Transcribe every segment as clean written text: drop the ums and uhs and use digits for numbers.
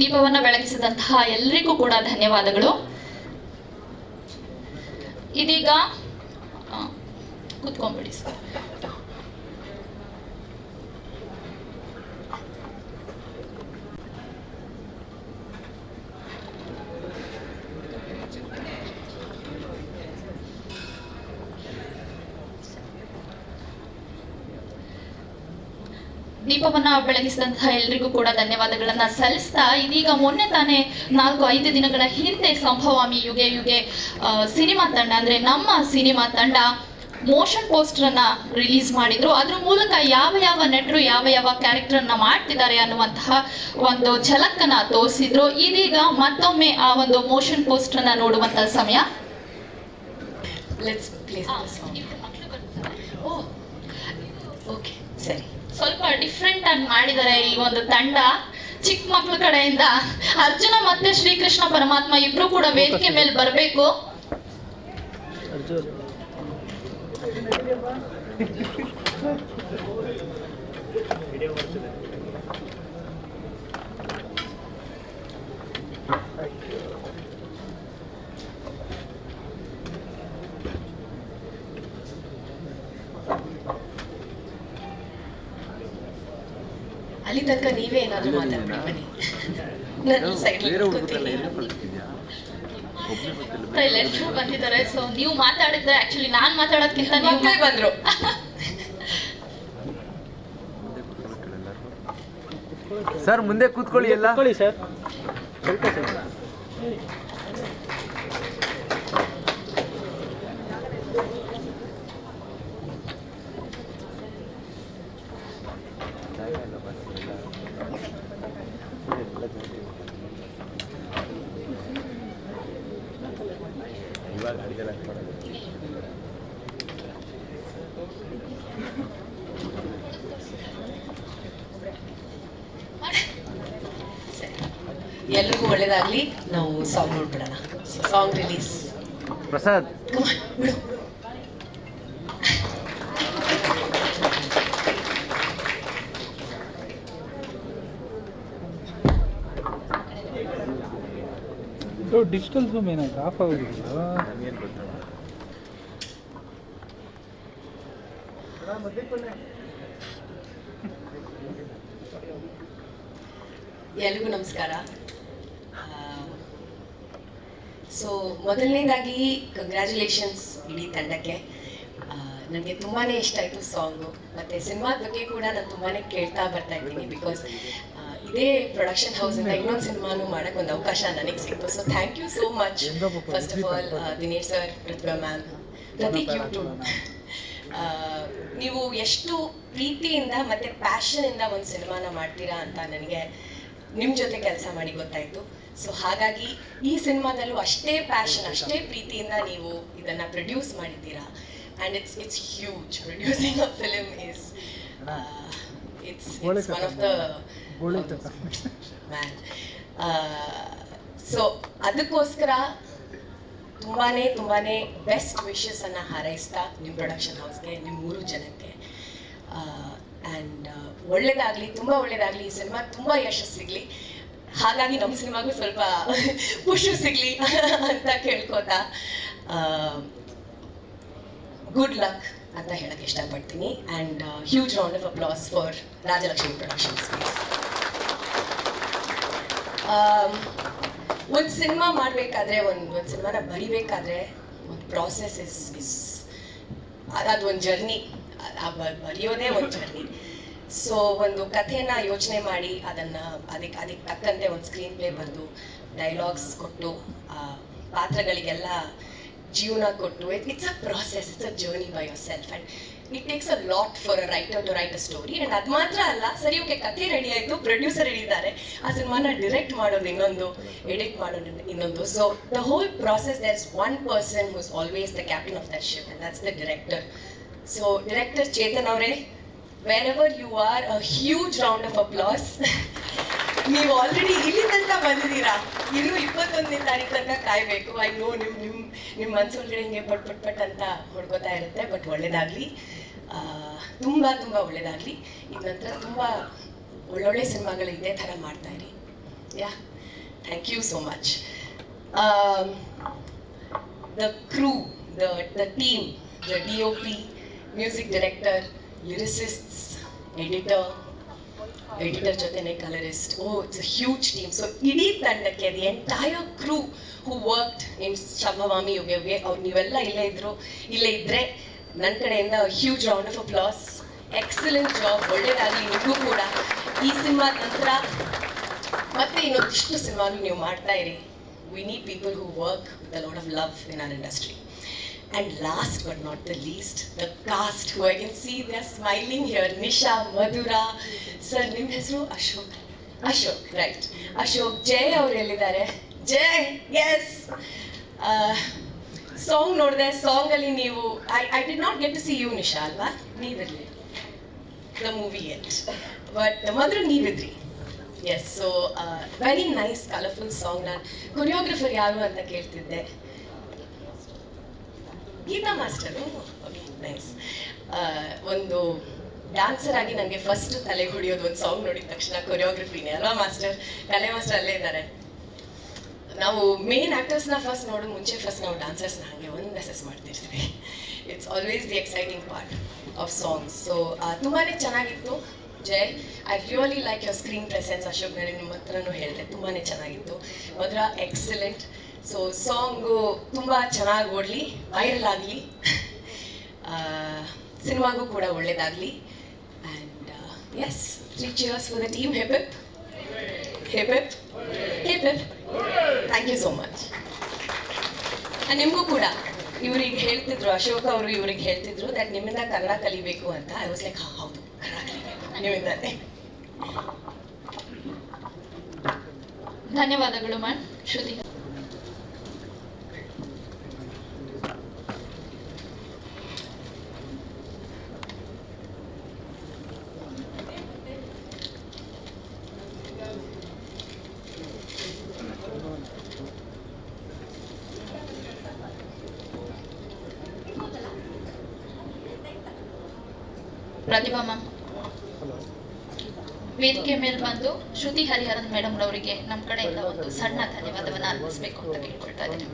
ದೀಪವನ್ನ ಬೆಳಗಿಸಿದಂತಹ ಎಲ್ಲರಿಗೂ ಕೂಡ ಧನ್ಯವಾದಗಳು. ಇದೀಗ ಕೂತ್ಕೊಂಡ್ಬಿಡಿ ಸರ್. ದೀಪವನ್ನ ಬೆಳಗಿಸಿದಂತಹ ಎಲ್ರಿಗೂ ಕೂಡ ಧನ್ಯವಾದಗಳನ್ನ ಸಲ್ಲಿಸ್ತಾ, ಇದೀಗ ಮೊನ್ನೆ ತಾನೇ 4-5 ದಿನಗಳ ಹಿಂದೆ ಸಂಭವಾಮಿ ಯುಗೆ ಯುಗೆ ಸಿನಿಮಾ ತಂಡ, ಅಂದ್ರೆ ನಮ್ಮ ಸಿನಿಮಾ ತಂಡ ಮೋಷನ್ ಪೋಸ್ಟರ್ ಅನ್ನ ರಿಲೀಸ್ ಮಾಡಿದ್ರು. ಅದ್ರ ಮೂಲಕ ಯಾವ ಯಾವ ನಟರು ಯಾವ ಯಾವ ಕ್ಯಾರೆಕ್ಟರ್ ಅನ್ನ ಮಾಡ್ತಿದ್ದಾರೆ ಅನ್ನುವಂತಹ ಒಂದು ಝಲಕ್ಕನ್ನ ತೋರಿಸಿದ್ರು. ಇದೀಗ ಮತ್ತೊಮ್ಮೆ ಆ ಒಂದು ಮೋಷನ್ ಪೋಸ್ಟರ್ ಅನ್ನ ನೋಡುವಂತಹ ಸಮಯ. ಸರಿ, ಸ್ವಲ್ಪ ಡಿಫ್ರೆಂಟ್ ಆಗಿ ಮಾಡಿದ್ದಾರೆ ಈ ಒಂದು ತಂಡ. ಚಿಕ್ಕ ಮಕ್ಕಳ ಕಡೆಯಿಂದ ಅರ್ಜುನ ಮತ್ತೆ ಶ್ರೀಕೃಷ್ಣ ಪರಮಾತ್ಮ ಇಬ್ರು ಕೂಡ ವೇದಿಕೆ ಮೇಲೆ ಬರಬೇಕು. ಅಲ್ಲಿ ತನಕ ನೀವೇ ಏನಾದ್ರು ಮಾತಾಡ್ಬಿಡಿ. ಎಲ್ಲರೂ ಬಂದಿದ್ದಾರೆ, ಸೊ ನೀವು ಮಾತಾಡಿದ್ರೆ ಆಕ್ಚುಲಿ ನಾನ್ ಮಾತಾಡೋದ್ಕಿಂತ ನೀವೇ ಬಂದ್ರು. ಸರ್ ಮುಂದೆ ಕೂತ್ಕೊಳ್ಳಿ, ಎಲ್ಲ ಸರ್. ಎಲ್ರಿಗೂ ಒಳ್ಳೇದಾಗ್ಲಿ. ನಾವು ಸಾಂಗ್ ನೋಡ್ಬಿಡೋಣ. Song release. Prasad digital room ಏನಾಯ್ತು ಆಫ್ ಆಗೋದಿಲ್ಲ. ಎಲ್ರಿಗೂ ನಮಸ್ಕಾರ. ಸೊ ಮೊದಲನೇದಾಗಿ ಕಂಗ್ರ್ಯಾಚುಲೇಷನ್ಸ್ ಇಡೀ ತಂಡಕ್ಕೆ. ನನಗೆ ತುಂಬಾ ಇಷ್ಟ ಆಯಿತು ಸಾಂಗು, ಮತ್ತು ಸಿನಿಮಾದ ಬಗ್ಗೆ ಕೂಡ ನಾನು ತುಂಬಾ ಕೇಳ್ತಾ ಬರ್ತಾ ಇದ್ದೀನಿ. ಬಿಕಾಸ್ ಇದೇ ಪ್ರೊಡಕ್ಷನ್ ಹೌಸಿಂದ ಇನ್ನೊಂದು ಸಿನಿಮಾನು ಮಾಡೋಕ್ಕೆ ಒಂದು ಅವಕಾಶ ನನಗೆ ಸಿಕ್ತು. So thank you so much. First of all Dinesh sir, Pratibha ma'am, Prateek YouTube, ನೀವು ಎಷ್ಟು ಪ್ರೀತಿಯಿಂದ ಮತ್ತು ಪ್ಯಾಷನಿಂದ ಒಂದು ಸಿನಿಮಾನ ಮಾಡ್ತೀರಾ ಅಂತ ನನಗೆ ನಿಮ್ಮ ಜೊತೆ ಕೆಲಸ ಮಾಡಿ ಗೊತ್ತಾಯಿತು. ಸೊ ಹಾಗಾಗಿ ಈ ಸಿನಿಮಾದಲ್ಲೂ ಅಷ್ಟೇ ಪ್ಯಾಷನ್, ಅಷ್ಟೇ ಪ್ರೀತಿಯಿಂದ ನೀವು ಇದನ್ನು ಪ್ರೊಡ್ಯೂಸ್ ಮಾಡಿದ್ದೀರಾ. And it's huge. Producing a film is it's one of the man. So ಅದಕ್ಕೋಸ್ಕರ ತುಂಬಾ ಬೆಸ್ಟ್ ವಿಶಸ್ಸನ್ನು ಹಾರೈಸ್ತಾ ನಿಮ್ಮ ಪ್ರೊಡಕ್ಷನ್ ಹೌಸ್ಗೆ, ನಿಮ್ಮ 3 ಜನಕ್ಕೆ. ಆ್ಯಂಡ್ ಒಳ್ಳೇದಾಗಲಿ, ತುಂಬ ಒಳ್ಳೇದಾಗಲಿ. ಈ ಸಿನಿಮಾ ತುಂಬ ಯಶಸ್ಸು ಸಿಗಲಿ. ಹಾಗಾಗಿ ನಮ್ಮ ಸಿನಿಮಾಗೂ ಸ್ವಲ್ಪ ಪುಷು ಸಿಗಲಿ ಅಂತ ಕೇಳ್ಕೋತಾ ಗುಡ್ ಲಕ್ ಅಂತ ಹೇಳಕ್ಕೆ ಇಷ್ಟಪಡ್ತೀನಿ. And huge round of applause for Rajalakshmi productions. ಒಂದು ಸಿನಿಮಾ ಮಾಡಬೇಕಾದ್ರೆ, ಒಂದು ಸಿನಿಮಾನ ಬರಿಬೇಕಾದ್ರೆ ಒಂದು ಪ್ರಾಸೆಸ್ ಇಸ್ ಅದು ಒಂದು ಜರ್ನಿ. ಬರೆಯೋದೇ ಒಂದು ಜರ್ನಿ. ಸೊ ಒಂದು ಕಥೆನ ಯೋಚನೆ ಮಾಡಿ ಅದಕ್ಕೆ ತಕ್ಕಂತೆ ಒಂದು ಸ್ಕ್ರೀನ್ ಪ್ಲೇ ಬರೆದು ಡೈಲಾಗ್ಸ್ ಕೊಟ್ಟು ಪಾತ್ರಗಳಿಗೆಲ್ಲ ಜೀವನ ಕೊಟ್ಟು it's a process, it's a journey by yourself. And it takes a lot for a writer to write a story. And ಅದು ಮಾತ್ರ ಅಲ್ಲ, ಸರಿ ಓಕೆ ಕಥೆ ರೆಡಿ ಆಯಿತು, ಪ್ರೊಡ್ಯೂಸರ್ ಹೇಳಿದ್ದಾರೆ, ಆ ಸಿನಿಮಾನ ಡಿರೆಕ್ಟ್ ಮಾಡೋದು ಇನ್ನೊಂದು, ಎಡಿಟ್ ಮಾಡೋದು ಇನ್ನೊಂದು. So the whole process there is one person who is always the captain of that ship, and that's the director. So director Chetan ಅವರೇ, wherever you are, a huge round of applause. ನೀವು already ಇಲ್ಲಿ ತನಕ ಬಂದಿದ್ದೀರಾ, ಇನ್ನೂ 21ನೇ ತಾರೀಕು ತನಕ ಕಾಯಬೇಕು. I know ನಿಮ್ಮ ಮನಸ್ಸೊಳಗಡೆ ಹಿಂಗೆ ಪಟ್ ಅಂತ ಹೊಡ್ಕೋತಾ ಇರುತ್ತೆ. ಬಟ್ ಒಳ್ಳೇದಾಗಲಿ, ತುಂಬ ತುಂಬ ಒಳ್ಳೇದಾಗಲಿ. ಇದ ನಂತರ ತುಂಬ ಒಳ್ಳೊಳ್ಳೆ ಸಿನಿಮಾಗಳು ಇದೇ ಥರ ಮಾಡ್ತಾಯಿರಿ. Yeah, thank you so much. The crew, the team, the DOP, music director, lyricists, editor ಜೊತೆನೆ colourist. It's a huge team. So ಇಡೀ ತಂಡಕ್ಕೆ, the entire crew who worked in Shambhavami Yuge ಅವ್ರು ನೀವೆಲ್ಲ ಇಲ್ಲೇ ಇದ್ದರೆ ನನ್ನ ಕಡೆಯಿಂದ huge round of applause. Excellent job, ಒಳ್ಳೇದಾಗಲಿ ನಿಮಗೂ ಕೂಡ. ಈ ಸಿನಿಮಾದ ನಂತರ ಮತ್ತೆ ಇನ್ನೊಂದಿಷ್ಟು ಸಿನಿಮಾಗಳು ನೀವು ಮಾಡ್ತಾ ಇರಿ. We need people who work with a lot of love in our industry. And last but not the least, the cast who I can see they are smiling here. Nisha, Madhura, sir, ನಿಮ್ಮ ಹೆಸರು Ashok, right. Ashok, ಜೈ ಅವ್ರು ಎಲ್ಲಿದ್ದಾರೆ? ಜೈ, S. Song ನೋಡಿದೆ, ಸಾಂಗಲ್ಲಿ ನೀವು I did not get to see you Nisha ಅಲ್ವಾ? ನೀವಿರಲಿ the movie yet, but ಮೊದಲು ನೀವಿದ್ರಿ. Yes. So very nice colourful song. ನಾನು ಕೊರಿಯೋಗ್ರಫರ್ ಯಾರು ಅಂತ ಕೇಳ್ತಿದ್ದೆ. ಗೀತಾ ಮಾಸ್ಟರು. Okay, nice. ಒಂದು ಡ್ಯಾನ್ಸರ್ ಆಗಿ ನನಗೆ ಫಸ್ಟ್ ತಲೆ ಹೊಡಿಯೋದು ಒಂದು ಸಾಂಗ್ ನೋಡಿದ ತಕ್ಷಣ ಕೊರಿಯೋಗ್ರಫಿನೇ ಅಲ್ವಾ ಮಾಸ್ಟರ್? ಕಲೆ ಮಾಸ್ಟರ್ ಅಲ್ಲೇ ಇದ್ದಾರೆ. ನಾವು ಮೇನ್ ಆ್ಯಕ್ಟರ್ಸ್ನ ಫಸ್ಟ್ ನೋಡೋ ಮುಂಚೆ ನಾವು ಡಾನ್ಸರ್ಸ್ನ ಹಾಗೆ ಒಂದು ಅಸೆಸ್ ಮಾಡ್ತಿರ್ತೀವಿ. It's always the exciting part of songs. So ತುಂಬಾ ಚೆನ್ನಾಗಿತ್ತು. Jai, I really like your screen presence. Ashok, ನನಗೆ ನಿಮ್ಮ ಹತ್ರನೂ ಹೇಳಿದೆ, ತುಂಬಾ ಚೆನ್ನಾಗಿತ್ತು. ಮಧುರ, ಎಕ್ಸಲೆಂಟ್. ಸೊ ಸಾಂಗು ತುಂಬ ಚೆನ್ನಾಗಿ ಓಡಲಿ, ವೈರಲ್ ಆಗಲಿ, ಸಿನಿಮಾಗೂ ಕೂಡ ಒಳ್ಳೇದಾಗಲಿ. And yes, 3 cheers for the team. Hip hip, hip hip, hip hip. Thank you so much. And ನಿಮಗೂ ಕೂಡ ಇವ್ರಿಗೆ ಹೇಳ್ತಿದ್ರು, ಅಶೋಕ್ ಅವರು ಇವ್ರಿಗೆ ಹೇಳ್ತಿದ್ರು ದಟ್ ನಿಮ್ಮಿಂದ ಕನ್ನಡ ಕಲಿಬೇಕು ಅಂತ. ಐ ವಾಸ್ ಲೈಕ್, ಹೌದು, ಕನ್ನಡ ಕಲಿಬೇಕು ನಿಮ್ಮಿಂದಲೇ. ಧನ್ಯವಾದಗಳು ಮ್ಯಾಮ್. ಶ್ರುತಿ. ಪ್ರತಿಭಾ ಮ್ಯಾಮ್ ವೇದಿಕೆ ಮೇಲೆ ಬಂದು ಶ್ರುತಿ ಹರಿಹರನ್ ಮೇಡಮ್ ಅವರಿಗೆ ನಮ್ಮ ಕಡೆಯಿಂದ ಒಂದು ಸಣ್ಣ ಧನ್ಯವಾದವನ್ನು ಅರ್ಪಿಸಬೇಕು ಅಂತ ಕೇಳ್ಕೊಳ್ತಾ ಇದ್ದೀನಿ.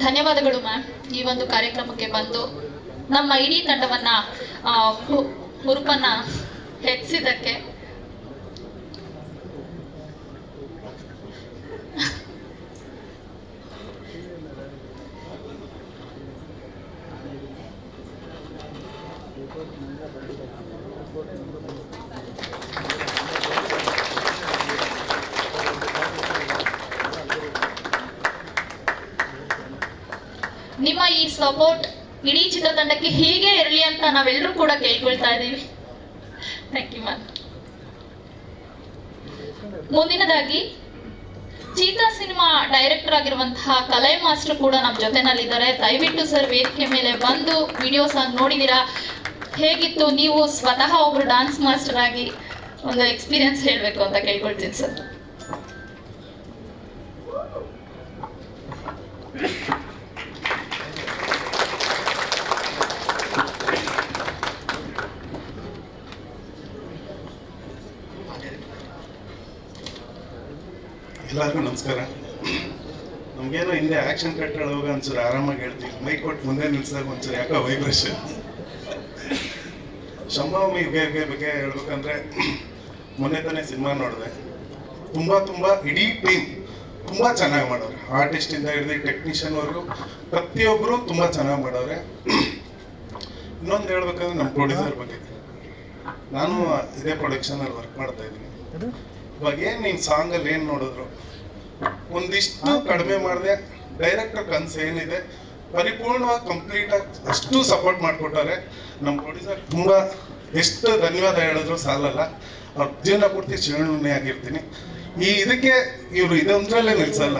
ಧನ್ಯವಾದಗಳು ಮ್ಯಾಮ್. ಈ ಒಂದು ಕಾರ್ಯಕ್ರಮಕ್ಕೆ ಬಂದು ನಮ್ಮ ಇಡೀ ತಂಡವನ್ನ ಹುರುಪನ್ನ ಹೆಚ್ಚಿದ್ದಕ್ಕೆ. ನಿಮ್ಮ ಈ ಸಪೋರ್ಟ್ ಇಡೀ ಚಿತ್ರತಂಡಕ್ಕೆ ಹೀಗೆ ಇರಲಿ ಅಂತ ನಾವೆಲ್ಲರೂ ಕೂಡ ಕೇಳ್ಕೊಳ್ತಾ ಇದ್ದೀವಿ. Thank you ma'am. ಮುಂದಿನದಾಗಿ ಚೀತಾ ಸಿನಿಮಾ ಡೈರೆಕ್ಟರ್ ಆಗಿರುವಂತಹ ಕಲೈ ಮಾಸ್ಟರ್ ಕೂಡ ನಮ್ಮ ಜೊತೆನಲ್ಲಿದ್ದಾರೆ. ದಯವಿಟ್ಟು ಸರ್ ವೇದಿಕೆ ಮೇಲೆ ಬಂದು ವಿಡಿಯೋ ಸಾಂಗ್ ನೋಡಿದ್ದೀರಾ, ಹೇಗಿತ್ತು? ನೀವು ಸ್ವತಃ ಒಬ್ರು ಡಾನ್ಸ್ ಮಾಸ್ಟರ್ ಆಗಿ ಒಂದು ಎಕ್ಸ್ಪೀರಿಯನ್ಸ್ ಹೇಳಬೇಕು ಅಂತ ಕೇಳ್ಕೊಳ್ತೀನಿ ಸರ್. ಎಲ್ಲರಿಗೂ ನಮಸ್ಕಾರ. ನಮಗೇನೋ ಹಿಂದೆ ಆ್ಯಕ್ಷನ್ ಕಟ್ ಹೇಳುವಾಗ ಒಂಚೂರು ಆರಾಮಾಗಿ ಹೇಳ್ತೀವಿ, ಮೈಕ್ ಕೊಟ್ಟು ಮುಂದೆ ನಿಲ್ಸಿದಾಗ ಒಂಚೂರು ಯಾಕೋ ವೈಬ್ರೇಷನ್. ಶಂಭಾವಮಿ ಬಗ್ಗೆ ಹೇಳ್ಬೇಕಂದ್ರೆ, ಮೊನ್ನೆ ತಾನೇ ಸಿನಿಮಾ ನೋಡಿದೆ. ತುಂಬ ಇಡೀ ಟೀಮ್ ತುಂಬ ಚೆನ್ನಾಗಿ ಮಾಡೋರೆ. ಆರ್ಟಿಸ್ಟಿಂದ ಹಿಡಿದು ಟೆಕ್ನಿಷಿಯನ್ವರೆಗೂ ಪ್ರತಿಯೊಬ್ಬರು ತುಂಬ ಚೆನ್ನಾಗಿ ಮಾಡೋರೆ. ಇನ್ನೊಂದು ಹೇಳ್ಬೇಕಂದ್ರೆ ನಮ್ಮ ಪ್ರೊಡ್ಯೂಸರ್ ಬಗ್ಗೆ, ನಾನು ಇದೇ ಪ್ರೊಡಕ್ಷನಲ್ಲಿ ವರ್ಕ್ ಮಾಡ್ತಾ ಇದ್ದೀನಿ. ಇವಾಗ ಏನು ನೀನು ಸಾಂಗಲ್ಲಿ ಏನು ನೋಡಿದ್ರು ಒಂದಿಷ್ಟು ಕಡಿಮೆ ಮಾಡಿದೆ. ಡೈರೆಕ್ಟರ್ ಕನಸು ಏನಿದೆ ಪರಿಪೂರ್ಣವಾಗಿ ಕಂಪ್ಲೀಟಾಗಿ ಅಷ್ಟು ಸಪೋರ್ಟ್ ಮಾಡಿಕೊಟ್ಟಾರೆ. ನಮ್ಮ ಪ್ರೊಡ್ಯೂಸರ್ ತುಂಬ ಎಷ್ಟು ಧನ್ಯವಾದ ಹೇಳಿದ್ರು ಸಾಲಲ್ಲ. ಅವ್ರ ಜೀವನ ಪೂರ್ತಿ ಶಿವಣ್ಣನೇ ಆಗಿರ್ತೀನಿ. ಇದಕ್ಕೆ ಇವರು ಇದೊಂದರಲ್ಲೇ ನಿಲ್ಸಲ್ಲ.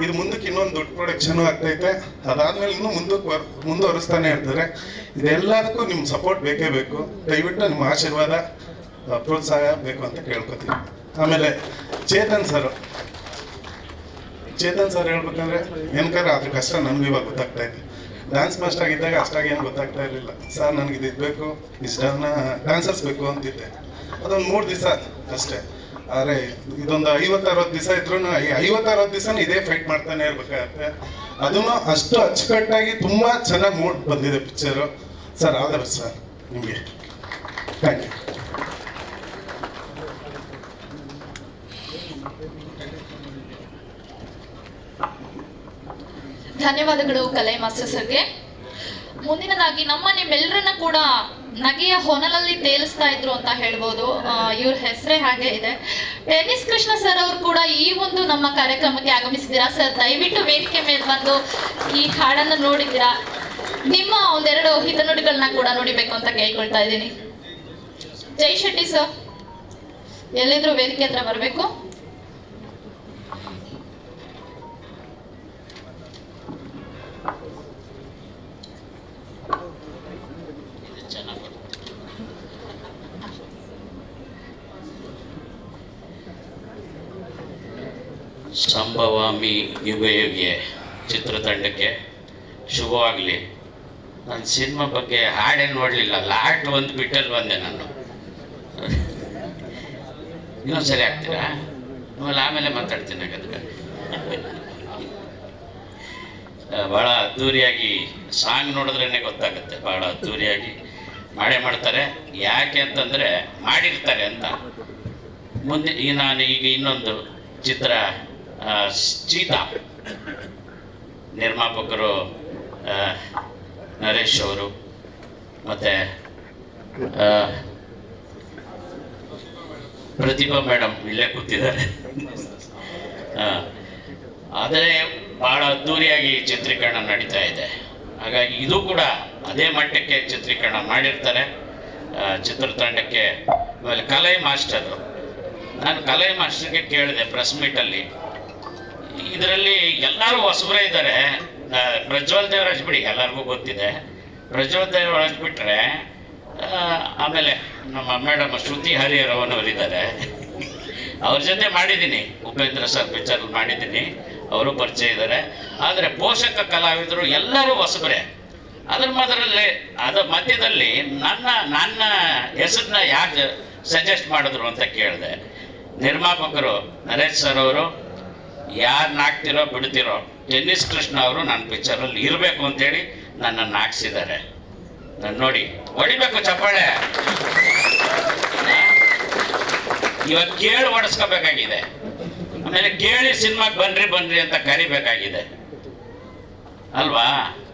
ಇದು ಮುಂದಕ್ಕೆ ಇನ್ನೊಂದು ದೊಡ್ಡ ಪ್ರೊಡಕ್ಷನ್ ಆಗ್ತೈತೆ. ಅದಾದ್ಮೇಲೆ ಇನ್ನೂ ಮುಂದುವರಿಸ್ತಾನೆ ಇರ್ತಾರೆ. ಇದೆಲ್ಲದಕ್ಕೂ ನಿಮ್ಮ ಸಪೋರ್ಟ್ ಬೇಕೇ ಬೇಕು. ದಯವಿಟ್ಟು ನಿಮ್ಮ ಆಶೀರ್ವಾದ ಪ್ರೋತ್ಸಾಹ ಬೇಕು ಅಂತ ಕೇಳ್ಕೊತೀನಿ. ಆಮೇಲೆ ಚೇತನ್ ಸರ್ ಹೇಳ್ಬೇಕಂದ್ರೆ ಏನಕ್ಕಾದ್ರೆ ಅದ್ರ ಕಷ್ಟ ನನಗೂ ಇವಾಗ ಗೊತ್ತಾಗ್ತಾ ಇದೆ. ಡ್ಯಾನ್ಸ್ ಮಾಸ್ಟರ್ ಆಗಿದ್ದಾಗ ಅಷ್ಟಾಗಿ ಏನು ಗೊತ್ತಾಗ್ತಾ ಇರಲಿಲ್ಲ. ಸರ್ ನನಗೆ ಇದು ಬೇಕು, ಇಷ್ಟು ಜನ ಡ್ಯಾನ್ಸರ್ಸ್ ಬೇಕು ಅಂತಿದ್ದೆ. ಅದೊಂದು 3 ದಿವಸ ಅಷ್ಟೇ. ಆದರೆ ಇದೊಂದು 50-60 ದಿವಸ ಇದ್ರೂ 50-60 ದಿವಸನೂ ಇದೇ ಫೈಟ್ ಮಾಡ್ತಾನೆ ಇರ್ಬೇಕಾಗತ್ತೆ. ಅದನ್ನು ಅಷ್ಟು ಅಚ್ಚುಕಟ್ಟಾಗಿ ತುಂಬ ಚೆನ್ನಾಗಿ ಮೂಡ್ ಬಂದಿದೆ picture. Sir all the best sir ನಿಮಗೆ. Thank you. ಧನ್ಯವಾದಗಳು ಕಲೈ ಮಾಸ್ಟರ್ ಸರ್ಗೆ. ಮುಂದಿನದಾಗಿ ನಿಮ್ಮೆಲ್ಲರನ್ನ ಕೂಡ ನಗೆಯ ಹೊನಲಲ್ಲಿ ತೇಲಿಸ್ತಾ ಇದ್ರು ಅಂತ ಹೇಳ್ಬೋದು. ಇವ್ರ ಹೆಸರೇ ಹಾಗೆ ಇದೆ. ಟೆನ್ನಿಸ್ ಕೃಷ್ಣ ಸರ್ ಅವರು ಕೂಡ ಈ ಒಂದು ನಮ್ಮ ಕಾರ್ಯಕ್ರಮಕ್ಕೆ ಆಗಮಿಸಿದ್ದೀರಾ. ಸರ್ ದಯವಿಟ್ಟು ವೇದಿಕೆ ಮೇಲೆ ಬಂದು ಈ ಹಾಡನ್ನು ನೋಡಿದ್ದೀರಾ, ನಿಮ್ಮ ಒಂದೆರಡು ಹಿತನುಡಿಗಳನ್ನ ಕೂಡ ನೋಡಿಬೇಕು ಅಂತ ಕೇಳ್ಕೊಳ್ತಾ ಇದ್ದೀನಿ. ಜೈ ಶೆಟ್ಟಿ ಸರ್ ಎಲ್ಲಿದ್ರು ವೇದಿಕೆ ಹತ್ರ ಬರಬೇಕು. ಸಂಭವಾಮಿ ಯುಗ ಯುಗೆ ಚಿತ್ರತಂಡಕ್ಕೆ ಶುಭವಾಗಲಿ. ನಾನು ಸಿನಿಮಾ ಬಗ್ಗೆ ಹಾಡೇನು ನೋಡಲಿಲ್ಲ, ಲಾಟ್ ಒಂದು ಬಿಟ್ಟಲ್ಲಿ ಬಂದೆ ನಾನು. ಇನ್ನೊಂದು ಸರಿ ಆಗ್ತೀರಾ? ಆಮೇಲೆ ಮಾತಾಡ್ತೀನಿ. ಹಾಗಾದ್ರೆ ಭಾಳ ಅದ್ದೂರಿಯಾಗಿ ಸಾಂಗ್ ನೋಡಿದ್ರೇ ಗೊತ್ತಾಗುತ್ತೆ. ಭಾಳ ಅದ್ದೂರಿಯಾಗಿ ಮಾಡ್ತಾರೆ. ಯಾಕೆ ಅಂತಂದರೆ ಮಾಡಿರ್ತಾರೆ ಅಂತ. ಮುಂದೆ ನಾನು ಈಗ ಇನ್ನೊಂದು ಚಿತ್ರ ಚೀತಾ, ನಿರ್ಮಾಪಕರು ನರೇಶ್ ಅವರು ಮತ್ತು ಪ್ರತಿಭಾ ಮೇಡಮ್ ಇಲ್ಲೇ ಕೂತಿದ್ದಾರೆ. ಆದರೆ ಭಾಳ ಅದ್ದೂರಿಯಾಗಿ ಚಿತ್ರೀಕರಣ ನಡೀತಾ ಇದೆ. ಹಾಗಾಗಿ ಇದು ಕೂಡ ಅದೇ ಮಟ್ಟಕ್ಕೆ ಚಿತ್ರೀಕರಣ ಮಾಡಿರ್ತಾರೆ. ಚಿತ್ರತಂಡಕ್ಕೆ ಆಮೇಲೆ ಕಲೈ ಮಾಸ್ಟರು, ನಾನು ಕಲೈ ಮಾಸ್ಟರ್ಗೆ ಕೇಳಿದೆ ಪ್ರೆಸ್ ಮೀಟಲ್ಲಿ, ಇದರಲ್ಲಿ ಎಲ್ಲರೂ ಹೊಸಬರೇ ಇದ್ದಾರೆ. ಪ್ರಜ್ವಲ್ ದೇವರಾಜ್ ಬಿಡಿ, ಎಲ್ಲರಿಗೂ ಗೊತ್ತಿದೆ. ಪ್ರಜ್ವಲ್ ದೇವರಾಜ್ ಬಿಟ್ಟರೆ ಆಮೇಲೆ ನಮ್ಮ ಮೇಡಮ್ ಶ್ರುತಿ ಹರಿಹರವನವರಿದ್ದಾರೆ. ಅವ್ರ ಜೊತೆ ಮಾಡಿದ್ದೀನಿ, ಉಪೇಂದ್ರ ಸರ್ ಪಿಕ್ಚರ್ ಮಾಡಿದ್ದೀನಿ, ಅವರು ಪರಿಚಯ ಇದ್ದಾರೆ. ಆದರೆ ಪೋಷಕ ಕಲಾವಿದರು ಎಲ್ಲರೂ ಹೊಸಬರೇ. ಅದರ ಮಧ್ಯದಲ್ಲಿ ನನ್ನ ಹೆಸರನ್ನ ಯಾರು ಸಜೆಸ್ಟ್ ಮಾಡಿದ್ರು ಅಂತ ಕೇಳಿದೆ. ನಿರ್ಮಾಪಕರು ನರೇಶ್ ಸರ್ ಅವರು, ಯಾರನ್ನ ಹಾಕ್ತಿರೋ ಬಿಡ್ತಿರೋ ಟೆನ್ನಿಸ್ ಕೃಷ್ಣ ಅವರು ನನ್ನ ಪಿಕ್ಚರಲ್ಲಿ ಇರಬೇಕು ಅಂತೇಳಿ ನನ್ನನ್ನು ಹಾಕ್ಸಿದ್ದಾರೆ. ನಾನು ನೋಡಿ ಹೊಡಿಬೇಕು ಚಪ್ಪಾಳೆ. ಇವಾಗ ಕೇಳಿ ಹೊಡೆಸ್ಕೋಬೇಕಾಗಿದೆ, ಆಮೇಲೆ ಕೇಳಿ ಸಿನಿಮಾಗೆ ಬನ್ರಿ ಅಂತ ಕರಿಬೇಕಾಗಿದೆ ಅಲ್ವಾ?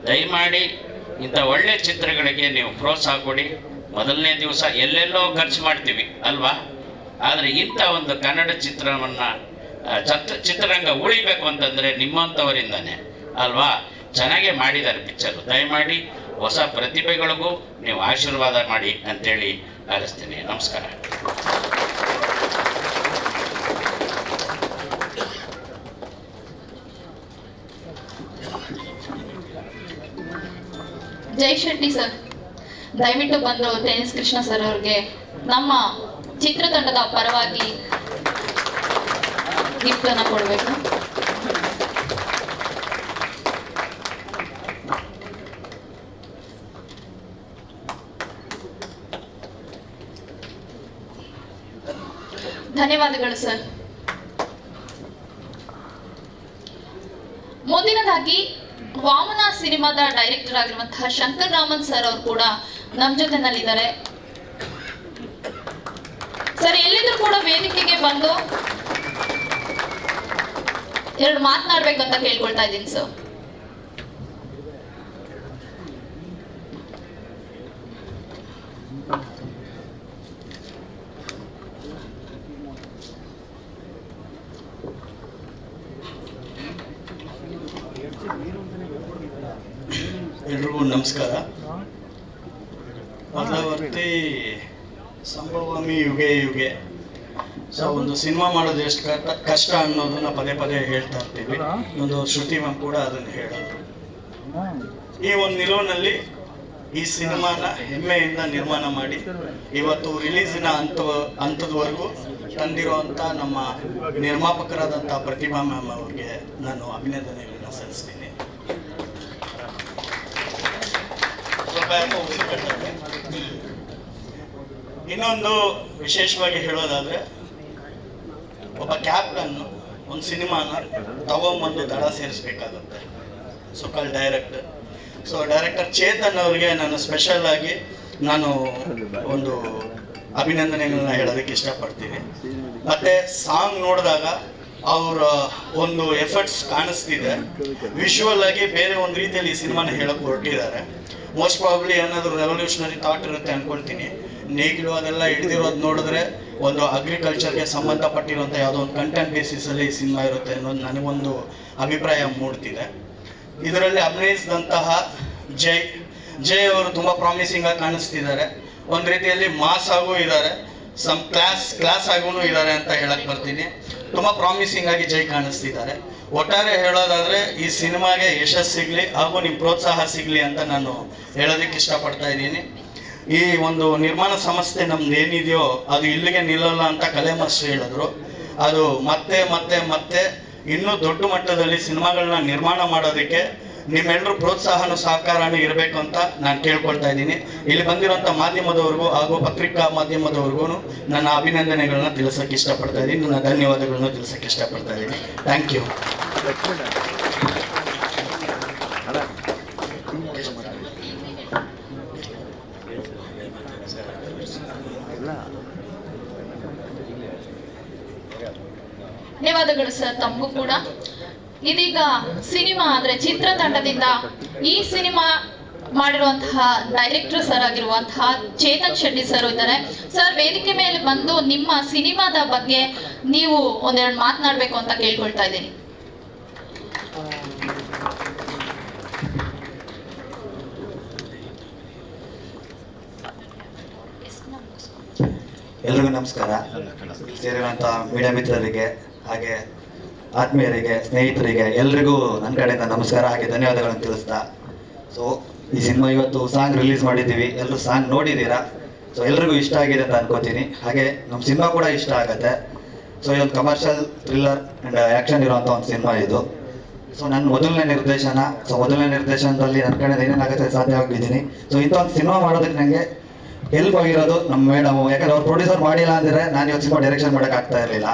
ದಯಮಾಡಿ ಇಂಥ ಒಳ್ಳೆ ಚಿತ್ರಗಳಿಗೆ ನೀವು ಪ್ರೋತ್ಸಾಹ ಕೊಡಿ. ಮೊದಲನೇ ದಿವಸ ಎಲ್ಲೆಲ್ಲೋ ಖರ್ಚು ಮಾಡ್ತೀವಿ ಅಲ್ವಾ? ಆದರೆ ಇಂಥ ಒಂದು ಕನ್ನಡ ಚಿತ್ರವನ್ನು ಚಿತ್ರರಂಗ ಉಳಿಬೇಕು ಅಂತಂದರೆ ನಿಮ್ಮಂಥವರಿಂದನೇ ಅಲ್ವಾ? ಚೆನ್ನಾಗೇ ಮಾಡಿದ್ದಾರೆ ಪಿಕ್ಚರು. ದಯಮಾಡಿ ಹೊಸ ಪ್ರತಿಭೆಗಳಿಗೂ ನೀವು ಆಶೀರ್ವಾದ ಮಾಡಿ ಅಂತೇಳಿ ಹಾರೈಸ್ತೀನಿ. ನಮಸ್ಕಾರ. ಜೈ ಶೆಟ್ಟಿ ಸರ್ ದಯವಿಟ್ಟು ಬಂದು ಟೆನ್ನಿಸ್ ಕೃಷ್ಣ ಸರ್ ಅವ್ರಿಗೆ ನಮ್ಮ ಚಿತ್ರತಂಡದ ಪರವಾಗಿ ಗಿಫ್ಟ್ ಅನ್ನ ಕೊಡಬೇಕು. ಧನ್ಯವಾದಗಳು ಸರ್. ಮುಂದಿನದಾಗಿ ವಾಮನ ಸಿನಿಮಾದ ಡೈರೆಕ್ಟರ್ ಆಗಿರುವಂತಹ ಶಂಕರ್ ರಾಮನ್ ಸರ್ ಅವರು ಕೂಡ ನಮ್ಮ ಜೊತೆನಲ್ಲಿದ್ದಾರೆ. ಸರ್ ಎಲ್ಲಿದ್ರು ಕೂಡ ವೇದಿಕೆಗೆ ಬಂದು ಎರಡು ಮಾತನಾಡ್ಬೇಕಂತ ಕೇಳ್ಕೊಳ್ತಾ ಇದ್ದೀನಿ ಸರ್. ಎಲ್ರಿಗೂ ನಮಸ್ಕಾರ. ಮೊದಲವರ್ತಿ ಸಂಭವಾಮಿ ಯುಗೆ ಯುಗೆ. ಸೊ ಒಂದು ಸಿನಿಮಾ ಮಾಡೋದು ಎಷ್ಟು ಕಷ್ಟ ಅನ್ನೋದನ್ನ ಪದೇ ಪದೇ ಹೇಳ್ತಾ ಇರ್ತೀವಿ. ಒಂದು ಶ್ರುತಿ ಮ್ಯಾಮ್ ಕೂಡ ಅದನ್ನು ಹೇಳೋದು. ಈ ಒಂದು ನಿಲುವಿನಲ್ಲಿ ಈ ಸಿನಿಮಾನ ಹೆಮ್ಮೆಯಿಂದ ನಿರ್ಮಾಣ ಮಾಡಿ ಇವತ್ತು ರಿಲೀಸಿನ ಹಂತದವರೆಗೂ ತಂದಿರುವಂಥ ನಮ್ಮ ನಿರ್ಮಾಪಕರಾದಂಥ ಪ್ರತಿಭಾ ಮ್ಯಾಮ್ ಅವ್ರಿಗೆ ನಾನು ಅಭಿನಂದನೆಗಳನ್ನ ಸಲ್ಲಿಸ್ತೀನಿ. ಇನ್ನೊಂದು ವಿಶೇಷವಾಗಿ ಹೇಳೋದಾದ್ರೆ, ಒಬ್ಬ ಕ್ಯಾಪ್ಟನ್ ಒಂದು ಸಿನಿಮಾನ ತಗೊಂಬಂದು ದಡ ಸೇರಿಸ್ಬೇಕಾಗುತ್ತೆ. ಕಾಲ್ ಡೈರೆಕ್ಟರ್. ಸೊ ಡೈರೆಕ್ಟರ್ ಚೇತನ್ ಅವ್ರಿಗೆ ನಾನು ಸ್ಪೆಷಲ್ ಆಗಿ ನಾನು ಒಂದು ಅಭಿನಂದನೆಗಳನ್ನ ಹೇಳೋದಕ್ಕೆ ಇಷ್ಟಪಡ್ತೀನಿ. ಮತ್ತೆ ಸಾಂಗ್ ನೋಡಿದಾಗ ಅವರ ಒಂದು ಎಫರ್ಟ್ಸ್ ಕಾಣಿಸ್ತಿದೆ. ವಿಶುವಲ್ ಆಗಿ ಬೇರೆ ಒಂದು ರೀತಿಯಲ್ಲಿ ಈ ಸಿನಿಮಾನ ಹೇಳಕ್ ಹೊರಟಿದ್ದಾರೆ. ಮೋಸ್ಟ್ ಪ್ರಾಬ್ಲಿ ಏನಾದರೂ ರೆವಲ್ಯೂಷನರಿ ಥಾಟ್ ಇರುತ್ತೆ ಅನ್ಕೊಳ್ತೀನಿ. ನೇಗಿಲು ಅದೆಲ್ಲ ಹಿಡಿದಿರೋದು ನೋಡಿದ್ರೆ ಒಂದು ಅಗ್ರಿಕಲ್ಚರ್ಗೆ ಸಂಬಂಧಪಟ್ಟಿರುವಂಥ ಯಾವುದೋ ಒಂದು ಕಂಟೆಂಟ್ ಬೇಸಿಸಲ್ಲಿ ಈ ಸಿನಿಮಾ ಇರುತ್ತೆ ಅನ್ನೋದು ನನಗೊಂದು ಅಭಿಪ್ರಾಯ ಮೂಡ್ತಿದೆ. ಇದರಲ್ಲಿ ಅಭಿನಯಿಸಿದಂತಹ ಜೈ ಅವರು ತುಂಬ ಪ್ರಾಮಿಸಿಂಗ್ ಆಗಿ ಕಾಣಿಸ್ತಿದ್ದಾರೆ. ಒಂದು ರೀತಿಯಲ್ಲಿ ಮಾಸ್ ಆಗೂ ಇದ್ದಾರೆ, ಸಮ್ ಕ್ಲಾಸ್ ಆಗೂ ಇದ್ದಾರೆ ಅಂತ ಹೇಳಕ್ ಬರ್ತೀನಿ. ತುಂಬ ಪ್ರಾಮಿಸಿಂಗ್ ಆಗಿ ಜೈ ಕಾಣಿಸ್ತಿದ್ದಾರೆ. ಒಟ್ಟಾರೆ ಹೇಳೋದಾದ್ರೆ ಈ ಸಿನಿಮಾಗೆ ಯಶಸ್ಸು ಸಿಗಲಿ ಹಾಗೂ ನಿಮ್ಮ ಪ್ರೋತ್ಸಾಹ ಸಿಗಲಿ ಅಂತ ನಾನು ಹೇಳೋದಕ್ಕೆ ಇಷ್ಟಪಡ್ತಾ ಇದ್ದೀನಿ. ಈ ಒಂದು ನಿರ್ಮಾಣ ಸಂಸ್ಥೆ ನಮ್ದು ಏನಿದೆಯೋ ಅದು ಇಲ್ಲಿಗೆ ನಿಲ್ಲಲ್ಲ ಅಂತ ಕಲೆ ಮಾಸ್ಟರ್ ಹೇಳಿದ್ರು. ಅದು ಮತ್ತೆ ಮತ್ತೆ ಮತ್ತೆ ಇನ್ನೂ ದೊಡ್ಡ ಮಟ್ಟದಲ್ಲಿ ಸಿನಿಮಾಗಳನ್ನ ನಿರ್ಮಾಣ ಮಾಡೋದಕ್ಕೆ ನಿಮ್ಮೆಲ್ಲರೂ ಪ್ರೋತ್ಸಾಹನೂ ಸಹಕಾರನೂ ಇರಬೇಕು ಅಂತ ನಾನು ಕೇಳ್ಕೊಳ್ತಾ ಇದ್ದೀನಿ. ಇಲ್ಲಿ ಬಂದಿರೋಂಥ ಮಾಧ್ಯಮದವ್ರಿಗೂ ಹಾಗೂ ಪತ್ರಿಕಾ ಮಾಧ್ಯಮದವ್ರಿಗೂ ನನ್ನ ಅಭಿನಂದನೆಗಳನ್ನ ತಿಳಿಸೋಕೆ ಇಷ್ಟಪಡ್ತಾ ಇದ್ದೀನಿ. ನನ್ನ ಧನ್ಯವಾದಗಳನ್ನ ತಿಳಿಸೋಕೆ ಇಷ್ಟಪಡ್ತಾ ಇದ್ದೀನಿ. Thank you. ಧನ್ಯವಾದಗಳು ಸರ್ ತಮಗೂ ಕೂಡ. ಇದೀಗ ಸಿನಿಮಾ ಅಂದ್ರೆ ಚಿತ್ರತಂಡದಿಂದ ಈ ಸಿನಿಮಾ ಮಾಡಿರುವಂತಹ ಡೈರೆಕ್ಟರ್ ಸರ್ ಆಗಿರುವಂತಹ ಚೇತನ್ ಶೆಟ್ಟಿ ಸರ್ ಇದ್ದಾರೆ. ಸರ್ ವೇದಿಕೆ ಮೇಲೆ ಬಂದು ನಿಮ್ಮ ಸಿನಿಮಾದ ಬಗ್ಗೆ ನೀವು ಒಂದೆರಡು ಮಾತನಾಡಬೇಕು ಅಂತ ಕೇಳ್ಕೊಳ್ತಾ ಇದ್ದೀನಿ. ಎಲ್ರಿಗೂ ನಮಸ್ಕಾರ. ಸೇರಿರುವಂಥ ಮೀಡಿಯಾ ಮಿತ್ರರಿಗೆ ಹಾಗೆ ಆತ್ಮೀಯರಿಗೆ ಸ್ನೇಹಿತರಿಗೆ ಎಲ್ರಿಗೂ ನನ್ನ ಕಡೆಯಿಂದ ನಮಸ್ಕಾರ ಹಾಗೆ ಧನ್ಯವಾದಗಳನ್ನು ತಿಳಿಸ್ತಾ. ಸೊ ಈ ಸಿನಿಮಾ ಇವತ್ತು ಸಾಂಗ್ ರಿಲೀಸ್ ಮಾಡಿದ್ದೀವಿ. ಎಲ್ಲರೂ ಸಾಂಗ್ ನೋಡಿದ್ದೀರಾ. ಸೊ ಎಲ್ರಿಗೂ ಇಷ್ಟ ಆಗಿದೆ ಅಂತ ಅನ್ಕೋತೀನಿ. ಹಾಗೆ ನಮ್ಮ ಸಿನಿಮಾ ಕೂಡ ಇಷ್ಟ ಆಗುತ್ತೆ. ಸೊ ಇದೊಂದು ಕಮರ್ಷಿಯಲ್ ಥ್ರಿಲ್ಲರ್ ಆ್ಯಂಡ್ ಆ್ಯಕ್ಷನ್ ಇರುವಂಥ ಒಂದು ಸಿನಿಮಾ ಇದು. ಸೊ ನನ್ನ ಮೊದಲನೇ ನಿರ್ದೇಶನದಲ್ಲಿ ನನ್ನ ಕಡೆಯಿಂದ ಏನೇನಾಗುತ್ತೆ ಸಾಧ್ಯವಾಗಿದ್ದೀನಿ. ಸೊ ಇಂಥ ಒಂದು ಸಿನಿಮಾ ಮಾಡೋದಕ್ಕೆ ನನಗೆ ಹೆಲ್ಪ್ ಆಗಿರೋದು ನಮ್ಮ ಮೇಡಮು. ಯಾಕಂದ್ರೆ ಅವ್ರು ಪ್ರೊಡ್ಯೂಸರ್ ಮಾಡಿಲ್ಲ ಅಂದರೆ ನಾನು ಇವತ್ತು ಸಿನಿಮಾ ಡೈರೆಕ್ಷನ್ ಮಾಡೋಕ್ಕಾಗ್ತಾ ಇರಲಿಲ್ಲ.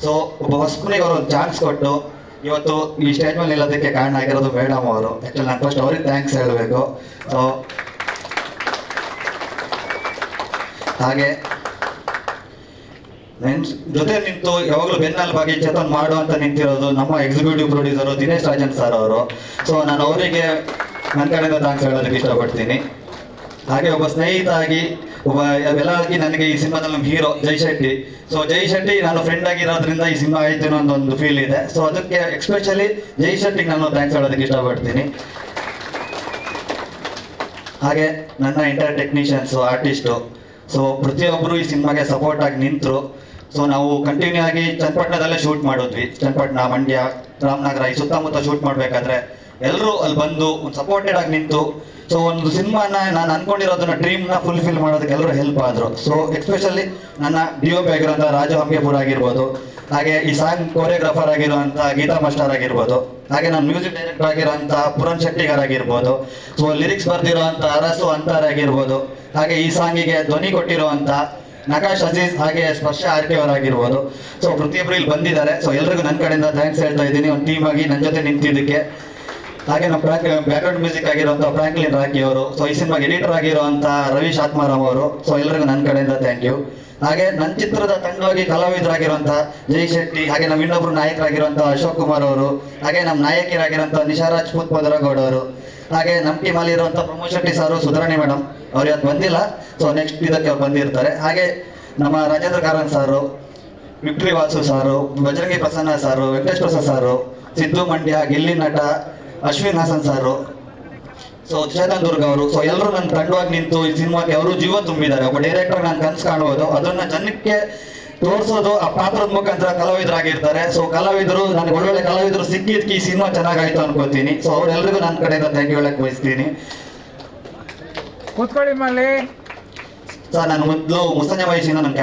ಸೊ ಒಬ್ಬ ಹೊಸಬನಿಗೆ ಅವರು ಒಂದು ಚಾನ್ಸ್ ಕೊಟ್ಟು ಇವತ್ತು ಈ ಸ್ಟೇಜ್ ಮೇಲೆ ನಿಲ್ಲೋದಕ್ಕೆ ಕಾರಣ ಆಗಿರೋದು ಮೇಡಮ್ ಅವರು. ಆ್ಯಕ್ಚುಲಿ ನಾನು ಫಸ್ಟ್ ಅವ್ರಿಗೆ ಥ್ಯಾಂಕ್ಸ್ ಹೇಳಬೇಕು. ಸೊ ಹಾಗೆ ನನ್ನ ಜೊತೆ ನಿಂತು ಯಾವಾಗಲೂ ಬೆನ್ನೆಲುಬಾಗಿ ಚೇತನ್ ಮಾಡು ಅಂತ ನಿಂತಿರೋದು ನಮ್ಮ executive producer Dinesh Rajan sir ಅವರು. ಸೊ ನಾನು ಅವರಿಗೆ ನನ್ನ ಕಡೆಯಿಂದ ಥ್ಯಾಂಕ್ಸ್ ಹೇಳೋದಕ್ಕೆ ಇಷ್ಟಪಡ್ತೀನಿ. ಹಾಗೆ ಒಬ್ಬ ಸ್ನೇಹಿತ ಆಗಿ ಎಲ್ಲರಿಗೂ ನನಗೆ ಈ ಸಿನಿಮಾದಲ್ಲಿ ನಮ್ಮ ಹೀರೋ ಜೈ ಶೆಟ್ಟಿ. ಸೊ ಜೈ ಶೆಟ್ಟಿ ನಾನು ಫ್ರೆಂಡ್ ಆಗಿರೋದ್ರಿಂದ ಈ ಸಿನಿಮಾ ಆಯ್ತು ಅನ್ನೋ ಒಂದು ಫೀಲ್ ಇದೆ. ಸೊ ಅದಕ್ಕೆ ಎಕ್ಸ್ಪೆಷಲಿ ಜೈ ಶೆಟ್ಟಿಗೆ ನಾನು ಥ್ಯಾಂಕ್ಸ್ ಹೇಳೋದಕ್ಕೆ ಇಷ್ಟಪಡ್ತೀನಿ. ಹಾಗೆ ನನ್ನ ಇಂಟರ್ ಟೆಕ್ನಿಷಿಯನ್ಸು ಆರ್ಟಿಸ್ಟು ಸೊ ಪ್ರತಿಯೊಬ್ಬರು ಈ ಸಿನಿಮಾಗೆ ಸಪೋರ್ಟ್ ಆಗಿ ನಿಂತರು. ಸೊ ನಾವು ಕಂಟಿನ್ಯೂ ಆಗಿ ಚನ್ನಪಟ್ಟಣದಲ್ಲೇ ಶೂಟ್ ಮಾಡಿದ್ವಿ. ಚನ್ನಪಟ್ಟಣ, ಮಂಡ್ಯ, ರಾಮನಗರ ಈ ಸುತ್ತಮುತ್ತ ಶೂಟ್ ಮಾಡಬೇಕಾದ್ರೆ ಎಲ್ಲರೂ ಅಲ್ಲಿ ಬಂದು ಒಂದು ಸಪೋರ್ಟೆಡ್ ಆಗಿ ನಿಂತು ಸೊ ಒಂದು ಸಿನಿಮಾನ ನಾನು ಅನ್ಕೊಂಡಿರೋದನ್ನ ಡ್ರೀಮ್ನ ಫುಲ್ಫಿಲ್ ಮಾಡೋದಕ್ಕೆ ಎಲ್ಲರೂ ಹೆಲ್ಪ್ ಆದರು. ಸೊ ಎಸ್ಪೆಷಲಿ ನನ್ನ DOP ಆಗಿರೋಂಥ ರಾಜು ಹಂಗೆಪುರ ಆಗಿರ್ಬೋದು, ಹಾಗೆ ಈ ಸಾಂಗ್ ಕೊರಿಯೋಗ್ರಾಫರ್ ಆಗಿರುವಂಥ ಗೀತಾ ಮಾಸ್ಟರ್ ಆಗಿರ್ಬೋದು, ಹಾಗೆ ನಾನು ಮ್ಯೂಸಿಕ್ ಡೈರೆಕ್ಟರ್ ಆಗಿರೋಂಥ ಪುರನ್ ಶೆಟ್ಟಿಗಾರ್ ಆಗಿರ್ಬೋದು, ಸೊ ಲಿರಿಕ್ಸ್ ಬರ್ದಿರೋಂಥ ಅರಸು ಅಂತಾರೆ ಆಗಿರ್ಬೋದು, ಹಾಗೆ ಈ ಸಾಂಗಿಗೆ ಧ್ವನಿ ಕೊಟ್ಟಿರುವಂಥ ನಕಾಶ್ ಅಜೀಜ್ ಹಾಗೆ ಸ್ಪರ್ಶ RK ಅವರಾಗಿರ್ಬೋದು. ಸೊ ಪ್ರತಿಯೊಬ್ಬರು ಇಲ್ಲಿ ಬಂದಿದ್ದಾರೆ. ಸೊ ಎಲ್ರಿಗೂ ನನ್ನ ಕಡೆಯಿಂದ ಥ್ಯಾಂಕ್ಸ್ ಹೇಳ್ತಾ ಇದ್ದೀನಿ ಒಂದು ಟೀಮ್ ಆಗಿ ನನ್ನ ಜೊತೆ ನಿಂತಿದ್ದಕ್ಕೆ. ಹಾಗೆ ನಮ್ಮ ಬ್ಯಾಕ್ಗ್ರೌಂಡ್ ಮ್ಯೂಸಿಕ್ ಆಗಿರುವಂಥ ಫ್ರಾಂಕ್ಲಿನ್ ರಾಕಿ ಅವರು, ಸೊ ಈ ಸಿನಿಮಾಗೆ ಎಡಿಟರ್ ಆಗಿರುವಂಥ ರವೀಶ್ ಆತ್ಮಾರಾಮ್ ಅವರು. ಸೊ ಎಲ್ಲರಿಗೂ ನನ್ನ ಕಡೆಯಿಂದ ಥ್ಯಾಂಕ್ ಯು. ಹಾಗೆ ನನ್ನ ಚಿತ್ರದ ತಂಡವಾಗಿ ಕಲಾವಿದರಾಗಿರುವಂಥ ಜೈ ಶೆಟ್ಟಿ, ಹಾಗೆ ನಮ್ಮ ಇನ್ನೊಬ್ರು ನಾಯಕರಾಗಿರುವಂಥ ಅಶೋಕ್ ಕುಮಾರ್ ಅವರು, ಹಾಗೆ ನಮ್ಮ ನಾಯಕಿಯರಾಗಿರುವಂಥ ನಿಶಾ ರಾಜ್ಪೂತ್ ಪದರಗೌಡ ಅವರು, ಹಾಗೆ ನಮ್ಮ ಟೀಮಲ್ಲಿ ಇರುವಂಥ ಪ್ರಮೋದ್ ಶೆಟ್ಟಿ ಸಾರು, ಸುಧಾರಣಿ ಮೇಡಮ್ ಅವ್ರು ಇವತ್ತು ಬಂದಿಲ್ಲ. ಸೊ ನೆಕ್ಸ್ಟ್ ಇದಕ್ಕೆ ಅವ್ರು ಬಂದಿರ್ತಾರೆ. ಹಾಗೆ ನಮ್ಮ ರಾಜೇಂದ್ರ ಕಾರಂತ್ ಸಾರು, ವಿಕ್ಟ್ರಿ ವಾಸು ಸಾರು, ಬಜರಂಗಿ ಪ್ರಸನ್ನ ಸಾರು, ವೆಂಕಟೇಶ್ ಪ್ರಸಾದ್ ಸಾರು, ಸಿದ್ದು ಮಂಡ್ಯ, ಗಿಲ್ಲಿ ನಟ, ಅಶ್ವಿನ್ ಹಾಸನ್ ಸಾರು. ಸೊ ಚೇತನ್ ದುರ್ಗ ಅವರು, ಸೊ ಎಲ್ಲರೂ ನನ್ನ ತಂಡವಾಗಿ ನಿಂತು ಈ ಸಿನಿಮಾಗೆ ಅವರು ಜೀವ ತುಂಬಿದ್ದಾರೆ. ಒಬ್ಬ ಡೈರೆಕ್ಟರ್ ನಾನು ಕನಸು ಕಾಣುವುದು, ಅದನ್ನ ಜನಕ್ಕೆ ತೋರಿಸೋದು ಆ ಪಾತ್ರದ ಮುಖಾಂತರ ಕಲಾವಿದರಾಗಿರ್ತಾರೆ. ಸೊ ಕಲಾವಿದರು, ನನಗೆ ಒಳ್ಳೊಳ್ಳೆ ಕಲಾವಿದರು ಸಿಕ್ಕಿದ್ಕೆ ಈ ಸಿನಿಮಾ ಚೆನ್ನಾಗಾಯ್ತು ಅನ್ಕೋತೀನಿ. ಸೊ ಅವ್ರೆಲ್ರಿಗೂ ನನ್ನ ಕಡೆಯಿಂದ ಥ್ಯಾಂಕ್ ಯು ಹೇಳಕ್ ಬಯಸ್ತೀನಿ. ಕೂತ್ಕೊಳ್ಳಿ ಮಲ್ಲಿ. ಸರ್ ನಾನು ಮೊದಲು ಮುಸ್ಸಂಜೆ ವಯಸ್ಸಿನ ನನ್ನ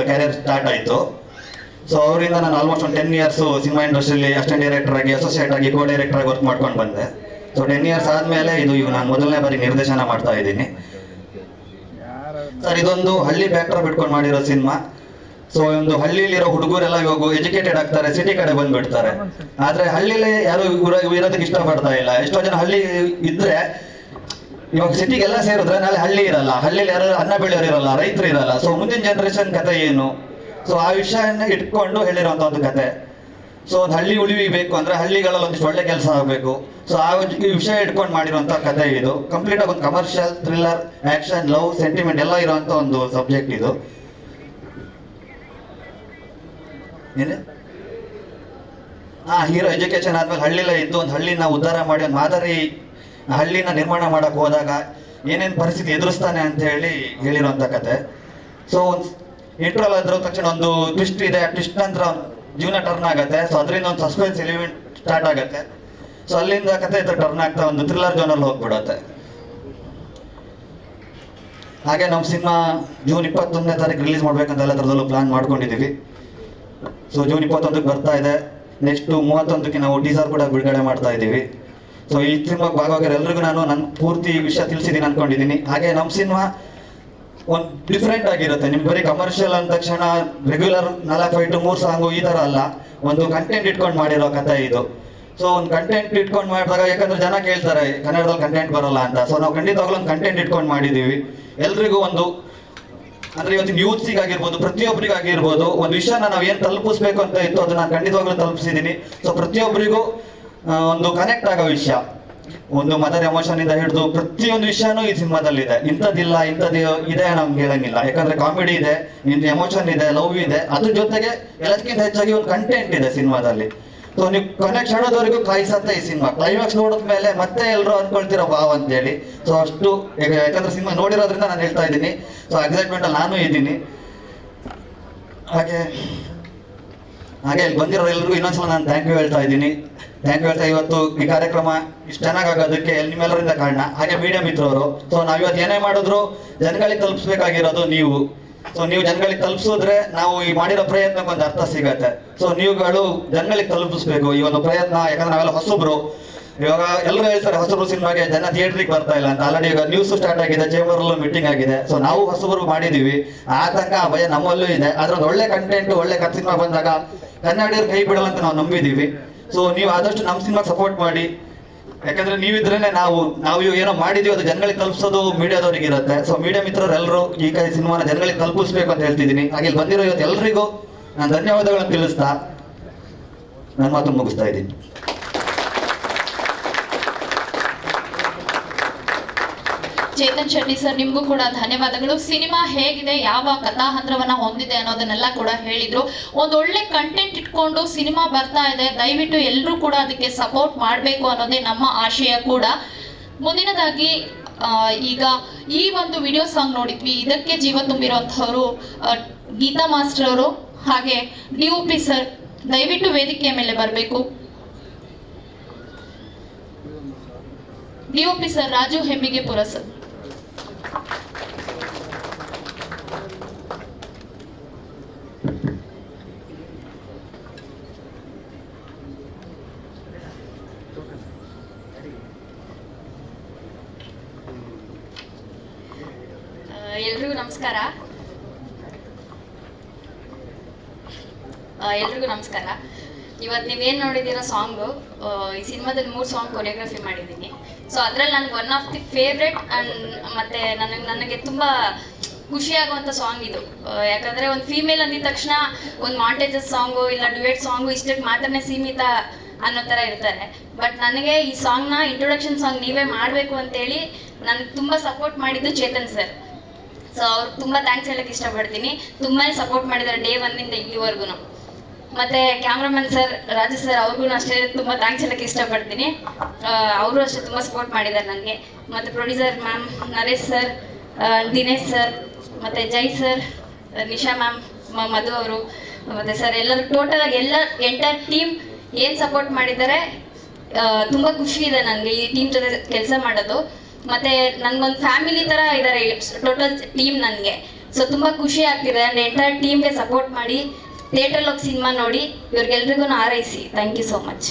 ಕ್ಯಾರಿಯರ್ ಸ್ಟಾರ್ಟ್ ಆಯಿತು. ಸೊ ಅವರಿಂದ ನಾನು ಆಲ್ಮೋಸ್ಟ್ ಒಂದು 10 ಇಯರ್ಸ್ ಸಿನಿಮಾ ಇಂಡಸ್ಟ್ರಿಯಲ್ಲಿ ಅಸಿಸ್ಟೆಂಟ್ ಡೈರೆಕ್ಟರ್ ಆಗಿ, ಅಸೋಸಿಯೇಟ್ ಆಗಿ, ಕೋ ಡೈರೆಕ್ಟರ್ ಆಗಿ ವರ್ಕ್ ಮಾಡ್ಕೊಂಡು ಬಂದೆ. ಸೊ 10 ಇಯರ್ಸ್ ಆದಮೇಲೆ ಈಗ ನಾನು ಮೊದಲನೇ ಬಾರಿ ನಿರ್ದೇಶನ ಮಾಡ್ತಾ ಇದ್ದೀನಿ. ಸರ್ ಇದೊಂದು ಹಳ್ಳಿ ಬ್ಯಾಕ್ಡ್ರಾಪ್ ಬಿಟ್ಕೊಂಡು ಮಾಡಿರೋ ಸಿನಿಮಾ. ಸೊ ಒಂದು ಹಳ್ಳಿಲಿರೋ ಹುಡುಗರೆಲ್ಲ ಇವಾಗ ಎಜುಕೇಟೆಡ್ ಆಗ್ತಾರೆ, ಸಿಟಿ ಕಡೆ ಬಂದ್ಬಿಡ್ತಾರೆ. ಆದ್ರೆ ಹಳ್ಳಿಲಿ ಯಾರು ಇರೋದಕ್ಕೆ ಇಷ್ಟಪಡ್ತಾ ಇಲ್ಲ. ಎಷ್ಟೋ ಜನ ಹಳ್ಳಿ ಇದ್ರೆ ಇವಾಗ ಸಿಟಿಗೆಲ್ಲ ಸೇರಿದ್ರೆ ನಾಳೆ ಹಳ್ಳಿ ಇರಲ್ಲ, ಹಳ್ಳಿಲಿ ಯಾರು ಅನ್ನ ಬೆಳೆಯೋರು ಇರಲ್ಲ, ರೈತರು ಇರಲ್ಲ. ಸೊ ಮುಂದಿನ ಜನರೇಷನ್ ಕತೆ ಏನು, ಸೊ ಆ ವಿಷಯನ ಇಟ್ಕೊಂಡು ಹೇಳಿರುವಂತ ಒಂದು ಕತೆ. ಸೊ ಒಂದು ಹಳ್ಳಿ ಉಳಿಬೇಕು ಅಂದ್ರೆ ಹಳ್ಳಿಗಳಲ್ಲಿ ಒಂದಿಷ್ಟು ಒಳ್ಳೆ ಕೆಲಸ ಆಗಬೇಕು. ಸೊ ಆ ಈ ವಿಷಯ ಇಟ್ಕೊಂಡು ಮಾಡಿರುವಂತ ಕತೆ ಇದು. ಕಂಪ್ಲೀಟ್ ಆಗಿ ಒಂದು commercial, thriller, action, love, sentiment ಎಲ್ಲ ಇರುವಂತ ಒಂದು ಸಬ್ಜೆಕ್ಟ್ ಇದು. ಹೀರೋ ಎಜುಕೇಶನ್ ಆದ್ಮೇಲೆ ಹಳ್ಳಿಲೇ ಇದ್ದು ಒಂದು ಹಳ್ಳಿನ ಉದ್ಧಾರ ಮಾಡಿ ಒಂದು ಮಾದರಿ ಹಳ್ಳಿನ ನಿರ್ಮಾಣ ಮಾಡಕ್ ಹೋದಾಗ ಏನೇನು ಪರಿಸ್ಥಿತಿ ಎದುರಿಸ್ತಾನೆ ಅಂತ ಹೇಳಿರುವಂತ ಕತೆ. ಸೊ ಒಂದು ಇಂಟ್ರೋಲ್ ಆದ್ರೂ ತಕ್ಷಣ ಒಂದು ಟ್ವಿಸ್ಟ್ ಇದೆ, ಆ ಟ್ವಿಸ್ಟ್ ನಂತರ ಜೀವನ ಟರ್ನ್ ಆಗುತ್ತೆ. ಸೊ ಅದರಿಂದ ಒಂದು ಸಸ್ಪೆನ್ಸ್ ಎಲಿಮೆಂಟ್ ಸ್ಟಾರ್ಟ್ ಆಗುತ್ತೆ. ಸೊ ಅಲ್ಲಿಂದ ಕತೆ ಟರ್ನ್ ಆಗ್ತಾ ಒಂದು ಥ್ರಿಲ್ಲರ್ ಜೋನಲ್ಲಿ ಹೋಗ್ಬಿಡುತ್ತೆ. ಹಾಗೆ ನಮ್ಮ ಸಿನಿಮಾ ಜೂನ್ 21ನೇ ತಾರೀಕು ರಿಲೀಸ್ ಮಾಡ್ಬೇಕಂತ ಎಲ್ಲ ಥರದಲ್ಲೂ ಪ್ಲಾನ್ ಮಾಡ್ಕೊಂಡಿದ್ದೀವಿ. ಸೊ ಜೂನ್ 21ಕ್ಕೆ ಬರ್ತಾ ಇದೆ. ನೆಕ್ಸ್ಟ್ 31ಕ್ಕೆ ನಾವು ಟೀಸರ್ ಕೂಡ ಬಿಡುಗಡೆ ಮಾಡ್ತಾ ಇದ್ದೀವಿ. ಸೊ ಈ ಸಿನಿಮಾಗೆ ಭಾಗವಾಗಿರೋ ಎಲ್ರಿಗೂ ನಾನು ನನ್ನ ಪೂರ್ತಿ ವಿಷಯ ತಿಳಿಸಿದ್ದೀನಿ ಅನ್ಕೊಂಡಿದ್ದೀನಿ. ಹಾಗೆ ನಮ್ಮ ಸಿನಿಮಾ ಒಂದು ಡಿಫ್ರೆಂಟ್ ಆಗಿರುತ್ತೆ. ನಿಮ್ಗೆ ಬರೀ ಕಮರ್ಷಿಯಲ್ ಅಂದ ತಕ್ಷಣ ರೆಗ್ಯುಲರ್ 4 ಫೈಟು 3 ಸಾಂಗು ಈ ಥರ ಅಲ್ಲ, ಒಂದು ಕಂಟೆಂಟ್ ಇಟ್ಕೊಂಡು ಮಾಡಿರೋ ಕತೆ ಇದು. ಸೊ ಒಂದು ಕಂಟೆಂಟ್ ಇಟ್ಕೊಂಡು ಮಾಡಿದಾಗ, ಯಾಕಂದ್ರೆ ಜನ ಕೇಳ್ತಾರೆ ಕನ್ನಡದಲ್ಲಿ ಕಂಟೆಂಟ್ ಬರೋಲ್ಲ ಅಂತ. ಸೊ ನಾವು ಖಂಡಿತವಾಗ್ಲೂ ಒಂದು ಕಂಟೆಂಟ್ ಇಟ್ಕೊಂಡು ಮಾಡಿದ್ದೀವಿ. ಎಲ್ರಿಗೂ ಒಂದು ಅಂದ್ರೆ ಇವತ್ತಿನ ಯೂತ್ಸಿಗಾಗಿರ್ಬೋದು, ಪ್ರತಿಯೊಬ್ಬರಿಗಾಗಿರ್ಬೋದು ಒಂದು ವಿಷಯನ ನಾವು ಏನು ತಲುಪಿಸ್ಬೇಕು ಅಂತ ಇತ್ತು ಅದನ್ನ ನಾನು ಖಂಡಿತವಾಗ್ಲೂ ತಲುಪಿಸಿದ್ದೀನಿ. ಸೊ ಪ್ರತಿಯೊಬ್ಬರಿಗೂ ಒಂದು ಕನೆಕ್ಟ್ ಆಗೋ ವಿಷಯ, ಒಂದು ಮದರ್ ಎಮೋಷನ್ ಇಂದ ಹಿಡಿದು ಪ್ರತಿಯೊಂದು ವಿಷಯನೂ ಈ ಸಿನಿಮಾದಲ್ಲಿ ಇದೆ. ಇಂಥದ್ದಿಲ್ಲ ಇಂಥದ್ದು ಇದೆ ನಮ್ಗೆ ಹೇಳಂಗಿಲ್ಲ. ಯಾಕಂದ್ರೆ ಕಾಮಿಡಿ ಇದೆ, ಎಮೋಷನ್ ಇದೆ, ಲವ್ ಇದೆ, ಅದ್ರ ಜೊತೆಗೆ ಎಲ್ಲದಕ್ಕಿಂತ ಹೆಚ್ಚಾಗಿ ಒಂದು ಕಂಟೆಂಟ್ ಇದೆ ಸಿನಿಮಾದಲ್ಲಿ. ಸೊ ನೀವು ಕೊನೆಗೆ ಕ್ಷಣದವರೆಗೂ ಕಾಯಿಸತ್ತೆ ಈ ಸಿನಿಮಾ. ಕ್ಲೈಮ್ಯಾಕ್ಸ್ ನೋಡಿದ್ಮೇಲೆ ಮತ್ತೆ ಎಲ್ಲರೂ ಅನ್ಕೊಳ್ತಿರೋ ಭಾವ ಅಂತೇಳಿ. ಸೊ ಅಷ್ಟು ಯಾಕಂದ್ರೆ ಸಿನಿಮಾ ನೋಡಿರೋದ್ರಿಂದ ನಾನು ಹೇಳ್ತಾ ಇದ್ದೀನಿ. ಸೊ ಎಕ್ಸೈಟ್ಮೆಂಟ್ ಅಲ್ಲಿ ನಾನು ಇದ್ದೀನಿ. ಹಾಗೆ ಇಲ್ಲಿ ಬಂದಿರೋ ಎಲ್ರಿಗೂ ಇನ್ನೊಂದ್ಸಲ ನಾನು ಥ್ಯಾಂಕ್ ಯು ಹೇಳ್ತಾ ಇದ್ದೀನಿ. ಥ್ಯಾಂಕ್ ಯು ಹೇಳ್ತಾ ಇವತ್ತು ಈ ಕಾರ್ಯಕ್ರಮ ಇಷ್ಟು ಚೆನ್ನಾಗಾಗೋದಕ್ಕೆ ನಿಮ್ಮೆಲ್ಲರಿಂದ ಕಾರಣ. ಹಾಗೆ ಮೀಡಿಯಾ ಮಿತ್ರವರು. ಸೊ ನಾವು ಇವತ್ತು ಏನೇ ಮಾಡಿದ್ರು ಜನಗಳಿಗೆ ತಲುಪಿಸ್ಬೇಕಾಗಿರೋದು ನೀವು. ಸೊ ನೀವು ಜನಗಳಿಗೆ ತಲುಪಿಸಿದ್ರೆ ನಾವು ಈ ಮಾಡಿರೋ ಪ್ರಯತ್ನಕ್ಕೆ ಒಂದು ಅರ್ಥ ಸಿಗತ್ತೆ. ಸೊ ನೀವುಗಳು ಜನಗಳಿಗೆ ತಲುಪಿಸ್ಬೇಕು ಈ ಒಂದು ಪ್ರಯತ್ನ. ಯಾಕಂದ್ರೆ ನಾವೆಲ್ಲ ಹೊಸಬ್ರು. ಇವಾಗ ಎಲ್ಲರೂ ಹೇಳ್ತಾರೆ ಹೊಸಬ್ರು ಸಿನಿಮಾಗೆ ಜನ ಥಿಯೇಟ್ರಿಗೆ ಬರ್ತಾ ಇಲ್ಲ ಅಂತ. ಆಲ್ರೆಡಿ ಈಗ ನ್ಯೂಸ್ ಸ್ಟಾರ್ಟ್ ಆಗಿದೆ, ಚೇಂಬರ್ಲ್ಲೂ ಮೀಟಿಂಗ್ ಆಗಿದೆ. ಸೊ ನಾವು ಹೊಸಬ್ರು ಮಾಡಿದೀವಿ, ಆತಂಕ ಆ ಭಯ ನಮ್ಮಲ್ಲೂ ಇದೆ. ಆದ್ರೆ ಒಂದು ಒಳ್ಳೆ ಕಂಟೆಂಟ್, ಒಳ್ಳೆ ಸಿನಿಮಾ ಬಂದಾಗ ಕನ್ನಡಿಗರು ಕೈ ಬಿಡಲ್ಲ ಅಂತ ನಾವು ನಂಬಿದೀವಿ. ಸೊ ನೀವು ಆದಷ್ಟು ನಮ್ಮ ಸಿನಿಮಾಗೆ ಸಪೋರ್ಟ್ ಮಾಡಿ. ಯಾಕಂದ್ರೆ ನೀವಿದ್ರೇನೆ ನಾವು ಏನೋ ಮಾಡಿದೀವಿ ಅದು ಜನಗಳಿಗೆ ತಲುಪಿಸೋದು ಮೀಡಿಯಾದವ್ರಿಗೆ ಇರುತ್ತೆ. ಸೊ ಮೀಡಿಯಾ ಮಿತ್ರರೆಲ್ಲರೂ ಈ ಸಿನಿಮಾನ ಜನಗಳಿಗೆ ತಲುಪಿಸ್ಬೇಕು ಅಂತ ಹೇಳ್ತಿದ್ದೀನಿ. ಹಾಗೆ ಇಲ್ಲಿ ಬಂದಿರೋ ಇವತ್ತು ಎಲ್ರಿಗೂ ನಾನು ಧನ್ಯವಾದಗಳನ್ನು ತಿಳಿಸ್ತಾ ನನ್ನ ಮಾತು ಮುಗಿಸ್ತಾ ಇದ್ದೀನಿ. ಚೇತನ್ ಶೆಟ್ಟಿ ಸರ್, ನಿಮಗೂ ಕೂಡ ಧನ್ಯವಾದಗಳು. ಸಿನಿಮಾ ಹೇಗಿದೆ, ಯಾವ ಕಥಾಹಂತ್ರವನ್ನ ಹೊಂದಿದೆ ಅನ್ನೋದನ್ನೆಲ್ಲ ಕೂಡ ಹೇಳಿದ್ರು. ಒಂದೊಳ್ಳೆ ಕಂಟೆಂಟ್ ಇಟ್ಕೊಂಡು ಸಿನಿಮಾ ಬರ್ತಾ ಇದೆ, ದಯವಿಟ್ಟು ಎಲ್ಲರೂ ಕೂಡ ಅದಕ್ಕೆ ಸಪೋರ್ಟ್ ಮಾಡಬೇಕು ಅನ್ನೋದೇ ನಮ್ಮ ಆಶಯ ಕೂಡ. ಮುಂದಿನದಾಗಿ ಈಗ ಈ ಒಂದು ವಿಡಿಯೋ ಸಾಂಗ್ ನೋಡಿದ್ವಿ, ಇದಕ್ಕೆ ಜೀವ ತುಂಬಿರುವಂತಹವರು ಗೀತಾ ಮಾಸ್ಟರ್ ಅವರು, ಹಾಗೆ DOP ಸರ್ ದಯವಿಟ್ಟು ವೇದಿಕೆಯ ಮೇಲೆ ಬರಬೇಕು. DOP sir Raju Hemmigepura sir. ಎಲ್ರಿಗೂ ನಮಸ್ಕಾರ. ಇವತ್ತು ನೀವೇನು ನೋಡಿದ್ದೀರೋ ಸಾಂಗು, ಈ ಸಿನಿಮಾದಲ್ಲಿ 3 ಸಾಂಗ್ ಕೊರಿಯೋಗ್ರಫಿ ಮಾಡಿದ್ದೀನಿ. ಸೊ ಅದರಲ್ಲಿ ನನಗೆ ಒನ್ ಆಫ್ ದಿ ಫೇವ್ರೆಟ್ ಮತ್ತು ನನಗೆ ತುಂಬ ಖುಷಿಯಾಗುವಂಥ ಸಾಂಗ್ ಇದು. ಯಾಕಂದರೆ ಒಂದು ಫೀಮೇಲ್ ಅಂದಿದ ತಕ್ಷಣ ಒಂದು ಮಾಂಟೇಜಸ್ ಸಾಂಗು ಇಲ್ಲ ಡ್ಯುಯೆಟ್ ಸಾಂಗು ಇಷ್ಟಕ್ಕೆ ಮಾತ್ರನೇ ಸೀಮಿತ ಅನ್ನೋ ಥರ ಇರ್ತಾರೆ. ಬಟ್ ನನಗೆ ಈ ಸಾಂಗ್ನ ಇಂಟ್ರೊಡಕ್ಷನ್ ಸಾಂಗ್ ನೀವೇ ಮಾಡಬೇಕು ಅಂತೇಳಿ ನನಗೆ ತುಂಬ ಸಪೋರ್ಟ್ ಮಾಡಿದ್ದು ಚೇತನ್ ಸರ್. ಸೊ ಅವ್ರಿಗೆ ತುಂಬ ಥ್ಯಾಂಕ್ಸ್ ಹೇಳೋಕ್ಕೆ ಇಷ್ಟಪಡ್ತೀನಿ. ತುಂಬಾ ಸಪೋರ್ಟ್ ಮಾಡಿದ್ದಾರೆ ಡೇ 1 ಇಂದ ಇಲ್ಲಿವರೆಗೂ. ಮತ್ತು ಕ್ಯಾಮ್ರಾಮನ್ ಸರ್, ರಾಜು ಸರ್, ಅವ್ರಿಗೂ ಅಷ್ಟೇ ತುಂಬ ಥ್ಯಾಂಕ್ಸ್ ಹೇಳೋಕ್ಕೆ ಇಷ್ಟಪಡ್ತೀನಿ. ಅವರು ಅಷ್ಟೇ ತುಂಬ ಸಪೋರ್ಟ್ ಮಾಡಿದ್ದಾರೆ ನನಗೆ. ಮತ್ತು producer ma'am, Naresh sir, Dinesh sir, ಮತ್ತು ಜೈ ಸರ್, ನಿಶಾ ಮ್ಯಾಮ್, ಮಧು ಅವರು, ಮತ್ತು ಸರ್ ಎಲ್ಲರೂ ಟೋಟಲಾಗಿ ಎಲ್ಲ ಎಂಟೈರ್ ಟೀಮ್ ಏನು ಸಪೋರ್ಟ್ ಮಾಡಿದ್ದಾರೆ. ತುಂಬ ಖುಷಿ ಇದೆ ನನಗೆ ಈ ಟೀಮ್ ಜೊತೆ ಕೆಲಸ ಮಾಡೋದು. ಮತ್ತು ನನಗೊಂದು ಫ್ಯಾಮಿಲಿ ಥರ ಇದ್ದಾರೆ ಟೋಟಲ್ ಟೀಮ್ ನನಗೆ. ಸೊ ತುಂಬ ಖುಷಿ ಆಗ್ತಿದೆ. ಆ್ಯಂಡ್ ಎಂಟೈರ್ ಟೀಮ್ಗೆ ಸಪೋರ್ಟ್ ಮಾಡಿ ಥಿಯೇಟ್ರಲ್ಲಿ ಹೋಗಿ ಸಿನಿಮಾ ನೋಡಿ ಇವ್ರಿಗೆಲ್ರಿಗೂ ಹಾರೈಸಿ. Thank you so much.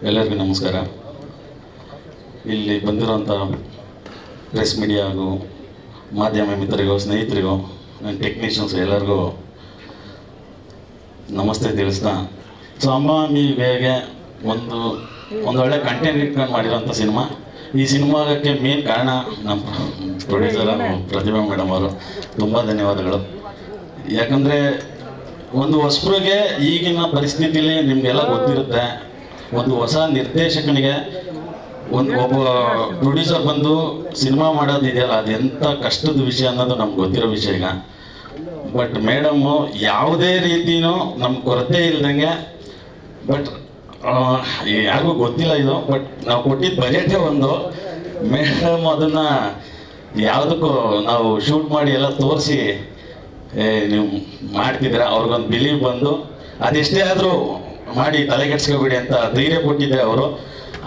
ಎಲ್ಲರಿಗೂ ನಮಸ್ಕಾರ. ಇಲ್ಲಿ ಬಂದಿರೋಂಥ ಪ್ರೆಸ್ ಮೀಡಿಯಾ ಹಾಗೂ ಮಾಧ್ಯಮ ಮಿತ್ರರಿಗೂ, ಸ್ನೇಹಿತರಿಗೂ, ನನ್ನ ಟೆಕ್ನಿಷಿಯನ್ಸ್ ಎಲ್ಲರಿಗೂ ನಮಸ್ತೆ ತಿಳಿಸ್ತಾ, ಸೊ ಅಂಬಾಂಬಿಗೆ ಒಂದೊಳ್ಳೆ ಕಂಟೆಂಟ್ ಇಟ್ಕೊಂಡು ಮಾಡಿರೋಂಥ ಸಿನಿಮಾ. ಈ ಸಿನಿಮಾಕ್ಕೆ ಮೇನ್ ಕಾರಣ ನಮ್ಮ ಪ್ರೊಡ್ಯೂಸರ್ ಪ್ರತಿಭಾ ಮೇಡಮ್ ಅವರು. ತುಂಬ ಧನ್ಯವಾದಗಳು. ಯಾಕಂದರೆ ಒಂದು ಹೊಸಬ್ರಿಗೆ ಈಗಿನ ಪರಿಸ್ಥಿತಿಲಿ ನಿಮಗೆಲ್ಲ ಗೊತ್ತಿರುತ್ತೆ, ಒಂದು ಹೊಸ ನಿರ್ದೇಶಕನಿಗೆ ಒಬ್ಬ ಪ್ರೊಡ್ಯೂಸರ್ ಬಂದು ಸಿನಿಮಾ ಮಾಡೋದಿದೆಯಲ್ಲ, ಅದು ಎಂಥ ಕಷ್ಟದ ವಿಷಯ ಅನ್ನೋದು ನಮ್ಗೆ ಗೊತ್ತಿರೋ ವಿಷಯ ಈಗ. ಬಟ್ ಮೇಡಮ್ಮು ಯಾವುದೇ ರೀತಿಯೂ ನಮ್ಗೆ ಕೊರತೆ ಇಲ್ದಂಗೆ, ಬಟ್ ಯಾರಿಗೂ ಗೊತ್ತಿಲ್ಲ ಇದು, ಬಟ್ ನಾವು ಕೊಟ್ಟಿದ್ದ ಬಜೆಟೇ ಒಂದು. ಮೇಡಮ್ ಅದನ್ನು ಯಾವುದಕ್ಕೂ ನಾವು ಶೂಟ್ ಮಾಡಿ ಎಲ್ಲ ತೋರಿಸಿ ನೀವು ಮಾಡ್ತಿದ್ದೀರ ಅವ್ರಿಗೊಂದು ಬಿಲೀವ್ ಬಂದು ಅದೆಷ್ಟೇ ಆದರೂ ಮಾಡಿ ತಲೆಗೆಡ್ಸ್ಕೊಬೇಡಿ ಅಂತ ಧೈರ್ಯ ಕೊಟ್ಟಿದ್ದೆ ಅವರು.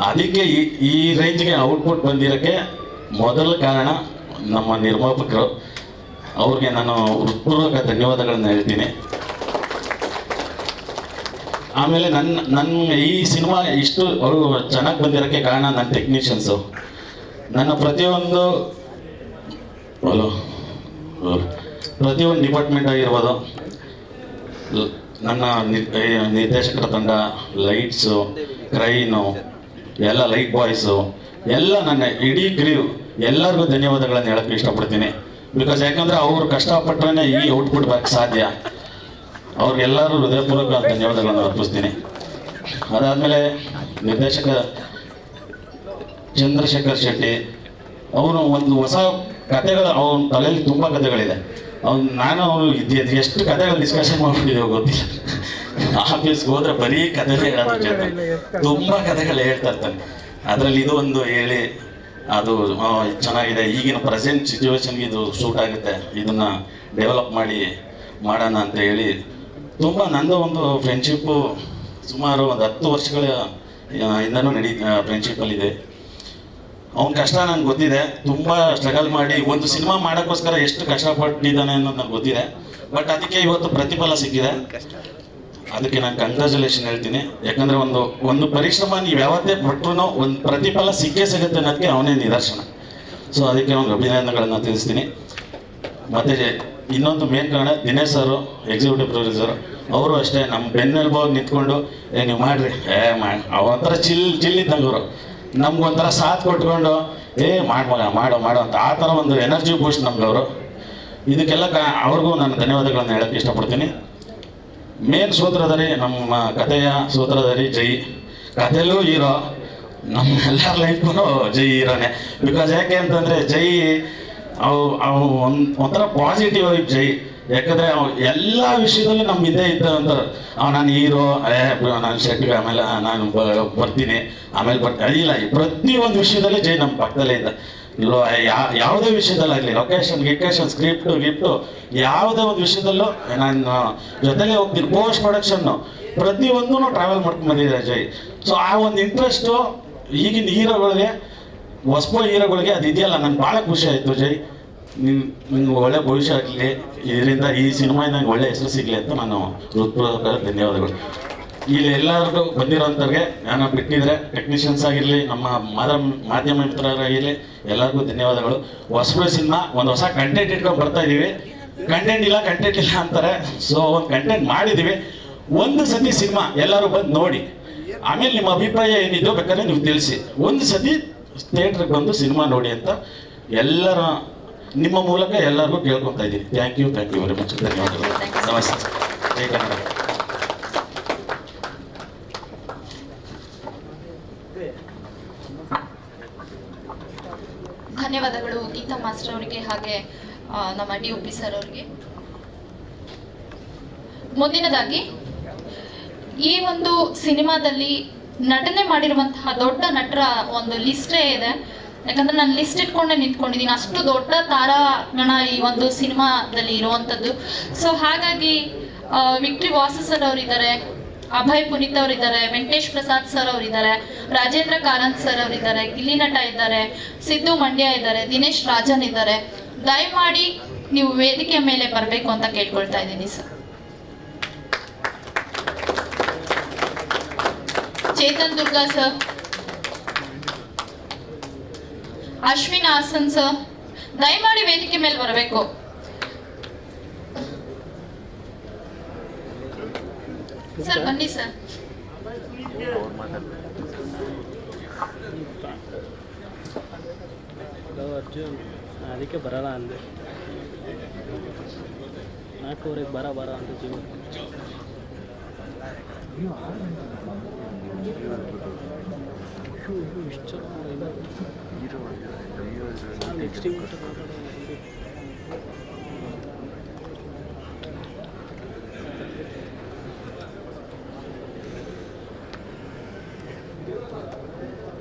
ಅದಕ್ಕೆ ಈ ರೇಂಜ್ಗೆ ಔಟ್ಪುಟ್ ಬಂದಿರೋಕ್ಕೆ ಮೊದಲ ಕಾರಣ ನಮ್ಮ ನಿರ್ಮಾಪಕರು. ಅವ್ರಿಗೆ ನಾನು ಹೃತ್ಪೂರ್ವಕ ಧನ್ಯವಾದಗಳನ್ನು ಹೇಳ್ತೀನಿ. ಆಮೇಲೆ ನನ್ನ ಈ ಸಿನಿಮಾ ಇಷ್ಟು ಅವರು ಚೆನ್ನಾಗಿ ಬಂದಿರೋಕ್ಕೆ ಕಾರಣ ನನ್ನ ಟೆಕ್ನಿಷಿಯನ್ಸು. ನನ್ನ ಪ್ರತಿಯೊಂದು ಡಿಪಾರ್ಟ್ಮೆಂಟ್ ಆಗಿರ್ಬೋದು, ನನ್ನ ನಿರ್ದೇಶಕರ ತಂಡ, ಲೈಟ್ಸು, ಕ್ರೈನು, ಎಲ್ಲ ಲೈಟ್ ಬಾಯ್ಸು, ಎಲ್ಲ ನನ್ನ ಇಡೀ ಕ್ರೀವ್ ಎಲ್ಲರಿಗೂ ಧನ್ಯವಾದಗಳನ್ನು ಹೇಳೋಕ್ಕೆ ಇಷ್ಟಪಡ್ತೀನಿ. ಬಿಕಾಸ್ ಯಾಕಂದರೆ ಅವರು ಕಷ್ಟಪಟ್ಟರೆ ಈ ಔಟ್ಪುಟ್ ಬರೋಕ್ಕೆ ಸಾಧ್ಯ. ಅವ್ರಿಗೆಲ್ಲರೂ ಹೃದಯಪೂರ್ವಕ ಧನ್ಯವಾದಗಳನ್ನು ಅರ್ಪಿಸ್ತೀನಿ. ಅದಾದಮೇಲೆ ನಿರ್ದೇಶಕ ಚಂದ್ರಶೇಖರ್ ಶೆಟ್ಟಿ ಅವನು ಒಂದು ಹೊಸ ಕಥೆಗಳು, ಅವನ ತಲೆಯಲ್ಲಿ ತುಂಬ ಕಥೆಗಳಿದೆ. ನಾನು ಎಷ್ಟು ಕಥೆಗಳು ಡಿಸ್ಕಷನ್ ಮಾಡ್ಬಿಟ್ಟಿದ್ದೇವೆ ಗೊತ್ತಿಲ್ಲ. ಆಫೀಸ್ಗೆ ಹೋದ್ರೆ ಬರೀ ಕಥೆನೇ ಹೇಳೋದ್ರ ಜೊತೆ ತುಂಬ ಕಥೆಗಳು ಹೇಳ್ತಾ ಇರ್ತಾನೆ. ಅದರಲ್ಲಿ ಇದು ಒಂದು ಹೇಳಿ ಅದು ಚೆನ್ನಾಗಿದೆ, ಈಗಿನ ಪ್ರೆಸೆಂಟ್ ಸಿಚುವೇಶನ್ಗೆ ಇದು ಸೂಟ್ ಆಗುತ್ತೆ, ಇದನ್ನು ಡೆವಲಪ್ ಮಾಡೋಣ ಅಂತ ಹೇಳಿ ತುಂಬ ನಂದು ಒಂದು ಫ್ರೆಂಡ್ಶಿಪ್ಪು ಸುಮಾರು ಒಂದು 10 ವರ್ಷಗಳ ಇಂದನೂ ಫ್ರೆಂಡ್ಶಿಪ್ಪಲ್ಲಿದೆ. ಅವ್ನ ಕಷ್ಟ ನನಗೆ ಗೊತ್ತಿದೆ, ತುಂಬ ಸ್ಟ್ರಗಲ್ ಮಾಡಿ ಒಂದು ಸಿನಿಮಾ ಮಾಡೋಕ್ಕೋಸ್ಕರ ಎಷ್ಟು ಕಷ್ಟಪಟ್ಟಿದ್ದಾನೆ ಅನ್ನೋದು ನನಗೆ ಗೊತ್ತಿದೆ. ಬಟ್ ಅದಕ್ಕೆ ಇವತ್ತು ಪ್ರತಿಫಲ ಸಿಕ್ಕಿದೆ, ಅದಕ್ಕೆ ನಾನು ಕಂಗ್ರ್ಯಾಚುಲೇಷನ್ ಹೇಳ್ತೀನಿ. ಯಾಕಂದರೆ ಒಂದು ಪರಿಶ್ರಮ ನೀವು ಯಾವತ್ತೇ ಪಟ್ಟರು ಒಂದು ಪ್ರತಿಫಲ ಸಿಕ್ಕೇ ಸಿಗುತ್ತೆ ಅನ್ನೋದಕ್ಕೆ ಅವನೇ ನಿದರ್ಶನ. ಸೊ ಅದಕ್ಕೆ ಅವ್ನಿಗೆ ಅಭಿನಂದನೆಗಳನ್ನು ತಿಳಿಸ್ತೀನಿ. ಮತ್ತು ಇನ್ನೊಂದು ಮೇನ್ ಕಾರಣ ದಿನೇಶ್ ಸರು, ಎಕ್ಸಿಕ್ಯೂಟಿವ್ ಪ್ರೊಡ್ಯೂಸರು. ಅವರು ಅಷ್ಟೇ ನಮ್ಮ ಬೆನ್ನೆಲುಬಾಗಿ ನಿಂತ್ಕೊಂಡು ನೀವು ಮಾಡಿರಿ ಅವಂಥರ ಚಿಲ್ಲಿದ್ದಂಗೆ ಅವರು ನಮ್ಗೊಂಥರ ಸಾಥ್ ಕೊಟ್ಕೊಂಡು ಮಾಡೋ ಅಂತ ಆ ಥರ ಒಂದು ಎನರ್ಜಿ ಬೂಸ್ಟ್ ನಮ್ಗೆ ಅವರು. ಇದಕ್ಕೆಲ್ಲ ಅವ್ರಿಗೂ ನಾನು ಧನ್ಯವಾದಗಳನ್ನು ಹೇಳೋಕ್ಕೆ ಇಷ್ಟಪಡ್ತೀನಿ. ಮೇನ್ ಸೂತ್ರಧಾರಿ, ನಮ್ಮ ಕಥೆಯ ಸೂತ್ರಧಾರಿ ಜೈ. ಕಥೆಯಲ್ಲೂ ಹೀರೋ, ನಮ್ಮೆಲ್ಲರ ಲೈಫ್ಗೂ ಜೈ ಹೀರೋನೇ. ಬಿಕಾಸ್ ಯಾಕೆ ಅಂತಂದರೆ ಜೈ ಅವು ಒಂಥರ ಪಾಸಿಟಿವ್ ವೈಬ್ ಜೈ. ಯಾಕಂದರೆ ಎಲ್ಲ ವಿಷಯದಲ್ಲೂ ನಮ್ಮ ಹಿಂದೆ ಇದ್ದಂತ ನಾನು ಹೀರೋ, ನಾನು ಶೆಟ್ಗೆ ಆಮೇಲೆ ನಾನು ಬರ್ತೀನಿ ಇಲ್ಲ, ಪ್ರತಿಯೊಂದು ವಿಷಯದಲ್ಲೇ ಜೈ ನಮ್ಮ ಪಕ್ಕದಲ್ಲೇ ಇದ್ದ. ಯಾವುದೇ ವಿಷಯದಲ್ಲಾಗಲಿ, ಲೊಕೇಶನ್ ಸ್ಕ್ರಿಪ್ಟು ಯಾವುದೇ ಒಂದು ವಿಷಯದಲ್ಲೂ ನಾನು ಜೊತೆಲೇ ಹೋಗ್ತೀನಿ. ಪೋಸ್ಟ್ ಪ್ರೊಡಕ್ಷನ್ನು ಪ್ರತಿಯೊಂದೂ ಟ್ರಾವೆಲ್ ಮಾಡ್ಕೊಂಡು ಬಂದಿದೆ ಜೈ. ಸೊ ಆ ಒಂದು ಇಂಟ್ರೆಸ್ಟು ಈಗಿನ ಹೀರೋಗಳಿಗೆ, ಹೊಸ ಹೀರೋಗಳಿಗೆ ಅದು ಇದೆಯಲ್ಲ, ನನಗೆ ಭಾಳ ಖುಷಿ ಆಯಿತು ಜೈ. ನಿಮ್ಗೆ ಒಳ್ಳೆ ಭವಿಷ್ಯ ಆಗಲಿ, ಇದರಿಂದ ಈ ಸಿನಿಮಾಯಿಂದ ನಂಗೆ ಒಳ್ಳೆ ಹೆಸರು ಸಿಗಲಿ ಅಂತ ನಾನು ಹೃತ್ಪೂರ್ವಕ ಧನ್ಯವಾದಗಳು. ಇಲ್ಲಿ ಎಲ್ಲರಿಗೂ ಬಂದಿರೋಂಥವ್ರಿಗೆ ನಾನು ಬಿಟ್ಟಿದ್ರೆ ಟೆಕ್ನಿಷಿಯನ್ಸ್ ಆಗಿರಲಿ, ನಮ್ಮ ಮಾಧ್ಯಮ ಮಿತ್ರರಾಗಿರಲಿ, ಎಲ್ಲರಿಗೂ ಧನ್ಯವಾದಗಳು. ಹೊಸಬ್ರು ಸಿನಿಮಾ ಒಂದು ಹೊಸ ಕಂಟೆಂಟ್ ಇಟ್ಕೊಂಡು ಬರ್ತಾ ಇದ್ದೀವಿ. ಕಂಟೆಂಟ್ ಇಲ್ಲ ಅಂತಾರೆ. ಸೊ ಒಂದು ಕಂಟೆಂಟ್ ಮಾಡಿದ್ದೀವಿ. ಒಂದು ಸತಿ ಸಿನಿಮಾ ಎಲ್ಲರೂ ಬಂದು ನೋಡಿ, ಆಮೇಲೆ ನಿಮ್ಮ ಅಭಿಪ್ರಾಯ ಏನಿದೆಯೋ ಬೇಕಾದ್ರೆ ನೀವು ತಿಳಿಸಿ. ಒಂದು ಸತಿ ಥಿಯೇಟ್ರಿಗೆ ಬಂದು ಸಿನಿಮಾ ನೋಡಿ ಅಂತ ಎಲ್ಲರ ನಿಮ್ಮ ಮೂಲಕ ಎಲ್ಲರಿಗೂ ಕೇಳ್ಕೊತಾ ಇದ್ದೀನಿ. Thank you very much. ಧನ್ಯವಾದಗಳು. ನಮಸ್ತೆ. ಜೈ ಕನ್ನಡ. ಧನ್ಯವಾದಗಳು ಗೀತಾ ಮಾಸ್ಟರ್ ಅವರಿಗೆ, ಹಾಗೆ ನಮ್ಮ DOP ಸರ್ ಅವರಿಗೆ. ಮುಂದಿನದಾಗಿ ಈ ಒಂದು ಸಿನಿಮಾದಲ್ಲಿ ನಟನೆ ಮಾಡಿರುವಂತಹ ದೊಡ್ಡ ನಟರ ಒಂದು ಲಿಸ್ಟೇ ಇದೆ. ಯಾಕಂದ್ರೆ ನಾನು ಲಿಸ್ಟ್ ಇಟ್ಕೊಂಡೆ ನಿಂತ್ಕೊಂಡಿದ್ದೀನಿ, ಅಷ್ಟು ದೊಡ್ಡ ತಾರಾಗಣ ಈ ಒಂದು ಸಿನಿಮಾದಲ್ಲಿ ಇರುವಂಥದ್ದು. ಸೊ ಹಾಗಾಗಿ ವಿಕ್ಟ್ರಿ ವಾಸು ಸರ್ ಅವರಿದ್ದಾರೆ, ಅಭಯ್ ಪುನೀತ್ ಅವರಿದ್ದಾರೆ, ವೆಂಕಟೇಶ್ ಪ್ರಸಾದ್ ಸರ್ ಅವರಿದ್ದಾರೆ, ರಾಜೇಂದ್ರ ಕಾರಂತ್ ಸರ್ ಅವರಿದ್ದಾರೆ, ಗಿಲ್ಲಿ ನಟ ಇದ್ದಾರೆ, ಸಿದ್ದು ಮಂಡ್ಯ ಇದ್ದಾರೆ, ದಿನೇಶ್ ರಾಜನ್ ಇದ್ದಾರೆ. ದಯಮಾಡಿ ನೀವು ವೇದಿಕೆ ಮೇಲೆ ಬರಬೇಕು ಅಂತ ಕೇಳ್ಕೊಳ್ತಾ ಇದ್ದೀನಿ sir. Chetan Durga sir, Ashwin Hassan sir, ದಯಮಾಡಿ ವೇದಿಕೆ ಮೇಲೆ ಬರಬೇಕು. ಸರ್ ಬನ್ನಿ ಸರ್. ಅರ್ಜುನ್ ಅದಕ್ಕೆ ಬರಲ್ಲ ಅಂದೆ, 4:15 ಬರ ಅಂತ ಜೀವ ಇಷ್ಟು ನೆಕ್ಸ್ಟ್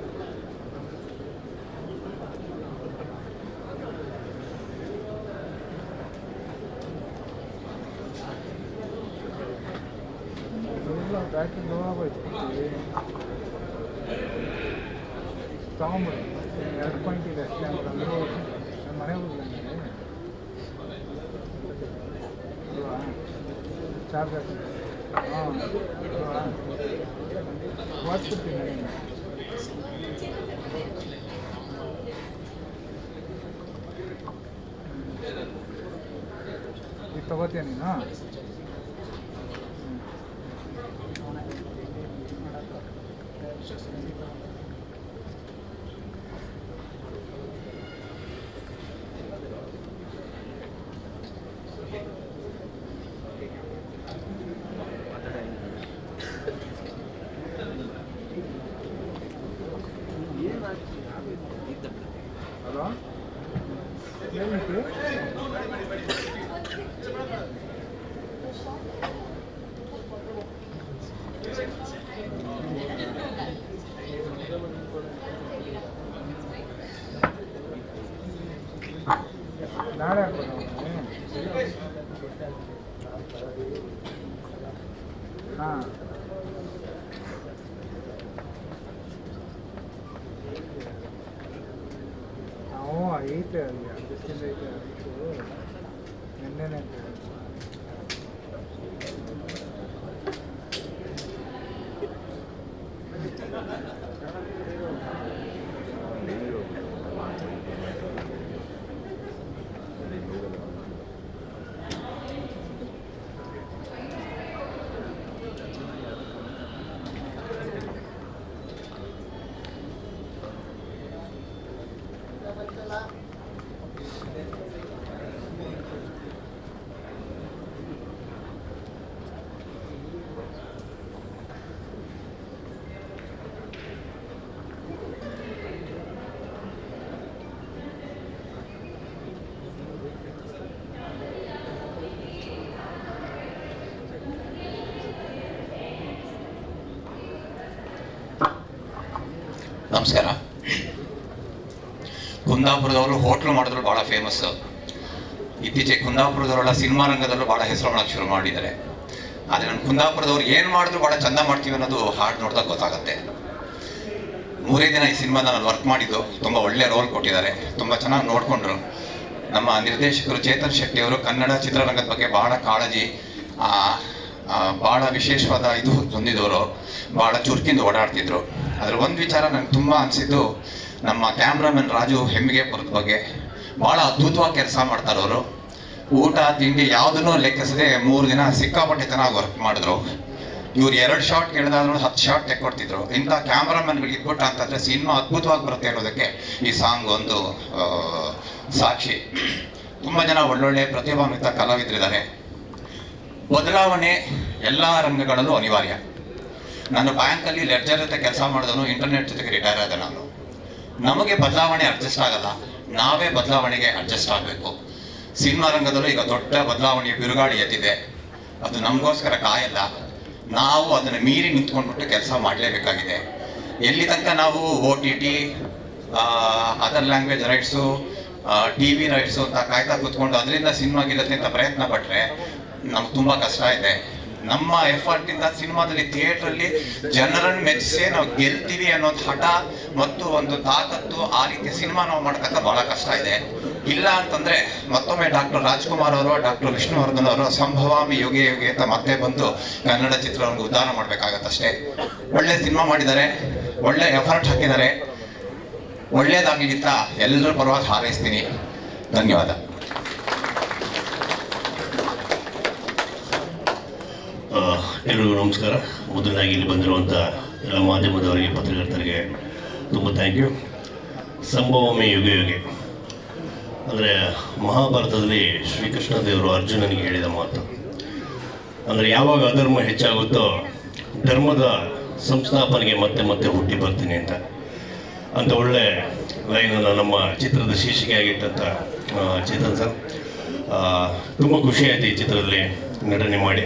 ಬ್ಯಾಟ್ರಿ ಲೋ ಆಗೋಯ್ತು, ತಗೊಂಬಿಡಿ 2 ಪಾಯಿಂಟ್ ಇದೆ ಅಷ್ಟೇ ಅಂತ ಅಂದ್ರೆ ನಮ್ಮ ಮನೆಗೆ ಹೋಗ್ಲಿ ಚಾರ್ಜ್ ಆಗ್ತದೆ. ಹಾಂ ಓಡಿಸ್ಬಿಡ್ತೀನಿ ನನಗೆ. ಇದು ತಗೋತೀಯ ನೀನು? ಹಲೋ ಏನೈತಿ? ನಾಳೆ ಹಾಕೋಣ. ಹಾಂ ನಾವು ಐತೆ ಅಲ್ಲಿ ಅಡ್ಜಸ್ಟಿಂದ ಐತೆ ನಿನ್ನೆನೆ ಅಂತ ನಮಸ್ಕಾರ. ಕುಂದಾಪುರದವರು ಹೋಟ್ಲು ಮಾಡಿದ್ರು ಭಾಳ ಫೇಮಸ್ಸು. ಇತ್ತೀಚೆಗೆ ಕುಂದಾಪುರದವರೆಲ್ಲ ಸಿನಿಮಾ ರಂಗದಲ್ಲೂ ಭಾಳ ಹೆಸರು ಮಾಡೋಕ್ಕೆ ಶುರು ಮಾಡಿದ್ದಾರೆ. ಆದರೆ ನಮ್ಮ ಕುಂದಾಪುರದವ್ರು ಏನು ಮಾಡಿದ್ರು ಭಾಳ ಚಂದ ಮಾಡ್ತೀವಿ ಅನ್ನೋದು ಹಾಡು ನೋಡಿದಾಗ ಗೊತ್ತಾಗುತ್ತೆ. 3 ದಿನ ಈ ಸಿನಿಮಾದ ನಾನು ವರ್ಕ್ ಮಾಡಿದ್ದು, ತುಂಬ ಒಳ್ಳೆಯ ರೋಲ್ ಕೊಟ್ಟಿದ್ದಾರೆ, ತುಂಬ ಚೆನ್ನಾಗಿ ನೋಡಿಕೊಂಡ್ರು. ನಮ್ಮ ನಿರ್ದೇಶಕರು ಚೇತನ್ ಶೆಟ್ಟಿ ಅವರು ಕನ್ನಡ ಚಿತ್ರರಂಗದ ಬಗ್ಗೆ ಭಾಳ ಕಾಳಜಿ, ಭಾಳ ವಿಶೇಷವಾದ ಇದು ಹೊಂದಿದವರು, ಭಾಳ ಚುರುಕಿಂದ ಓಡಾಡ್ತಿದ್ರು. ಅದ್ರ ಒಂದು ವಿಚಾರ ನನಗೆ ತುಂಬ ಅನಿಸಿದ್ದು, ನಮ್ಮ ಕ್ಯಾಮ್ರಾಮನ್ ರಾಜು ಹೆಮ್ಮಿಗೆಪುರದ ಬಗ್ಗೆ ಭಾಳ ಅದ್ಭುತವಾಗಿ ಕೆಲಸ ಮಾಡ್ತಾರೆ ಅವರು. ಊಟ ತಿಂಡಿ ಯಾವುದನ್ನೂ ಲೆಕ್ಕಿಸದೆ 3 ದಿನ ಸಿಕ್ಕಾಪಟ್ಟೆ ಚೆನ್ನಾಗಿ ವರ್ಕ್ ಮಾಡಿದ್ರು. ಇವ್ರು 2 ಶಾಟ್ ಕೇಳಿದಾದ್ರೂ 10 ಶಾಟ್ ತೆಕ್ಕೊಡ್ತಿದ್ರು. ಇಂಥ ಕ್ಯಾಮ್ರಾಮನ್ಗಳು ಇದ್ಬಿಟ್ಟ ಅಂತಂದರೆ ಸಿನಿಮಾ ಅದ್ಭುತವಾಗಿ ಬರುತ್ತೆ ಅನ್ನೋದಕ್ಕೆ ಈ ಸಾಂಗ್ ಒಂದು ಸಾಕ್ಷಿ. ತುಂಬ ಜನ ಒಳ್ಳೊಳ್ಳೆ ಪ್ರತಿಭಾನ್ವಿತ ಕಲಾವಿದರಿದ್ದಾರೆ. ಬದಲಾವಣೆ ಎಲ್ಲ ರಂಗಗಳಲ್ಲೂ ಅನಿವಾರ್ಯ. ನಾನು ಬ್ಯಾಂಕಲ್ಲಿ ಲೆಡ್ಜರ್ ಜೊತೆ ಕೆಲಸ ಮಾಡಿದನು, ಇಂಟರ್ನೆಟ್ ಜೊತೆಗೆ ರಿಟೈರ್ ಆದ ನಾನು. ನಮಗೆ ಬದಲಾವಣೆ ಅಡ್ಜಸ್ಟ್ ಆಗಲ್ಲ, ನಾವೇ ಬದಲಾವಣೆಗೆ ಅಡ್ಜಸ್ಟ್ ಆಗಬೇಕು. ಸಿನಿಮಾ ರಂಗದಲ್ಲೂ ಈಗ ದೊಡ್ಡ ಬದಲಾವಣೆಯ ಬಿರುಗಾಳಿ ಎದ್ದಿದೆ. ಅದು ನಮಗೋಸ್ಕರ ಕಾಯಲ್ಲ, ನಾವು ಅದನ್ನು ಮೀರಿ ನಿಂತ್ಕೊಂಡ್ಬಿಟ್ಟು ಕೆಲಸ ಮಾಡಲೇಬೇಕಾಗಿದೆ. ಎಲ್ಲಿ ತನಕ ನಾವು OTT, other language rights, TV rights ಅಂತ ಕಾಯ್ತಾ ಕೂತ್ಕೊಂಡು ಅದರಿಂದ ಸಿನಿಮಾ ಗೆಲ್ಲತ್ತೆ ಅಂತ ಪ್ರಯತ್ನ ಪಟ್ಟರೆ ನಮ್ಗೆ ತುಂಬ ಕಷ್ಟ ಇದೆ. ನಮ್ಮ ಎಫರ್ಟಿಂದ ಸಿನಿಮಾದಲ್ಲಿ ಥಿಯೇಟ್ರಲ್ಲಿ ಜನರನ್ನು ಮೆಚ್ಚಿಸಿ ನಾವು ಗೆಲ್ತೀವಿ ಅನ್ನೋದು ಹಠ ಮತ್ತು ಒಂದು ತಾಕತ್ತು, ಆ ರೀತಿ ಸಿನಿಮಾ ನಾವು ಮಾಡ್ತಕ್ಕ ಭಾಳ ಕಷ್ಟ ಇದೆ. ಇಲ್ಲ ಅಂತಂದರೆ ಮತ್ತೊಮ್ಮೆ ಡಾಕ್ಟರ್ ರಾಜ್ಕುಮಾರ್ ಅವರು, ಡಾಕ್ಟರ್ ವಿಷ್ಣುವರ್ಧನ್ ಅವರು ಸಂಭವಾಮಿ ಯುಗೆ ಯುಗೆ ಅಂತ ಮತ್ತೆ ಬಂದು ಕನ್ನಡ ಚಿತ್ರವನ್ನು ಉದ್ಧಾರ ಮಾಡಬೇಕಾಗತ್ತಷ್ಟೇ. ಒಳ್ಳೆ ಸಿನಿಮಾ ಮಾಡಿದ್ದಾರೆ, ಒಳ್ಳೆ ಎಫರ್ಟ್ ಹಾಕಿದ್ದಾರೆ, ಒಳ್ಳೇದಾಗಲಿ ಅಂತ ಎಲ್ಲರ ಪರವಾಗಿ ಹಾರೈಸ್ತೀನಿ. ಧನ್ಯವಾದ. ಎಲ್ರಿಗೂ ನಮಸ್ಕಾರ. ಮೊದಲನಾಗಿ ಇಲ್ಲಿ ಬಂದಿರುವಂಥ ಎಲ್ಲ ಮಾಧ್ಯಮದವರಿಗೆ, ಪತ್ರಕರ್ತರಿಗೆ ತುಂಬ ಥ್ಯಾಂಕ್ ಯು. ಸಂಭವಮಿ ಯುಗೆ ಯುಗೆ ಅಂದರೆ ಮಹಾಭಾರತದಲ್ಲಿ ಶ್ರೀಕೃಷ್ಣ ದೇವರು ಅರ್ಜುನನಿಗೆ ಹೇಳಿದ ಮಾತು. ಅಂದರೆ ಯಾವಾಗ ಅಧರ್ಮ ಹೆಚ್ಚಾಗುತ್ತೋ ಧರ್ಮದ ಸಂಸ್ಥಾಪನೆಗೆ ಮತ್ತೆ ಮತ್ತೆ ಹುಟ್ಟಿ ಬರ್ತೀನಿ ಅಂತ ಒಳ್ಳೆ ಲೈನನ್ನು ನಮ್ಮ ಚಿತ್ರದ ಶೀರ್ಷಿಕೆಯಾಗಿಟ್ಟಂಥ ಚೇತನ್ ಸರ್, ತುಂಬ ಖುಷಿಯಾಯಿತು ಈ ಚಿತ್ರದಲ್ಲಿ ನಟನೆ ಮಾಡಿ.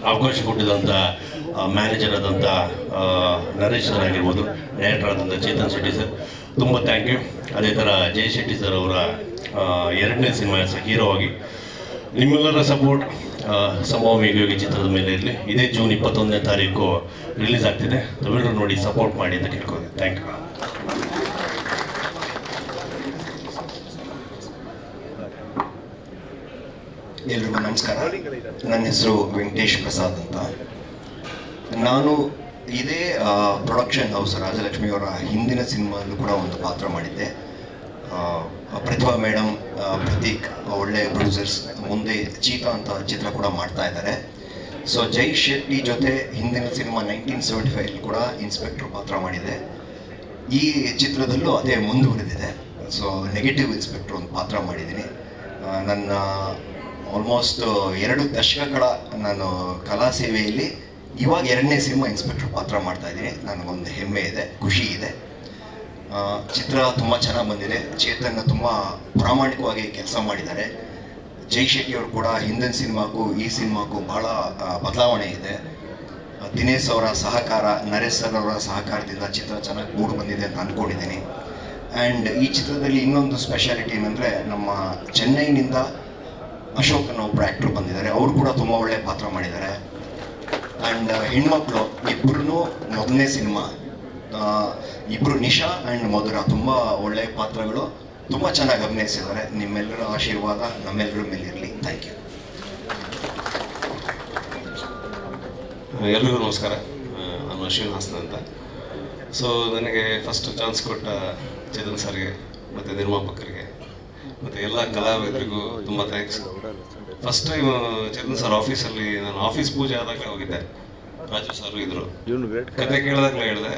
ಅವಕಾಶ ಕೊಟ್ಟಿದ್ದಂಥ ಮ್ಯಾನೇಜರ್ ಆದಂಥ ನರೇಶ್ ಸರ್ ಆಗಿರ್ಬೋದು, ಡೈರೆಕ್ಟರ್ ಆದಂಥ ಚೇತನ್ ಶೆಟ್ಟಿ ಸರ್, ತುಂಬ ಥ್ಯಾಂಕ್ ಯು. ಅದೇ ಥರ ಜೈ ಶೆಟ್ಟಿ ಸರ್ ಅವರ 2ನೇ ಸಿನಿಮಾ ಹೀರೋ ಆಗಿ ನಿಮ್ಮೆಲ್ಲರ ಸಪೋರ್ಟ್ ಸಂಭವಮಿ ಯುಗೆ ಯುಗೆ ಚಿತ್ರದ ಮೇಲೆ ಇರಲಿ. ಇದೇ ಜೂನ್ 21ನೇ ತಾರೀಕು ರಿಲೀಸ್ ಆಗ್ತಿದೆ. ತಾವೆಲ್ಲರೂ ನೋಡಿ ಸಪೋರ್ಟ್ ಮಾಡಿ ಅಂತ ಕೇಳ್ಕೊಳ್ತೀನಿ. Thank you. ಎಲ್ರಿಗೂ ನಮಸ್ಕಾರ. ನನ್ನ ಹೆಸರು ವೆಂಕಟೇಶ್ ಪ್ರಸಾದ್ ಅಂತ. ನಾನು ಇದೇ ಪ್ರೊಡಕ್ಷನ್ ಹೌಸ್ ರಾಜಲಕ್ಷ್ಮಿಯವರ ಹಿಂದಿನ ಸಿನಿಮಾಲ್ಲೂ ಕೂಡ ಒಂದು ಪಾತ್ರ ಮಾಡಿದ್ದೆ. ಪ್ರತಿಭಾ ಮೇಡಮ್, ಪ್ರತೀಕ್ ಒಳ್ಳೆ ಪ್ರೊಡ್ಯೂಸರ್ಸ್, ಮುಂದೆ ಚೀತಾ ಅಂತ ಚಿತ್ರ ಕೂಡ ಮಾಡ್ತಾ ಇದ್ದಾರೆ. ಸೊ ಜೈ ಶೆಟ್ಟಿ ಜೊತೆ ಹಿಂದಿನ ಸಿನಿಮಾ 1975 ಕೂಡ ಇನ್ಸ್ಪೆಕ್ಟರ್ ಪಾತ್ರ ಮಾಡಿದೆ. ಈ ಚಿತ್ರದಲ್ಲೂ ಅದೇ ಮುಂದುವರೆದಿದೆ. ಸೊ ನೆಗೆಟಿವ್ ಇನ್ಸ್ಪೆಕ್ಟರ್ ಒಂದು ಪಾತ್ರ ಮಾಡಿದ್ದೀನಿ. ನನ್ನ ಆಲ್ಮೋಸ್ಟ್ 2 ದಶಕಗಳ ನಾನು ಕಲಾ ಸೇವೆಯಲ್ಲಿ ಇವಾಗ 2ನೇ ಸಿನಿಮಾ ಇನ್ಸ್ಪೆಕ್ಟರ್ ಪಾತ್ರ ಮಾಡ್ತಾ ಇದ್ದೀನಿ. ನನಗೊಂದು ಹೆಮ್ಮೆ ಇದೆ, ಖುಷಿ ಇದೆ. ಚಿತ್ರ ತುಂಬ ಚೆನ್ನಾಗಿ ಬಂದಿದೆ. ಚೇತನ್ ತುಂಬ ಪ್ರಾಮಾಣಿಕವಾಗಿ ಕೆಲಸ ಮಾಡಿದ್ದಾರೆ. ಜೈ ಶೆಟ್ಟಿಯವರು ಕೂಡ ಹಿಂದಿನ ಸಿನಿಮಾಗೂ ಈ ಸಿನಿಮಾಗೂ ಭಾಳ ಬದಲಾವಣೆ ಇದೆ. ದಿನೇಶ್ ಅವರ ಸಹಕಾರ, ನರೇಶ್ ಸರ್ ಅವರ ಸಹಕಾರದಿಂದ ಚಿತ್ರ ಚೆನ್ನಾಗಿ ಮೂಡಿ ಬಂದಿದೆ ಅಂತ ಅಂದ್ಕೊಂಡಿದ್ದೀನಿ. ಆ್ಯಂಡ್ ಈ ಚಿತ್ರದಲ್ಲಿ ಇನ್ನೊಂದು ಸ್ಪೆಷಾಲಿಟಿ ಏನಂದರೆ, ನಮ್ಮ ಚೆನ್ನೈನಿಂದ ಅಶೋಕ್ ಅನ್ನೋ ಒಬ್ಬರು ಆ್ಯಕ್ಟ್ರು ಬಂದಿದ್ದಾರೆ. ಅವರು ಕೂಡ ತುಂಬ ಒಳ್ಳೆಯ ಪಾತ್ರ ಮಾಡಿದ್ದಾರೆ. ಆ್ಯಂಡ್ ಹೆಣ್ಮಕ್ಳು ಇಬ್ಬರೂ ಮೊದಲನೇ ಸಿನಿಮಾ, ಇಬ್ಬರು ನಿಶಾ ಆ್ಯಂಡ್ ಮಧುರ ತುಂಬ ಒಳ್ಳೆಯ ಪಾತ್ರಗಳು, ತುಂಬ ಚೆನ್ನಾಗಿ ಅಭಿನಯಿಸಿದ್ದಾರೆ. ನಿಮ್ಮೆಲ್ಲರ ಆಶೀರ್ವಾದ ನಮ್ಮೆಲ್ಲರ ಮೇಲೆ ಇರಲಿ. Thank you. ಎಲ್ರಿಗೂ ನಮಸ್ಕಾರ. ನಾನು ಅಶ್ವಿನ್ ಹಾಸನ್ ಅಂತ. ಸೊ ನನಗೆ ಫಸ್ಟ್ ಚಾನ್ಸ್ ಕೊಟ್ಟ ಚೇತನ್ ಸರ್ಗೆ ಮತ್ತು ನಿರ್ಮಾಪಕರಿಗೆ ಮತ್ತು ಎಲ್ಲ ಕಲಾವಿದರಿಗೂ ತುಂಬ thanks. First time Chetan sir ಆಫೀಸಲ್ಲಿ ನಾನು ಆಫೀಸ್ ಪೂಜೆ ಆದಾಗಲೇ ಹೋಗಿದ್ದೆ. ರಾಜು ಸರ್ ಇದ್ರು, ಕತೆ ಕೇಳಿದಾಗಲೇ ಹೇಳಿದೆ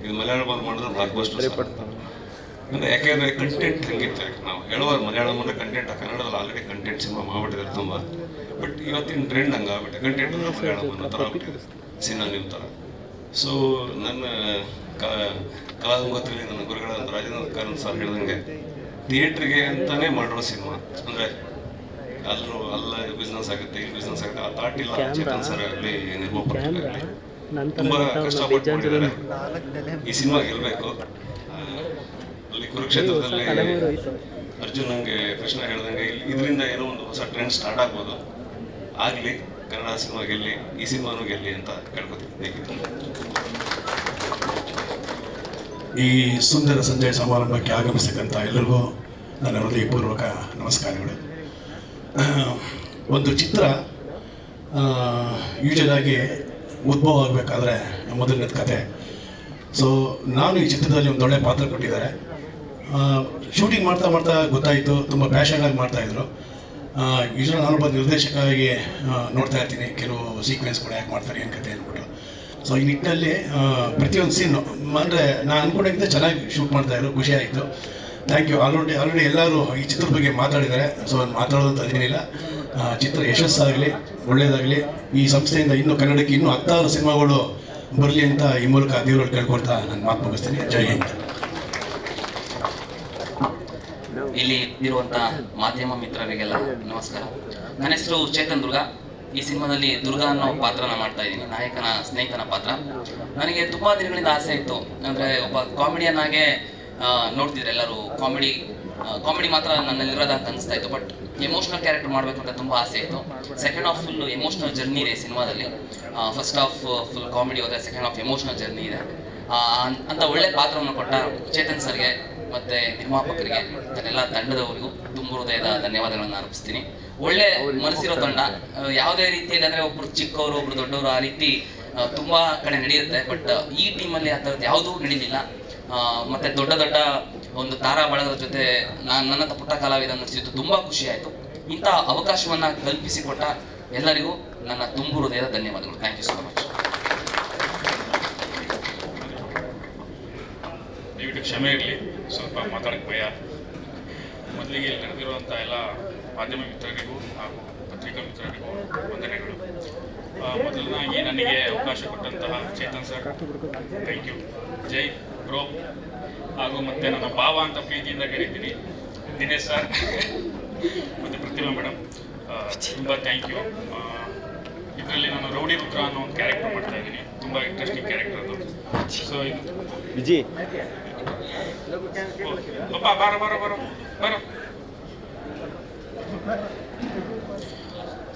ಇದು ಮಲಯಾಳಂ ಮಾಡಿದ್ರೆ ಬ್ಲಾಕ್ ಬಸ್ಟರ್ ಅಂತ. ಅಂದರೆ ಯಾಕೆಂದರೆ ಕಂಟೆಂಟ್ ಹಂಗಿತ್ತು. ನಾವು ಹೇಳುವಾಗ ಮಲಯಾಳಂ ಅಂದರೆ ಕಂಟೆಂಟ್, ಕನ್ನಡದಲ್ಲಿ ಆಲ್ರೆಡಿ ಕಂಟೆಂಟ್ ಸಿನಿಮಾ ಮಾಡ್ಬಿಟ್ಟಿದ್ದಾರೆ ತುಂಬ. ಬಟ್ ಇವತ್ತಿನ ಟ್ರೆಂಡ್ ಹಂಗಾಗ್ಬಿಟ್ಟೆ, ಕಂಟೆಂಟ್ ಮಲಯಾಳಂ ಅನ್ನೋ ಥರ ಆಗ್ಬಿಟ್ಟಿದೆ, ಸಿನಿಮಾ ಥರ. ಸೊ ನನ್ನ ಕಲಾಗಂಗೋತ್ರಿಯಲ್ಲಿ ನನ್ನ ಗುರುಗಳಾದ ರಾಜೇಂದ್ರ ಕಾರನ್ ಸರ್ ಹೇಳ್ದಂಗೆ ಥಿಯೇಟ್ರಿಗೆ ಅಂತಲೇ ಮಾಡಿರೋ ಸಿನಿಮಾ. ಅಂದರೆ ಅಲ್ಲ ಬಿಸ್ನೆಸ್ ಆಗುತ್ತೆ, ಇಲ್ಲಿ ಬಿಸ್ನೆಸ್ ಆಗುತ್ತೆ ಆ ಥಾಟ್ ಇಲ್ಲ ಚೇತನ್ ಸರ್ ಆಗಲಿ, ನಿರ್ಮಾಪಕರಾಗಲಿ ತುಂಬ ಕಷ್ಟಪಟ್ಟು ಮಾಡಿದ್ದಾರೆ. ಈ ಸಿನಿಮಾ ಗೆಲ್ಲಬೇಕು. ಅಲ್ಲಿ ಕುರುಕ್ಷೇತ್ರದಲ್ಲಿ ಅರ್ಜುನ್ ನಂಗೆ ಕೃಷ್ಣ ಹೇಳ್ದಂಗೆ ಇದರಿಂದ ಏನೋ ಒಂದು ಹೊಸ ಟ್ರೆಂಡ್ ಸ್ಟಾರ್ಟ್ ಆಗ್ಬೋದು. ಆಗಲಿ, ಕನ್ನಡ ಸಿನಿಮಾ ಗೆಲ್ಲಿ, ಈ ಸಿನಿಮಾನು ಗೆಲ್ಲಿ ಅಂತ ಕೇಳ್ಕೊತೀನಿ. ಈ ಸುಂದರ ಸಂಜೆ ಸಮಾರಂಭಕ್ಕೆ ಆಗಮಿಸತಕ್ಕಂಥ ಎಲ್ಲರಿಗೂ ನನ್ನ ಹೃದಯಪೂರ್ವಕ ನಮಸ್ಕಾರಗಳು. ಒಂದು ಚಿತ್ರ ಯೂಶಲಾಗಿ ಉದ್ಭವ ಆಗಬೇಕಾದ್ರೆ ಮೊದಲನೇದು ಕತೆ. ಸೊ ನಾನು ಈ ಚಿತ್ರದಲ್ಲಿ ಒಂದು ಒಳ್ಳೆಯ ಪಾತ್ರ ಕೊಟ್ಟಿದ್ದಾರೆ. ಶೂಟಿಂಗ್ ಮಾಡ್ತಾ ಮಾಡ್ತಾ ಗೊತ್ತಾಯಿತು, ತುಂಬ ಪ್ಯಾಷನಾಗಿ ಮಾಡ್ತಾಯಿದ್ರು. ಯೂಶಲಿ ನಾನೊಬ್ಬ ನಿರ್ದೇಶಕರಾಗಿ ನೋಡ್ತಾ ಇರ್ತೀನಿ ಕೆಲವು ಸೀಕ್ವೆನ್ಸ್ಗಳು ಯಾಕೆ ಮಾಡ್ತಾರೆ, ಏನು ಕತೆ ಅಂದ್ಬಿಟ್ಟು. ಸೊ ಈ ನಿಟ್ಟಿನಲ್ಲಿ ಪ್ರತಿಯೊಂದು ಸೀನು ಅಂದರೆ ನಾನು ಅಂದ್ಕೊಂಡಾಗಿದ್ದೆ ಚೆನ್ನಾಗಿ ಶೂಟ್ ಮಾಡ್ತಾಯಿದ್ರು, ಖುಷಿ ಆಯಿತು. Thank you. ಆಲ್ರೆಡಿ ಎಲ್ಲರೂ ಈ ಚಿತ್ರದ ಬಗ್ಗೆ ಮಾತಾಡಿದ್ದಾರೆ. ಸೊ ಮಾತಾಡೋದಂತ ಅದೇನಿಲ್ಲ. ಚಿತ್ರ ಯಶಸ್ಸಾಗಲಿ, ಒಳ್ಳೆಯದಾಗಲಿ. ಈ ಸಂಸ್ಥೆಯಿಂದ ಇನ್ನೂ ಕನ್ನಡಕ್ಕೆ ಇನ್ನೂ 16 ಸಿನಿಮಾಗಳು ಬರಲಿ ಅಂತ ಈ ಮೂಲಕ ದೇವರಲ್ಲಿ ಕೇಳ್ಕೊಳ್ತಾ ನಾನು ಮಾತು ಮುಗಿಸ್ತೀನಿ. ಜೈ ಹಿಂದ್. ಇಲ್ಲಿ ಇರುವಂಥ ಮಾಧ್ಯಮ ಮಿತ್ರರಿಗೆಲ್ಲ ನಮಸ್ಕಾರ. ನನ್ನ ಹೆಸರು ಚೇತನ್ ದುರ್ಗ. ಈ ಸಿನಿಮಾದಲ್ಲಿ ದುರ್ಗಾ ಅನ್ನೋ ಪಾತ್ರನ ಮಾಡ್ತಾ ಇದ್ದೀನಿ, ನಾಯಕನ ಸ್ನೇಹಿತನ ಪಾತ್ರ. ನನಗೆ ತುಂಬ ದಿನಗಳಿಂದ ಆಸೆ ಇತ್ತು, ಅಂದರೆ ಒಬ್ಬ ಕಾಮಿಡಿಯನ್ ಆಗೇ ನೋಡ್ತಿದ್ರೆ ಎಲ್ಲರೂ ಕಾಮಿಡಿ ಮಾತ್ರ ನನ್ನಲ್ಲಿರೋದು ಅಂತ ಅನಿಸ್ತಾ ಇತ್ತು. ಬಟ್ ಎಮೋಷ್ನಲ್ ಕ್ಯಾರೆಕ್ಟರ್ ಮಾಡಬೇಕು ಅಂತ ತುಂಬ ಆಸೆ ಇತ್ತು. Second half full emotional journey ಇದೆ ಸಿನಿಮಾದಲ್ಲಿ. ಫಸ್ಟ್ ಹಾಫ್ ಫುಲ್ ಕಾಮಿಡಿ ಹೋದರೆ ಸೆಕೆಂಡ್ ಹಾಫ್ ಎಮೋಷ್ನಲ್ ಜರ್ನಿ ಇದೆ. ಅಂತ ಒಳ್ಳೆ ಪಾತ್ರವನ್ನು ಕೊಟ್ಟ ಚೇತನ್ ಸರ್ಗೆ ಮತ್ತು ನಿರ್ಮಾಪಕರಿಗೆ ನನ್ನೆಲ್ಲ ತಂಡದವರಿಗೂ ತುಂಬ ಹೃದಯದ ಧನ್ಯವಾದಗಳನ್ನು ಅರ್ಪಿಸ್ತೀನಿ. ಒಳ್ಳೆ ಮನಸ್ಸಿರೋ ತಂಡ. ಯಾವುದೇ ರೀತಿಯಲ್ಲಿ ಅಂದರೆ ಒಬ್ಬರು ಚಿಕ್ಕವರು ಒಬ್ರು ದೊಡ್ಡವರು ಆ ರೀತಿ ತುಂಬ ಕಡೆ ನಡೆಯುತ್ತೆ. ಬಟ್ ಈ ಟೀಮಲ್ಲಿ ಆ ಥರದ್ದು ಯಾವುದೂ ನಡೀಲಿಲ್ಲ. ಮತ್ತು ದೊಡ್ಡ ದೊಡ್ಡ ಒಂದು ತಾರಾ ಬಳಗದ ಜೊತೆ ನನ್ನಂಥ ಪುಟ್ಟ ಕಲಾವಿದ ನಡೆಸಿದ್ದು ತುಂಬ ಖುಷಿ ಆಯಿತು. ಇಂಥ ಅವಕಾಶವನ್ನು ಕಲ್ಪಿಸಿಕೊಟ್ಟ ಎಲ್ಲರಿಗೂ ನನ್ನ ತುಂಬ ಹೃದಯದ ಧನ್ಯವಾದಗಳು. Thank you so much. ದಯವಿಟ್ಟು ಕ್ಷಮೆ ಇರಲಿ, ಸ್ವಲ್ಪ ಮಾತಾಡೋಕ್ಕೆ ಭಯ. ಮೊದಲಿಗೆ ಇಲ್ಲಿ ನಡೆದಿರುವಂಥ ಎಲ್ಲ ಮಾಧ್ಯಮ ಮಿತ್ರರಿಗೂ ಹಾಗೂ ಪತ್ರಿಕಾ ಮಿತ್ರರಿಗೂ ವಂದನೆಗಳು. ಮೊದಲನಾಗಿ ನನಗೆ ಅವಕಾಶ ಕೊಟ್ಟಂತಹ Chetan sir thank you. Jai bro. ಹಾಗೂ ಮತ್ತು ನನ್ನ ಭಾವ ಅಂತ ಪ್ರೀತಿಯಿಂದ ಕರೀತೀನಿ ದಿನೇಶ್ ಸರ್ ಮತ್ತು ಪ್ರತಿಮಾ ಮೇಡಮ್, ತುಂಬ ಥ್ಯಾಂಕ್ ಯು. ಇದರಲ್ಲಿ ನಾನು ರೌಡಿ ರುದ್ರ ಅನ್ನೋ ಒಂದು ಕ್ಯಾರೆಕ್ಟರ್ ಮಾಡ್ತಾ ಇದ್ದೀನಿ. ತುಂಬ ಇಂಟ್ರೆಸ್ಟಿಂಗ್ ಕ್ಯಾರೆಕ್ಟರ್ ಅದು. ಸೊ ಇದು ವಿಜಿ ಬಾರ ಬಾರ ಬಾರ ಬಾರ.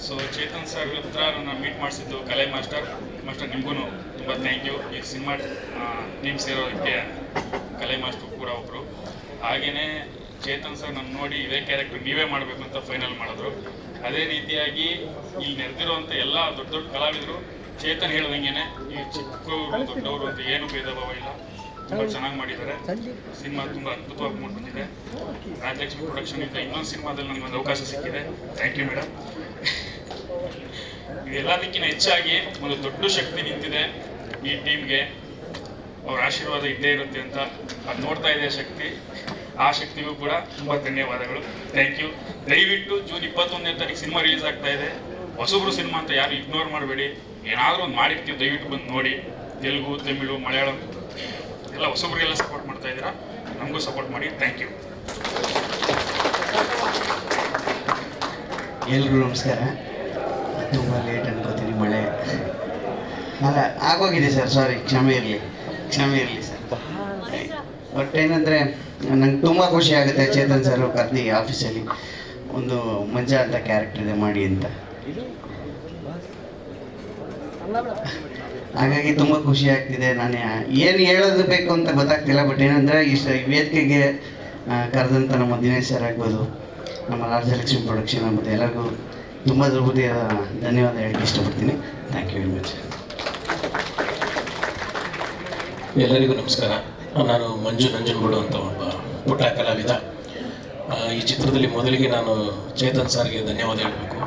ಸೊ ಚೇತನ್ ಸರ್ ಹತ್ರ ನಾನು ಮೀಟ್ ಮಾಡಿಸಿದ್ದು ಕಲೆ ಮಾಸ್ಟರ್ ನಿಮಗೂ ತುಂಬ ಥ್ಯಾಂಕ್ ಯು. ಈ ಸಿನಿಮಾ ಟೀಮ್ ಸೇರೋದಕ್ಕೆ ಕಲೆ ಮಾಸ್ಟರ್ ಕೂಡ ಒಬ್ಬರು. ಹಾಗೆಯೇ ಚೇತನ್ ಸರ್ ನಾನು ನೋಡಿ ಇದೇ ಕ್ಯಾರೆಕ್ಟರ್ ನೀವೇ ಮಾಡಬೇಕು ಅಂತ ಫೈನಲ್ ಮಾಡಿದ್ರು. ಅದೇ ರೀತಿಯಾಗಿ ಇಲ್ಲಿ ನೆರೆದಿರುವಂಥ ಎಲ್ಲ ದೊಡ್ಡ ದೊಡ್ಡ ಕಲಾವಿದರು ಚೇತನ್ ಹೇಳ್ದಂಗೆ ಈ ಚಿಕ್ಕವರು ದೊಡ್ಡವರು ಅಂತ ಏನು ಭೇದ ಭಾವ ಇಲ್ಲ, ತುಂಬ ಚೆನ್ನಾಗಿ ಮಾಡಿದ್ದಾರೆ. ಸಿನಿಮಾ ತುಂಬ ಅದ್ಭುತವಾಗಿ ಮೂಡಿ ಬಂದಿದೆ. ರಾಜಲಕ್ಷ್ಮಿ ಪ್ರೊಡಕ್ಷನಿಂದ ಇನ್ನೊಂದು ಸಿನಿಮಾದಲ್ಲಿ ನನಗೊಂದು ಅವಕಾಶ ಸಿಕ್ಕಿದೆ. Thank you madam. ಇದೆಲ್ಲದಕ್ಕಿಂತ ಹೆಚ್ಚಾಗಿ ಒಂದು ದೊಡ್ಡ ಶಕ್ತಿ ನಿಂತಿದೆ ಈ ಟೀಮ್ಗೆ. ಅವ್ರ ಆಶೀರ್ವಾದ ಇದ್ದೇ ಇರುತ್ತೆ ಅಂತ ಅದು ನೋಡ್ತಾ ಇದೆ ಶಕ್ತಿ. ಆ ಶಕ್ತಿಗೂ ಕೂಡ ತುಂಬ ಧನ್ಯವಾದಗಳು. Thank you. ದಯವಿಟ್ಟು ಜೂನ್ 21ನೇ ತಾರೀಕು ಸಿನಿಮಾ ರಿಲೀಸ್ ಆಗ್ತಾ ಇದೆ. ಹೊಸಬ್ರು ಸಿನಿಮಾ ಅಂತ ಯಾರು ಇಗ್ನೋರ್ ಮಾಡಬೇಡಿ. ಏನಾದರೂ ಒಂದು ಮಾಡಿರ್ತೀವಿ, ದಯವಿಟ್ಟು ಬಂದು ನೋಡಿ. ತೆಲುಗು, ತಮಿಳು, ಮಲಯಾಳಂ ಎಲ್ಲ ಹೊಸಬ್ರಿಗೆಲ್ಲ ಸಪೋರ್ಟ್ ಮಾಡ್ತಾ ಇದ್ದೀರಾ, ನಮಗೂ ಸಪೋರ್ಟ್ ಮಾಡಿ. Thank you. ಎಲ್ರಿಗೂ ನಮಸ್ಕಾರ. ತುಂಬ ಲೇಟ್ ಅನ್ಕೋತೀನಿ, ಮಳೆ ಅಲ್ಲ ಆಗೋಗಿದೆ ಸರ್, ಸಾರಿ, ಕ್ಷಮೆ ಇರಲಿ ಸರ್. ಬಟ್ ಏನಂದರೆ ನಂಗೆ ತುಂಬ ಖುಷಿ ಆಗುತ್ತೆ ಚೇತನ್ ಸರ್ ಕರ್ದಿ ಆಫೀಸಲ್ಲಿ ಒಂದು ಮಂಜ ಅಂತ ಕ್ಯಾರೆಕ್ಟರ್ ಇದೆ ಮಾಡಿ ಅಂತ. ಹಾಗಾಗಿ ತುಂಬ ಖುಷಿ ಆಗ್ತಿದೆ. ನಾನು ಏನು ಹೇಳೋದು ಬೇಕು ಅಂತ ಗೊತ್ತಾಗ್ತಿಲ್ಲ. ಬಟ್ ಏನಂದರೆ ಇಷ್ಟು ವೇದಿಕೆಗೆ ಕರೆದಂಥ ನಮ್ಮ ದಿನೇಶ್ ಸರ್ ಆಗ್ಬೋದು, ನಮ್ಮ ರಾಜಲಕ್ಷ್ಮಿ ಪ್ರೊಡಕ್ಷನ್ ಮತ್ತು ಎಲ್ಲರಿಗೂ ತುಂಬ ಹೃದಯದ ಧನ್ಯವಾದ ಹೇಳಕ್ಕೆ ಇಷ್ಟಪಡ್ತೀನಿ. Thank you very much. ಎಲ್ಲರಿಗೂ ನಮಸ್ಕಾರ. ನಾನು ಮಂಜು ನಂಜನಗೂಡು ಅಂತ ಒಬ್ಬ ಪುಟ್ಟ ಕಲಾವಿದ. ಈ ಚಿತ್ರದಲ್ಲಿ ಮೊದಲಿಗೆ ನಾನು ಚೇತನ್ ಸರ್ಗೆ ಧನ್ಯವಾದ ಹೇಳಬೇಕು.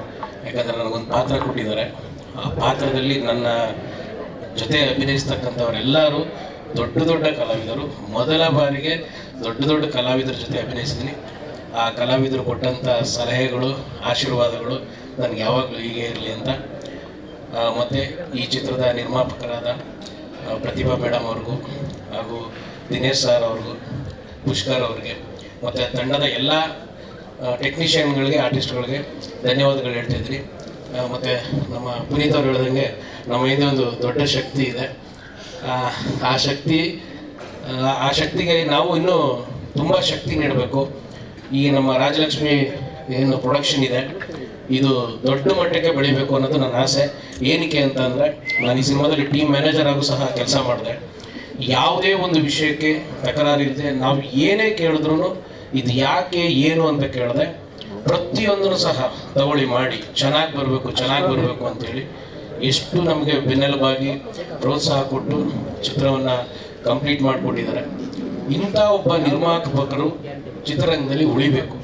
ಯಾಕಂದರೆ ನನಗೊಂದು ಪಾತ್ರ ಕೊಟ್ಟಿದ್ದಾರೆ. ಆ ಪಾತ್ರದಲ್ಲಿ ನನ್ನ ಜೊತೆ ಅಭಿನಯಿಸ್ತಕ್ಕಂಥವರೆಲ್ಲರೂ ದೊಡ್ಡ ದೊಡ್ಡ ಕಲಾವಿದರು. ಮೊದಲ ಬಾರಿಗೆ ದೊಡ್ಡ ಕಲಾವಿದರ ಜೊತೆ ಅಭಿನಯಿಸಿದ್ದೀನಿ. ಆ ಕಲಾವಿದರು ಕೊಟ್ಟಂಥ ಸಲಹೆಗಳು, ಆಶೀರ್ವಾದಗಳು ನನಗೆ ಯಾವಾಗಲೂ ಹೀಗೆ ಇರಲಿ ಅಂತ. ಮತ್ತು ಈ ಚಿತ್ರದ ನಿರ್ಮಾಪಕರಾದ ಪ್ರತಿಭಾ ಮೇಡಮ್ ಅವ್ರಿಗೂ ಹಾಗೂ ದಿನೇಶ್ ಸರ್ ಅವ್ರಿಗೂ, ಪುಷ್ಕರ್ ಅವ್ರಿಗೆ ಮತ್ತು ತಂಡದ ಎಲ್ಲ ಟೆಕ್ನಿಷಿಯನ್ಗಳಿಗೆ, ಆರ್ಟಿಸ್ಟ್ಗಳಿಗೆ ಧನ್ಯವಾದಗಳು ಹೇಳ್ತಾ ಇದ್ದೀನಿ. ಮತ್ತು ನಮ್ಮ ಪುನೀತ್ ಅವ್ರು ಹೇಳ್ದಂಗೆ ನಮ್ಮ ಹಿಂದೆ ಒಂದು ದೊಡ್ಡ ಶಕ್ತಿ ಇದೆ. ಆ ಶಕ್ತಿಗೆ ನಾವು ಇನ್ನೂ ತುಂಬ ಶಕ್ತಿ ನೀಡಬೇಕು. ಈ ನಮ್ಮ ರಾಜಲಕ್ಷ್ಮಿ ಏನು ಪ್ರೊಡಕ್ಷನ್ ಇದೆ, ಇದು ದೊಡ್ಡ ಮಟ್ಟಕ್ಕೆ ಬೆಳಿಬೇಕು ಅನ್ನೋದು ನನ್ನ ಆಸೆ. ಏನಕ್ಕೆ ಅಂತಂದರೆ ನಾನು ಈ ಸಿನಿಮಾದಲ್ಲಿ ಟೀಮ್ ಮ್ಯಾನೇಜರ್ ಆಗೂ ಸಹ ಕೆಲಸ ಮಾಡಿದೆ. ಯಾವುದೇ ಒಂದು ವಿಷಯಕ್ಕೆ ತಕರಾರಿಲ್ಲದೆ ನಾವು ಏನೇ ಕೇಳಿದ್ರೂ ಇದು ಯಾಕೆ ಏನು ಅಂತ ಕೇಳಿದೆ ಪ್ರತಿಯೊಂದನ್ನು ಸಹ ತಗೊಳ್ಳಿ ಮಾಡಿ ಚೆನ್ನಾಗಿ ಬರಬೇಕು ಅಂತೇಳಿ ಎಷ್ಟು ನಮಗೆ ಬೆನ್ನೆಲುಬಾಗಿ ಪ್ರೋತ್ಸಾಹ ಕೊಟ್ಟು ಚಿತ್ರವನ್ನು ಕಂಪ್ಲೀಟ್ ಮಾಡಿಕೊಟ್ಟಿದ್ದಾರೆ. ಇಂಥ ಒಬ್ಬ ನಿರ್ಮಾಪಕರು ಚಿತ್ರರಂಗದಲ್ಲಿ ಉಳಿಬೇಕು.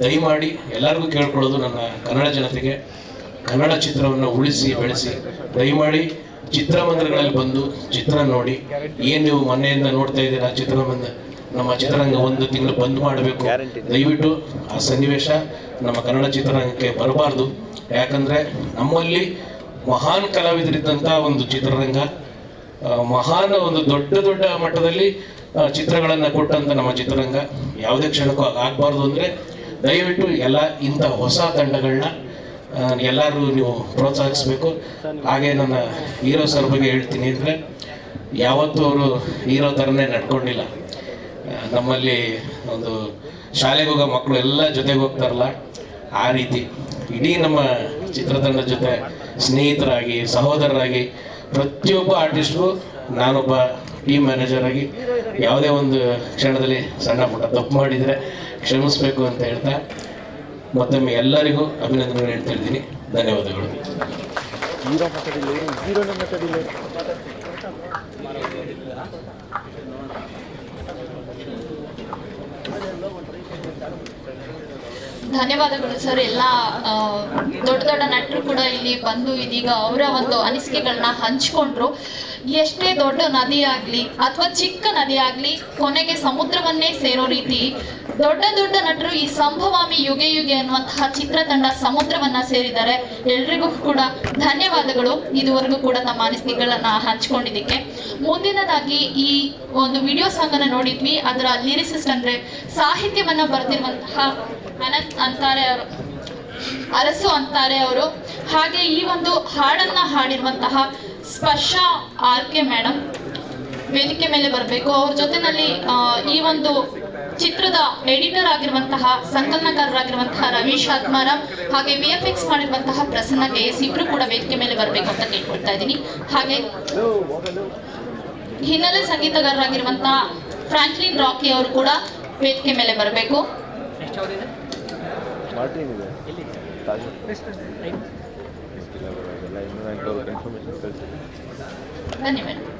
ದಯಮಾಡಿ ಎಲ್ಲರಿಗೂ ಕೇಳ್ಕೊಳ್ಳೋದು ನನ್ನ ಕನ್ನಡ ಜನತೆಗೆ, ಕನ್ನಡ ಚಿತ್ರವನ್ನು ಉಳಿಸಿ ಬೆಳೆಸಿ ದಯಮಾಡಿ ಚಿತ್ರಮಂದಿರಗಳಲ್ಲಿ ಬಂದು ಚಿತ್ರ ನೋಡಿ. ಏನು ನೀವು ಮನೆಯಿಂದ ನೋಡ್ತಾ ಇದ್ದೀರಾ ನಮ್ಮ ಚಿತ್ರರಂಗ 1 ತಿಂಗಳು ಬಂದ್ ಮಾಡಬೇಕು. ದಯವಿಟ್ಟು ಆ ಸನ್ನಿವೇಶ ನಮ್ಮ ಕನ್ನಡ ಚಿತ್ರರಂಗಕ್ಕೆ ಬರಬಾರ್ದು. ಯಾಕಂದರೆ ನಮ್ಮಲ್ಲಿ ಮಹಾನ್ ಕಲಾವಿದರಿದ್ದಂಥ ಒಂದು ಚಿತ್ರರಂಗ, ಮಹಾನ್ ಒಂದು ದೊಡ್ಡ ಮಟ್ಟದಲ್ಲಿ ಚಿತ್ರಗಳನ್ನು ಕೊಟ್ಟಂಥ ನಮ್ಮ ಚಿತ್ರರಂಗ ಯಾವುದೇ ಕ್ಷಣಕ್ಕೂ ಆಗಬಾರ್ದು. ಅಂದರೆ ದಯವಿಟ್ಟು ಎಲ್ಲ ಇಂಥ ಹೊಸ ತಂಡಗಳನ್ನ ಎಲ್ಲರೂ ನೀವು ಪ್ರೋತ್ಸಾಹಿಸಬೇಕು. ಹಾಗೆ ನನ್ನ ಹೀರೋ ಸರ್ ಬಗ್ಗೆ ಹೇಳ್ತೀನಿ ಅಂದರೆ ಯಾವತ್ತೂ ಅವರು ಹೀರೋ ಥರನೇ ನಡ್ಕೊಂಡಿಲ್ಲ. ನಮ್ಮಲ್ಲಿ ಒಂದು ಶಾಲೆಗೆ ಹೋಗೋ ಮಕ್ಕಳು ಎಲ್ಲ ಜೊತೆಗೆ ಹೋಗ್ತಾರಲ್ಲ, ಆ ರೀತಿ ಇಡೀ ನಮ್ಮ ಚಿತ್ರತಂಡದ ಜೊತೆ ಸ್ನೇಹಿತರಾಗಿ ಸಹೋದರರಾಗಿ ಪ್ರತಿಯೊಬ್ಬ ಆರ್ಟಿಸ್ಟ್ಗೂ ನಾನೊಬ್ಬ ಟೀಮ್ ಮ್ಯಾನೇಜರ್ ಆಗಿ ಯಾವುದೇ ಒಂದು ಕ್ಷಣದಲ್ಲಿ ಸಣ್ಣ ಪುಟ್ಟ ತಪ್ಪು ಮಾಡಿದರೆ ಕ್ಷಮಿಸಬೇಕು ಅಂತ ಹೇಳ್ತಾ ಮತ್ತೊಮ್ಮೆ ಎಲ್ಲರಿಗೂ ಅಭಿನಂದನೆ ಹೇಳ್ತಿದ್ದೀನಿ. ಧನ್ಯವಾದಗಳು. ಧನ್ಯವಾದಗಳು ಸರ್. ಎಲ್ಲ ದೊಡ್ಡ ದೊಡ್ಡ ನಟರು ಕೂಡ ಇಲ್ಲಿ ಬಂದು ಇದೀಗ ಅವರ ಒಂದು ಅನಿಸಿಕೆಗಳನ್ನ ಹಂಚ್ಕೊಂಡ್ರು. ಎಷ್ಟೇ ದೊಡ್ಡ ನದಿ ಆಗಲಿ ಅಥವಾ ಚಿಕ್ಕ ನದಿ ಆಗಲಿ ಕೊನೆಗೆ ಸಮುದ್ರವನ್ನೇ ಸೇರೋ ರೀತಿ ದೊಡ್ಡ ದೊಡ್ಡ ನಟರು ಈ ಸಂಭವಾಮಿ ಯುಗೆ ಯುಗೆ ಅನ್ನುವಂತಹ ಚಿತ್ರತಂಡ ಸಮುದ್ರವನ್ನ ಸೇರಿದ್ದಾರೆ. ಎಲ್ರಿಗೂ ಕೂಡ ಧನ್ಯವಾದಗಳು ಇದುವರೆಗೂ ಕೂಡ ತಮ್ಮ ಅನಿಸಿಕೆಗಳನ್ನ ಹಂಚ್ಕೊಂಡಿದ್ದಕ್ಕೆ. ಮುಂದಿನದಾಗಿ ಈ ಒಂದು ವಿಡಿಯೋ ಸಾಂಗ್ ಅನ್ನ ನೋಡಿದ್ವಿ. ಅದರ ಲಿರಿಸಿಸ್ಟ್ ಅಂದ್ರೆ ಸಾಹಿತ್ಯವನ್ನ ಬರೆದಿರುವಂತಹ ಅನಂತ್ ಅಂತಾರೆ ಅವರು, ಅರಸು ಅಂತಾರೆ ಅವರು. ಹಾಗೆ ಈ ಒಂದು ಹಾಡನ್ನ ಹಾಡಿರುವಂತಹ ಸ್ಪರ್ಶ ಆರ್ಕೆ ಮೇಡಮ್ ವೇದಿಕೆ ಮೇಲೆ ಬರಬೇಕು. ಅವ್ರ ಜೊತೆನಲ್ಲಿ ಈ ಒಂದು ಚಿತ್ರದ ಎಡಿಟರ್ ಆಗಿರುವಂತಹ ಸಂಕಲನಕಾರರಾಗಿರುವಂತಹ ರವೀಶ್ ಆತ್ಮಾರಾಮ್ ಹಾಗೆ VFX ಮಾಡಿರುವಂತಹ ಪ್ರಸನ್ನ KS ಇಬ್ರು ಕೂಡ ವೇದಿಕೆ ಮೇಲೆ ಬರಬೇಕು ಅಂತ ಕೇಳ್ಕೊಳ್ತಾ ಇದ್ದೀನಿ. ಹಾಗೆ ಹಿನ್ನೆಲೆ ಸಂಗೀತಗಾರರಾಗಿರುವಂತಹ ಫ್ರಾಂಕ್ಲಿನ್ ರಾಕಿ ಅವರು ಕೂಡ ವೇದಿಕೆ ಮೇಲೆ ಬರಬೇಕು. ಬನ್ನಿ ಮೇಡಮ್.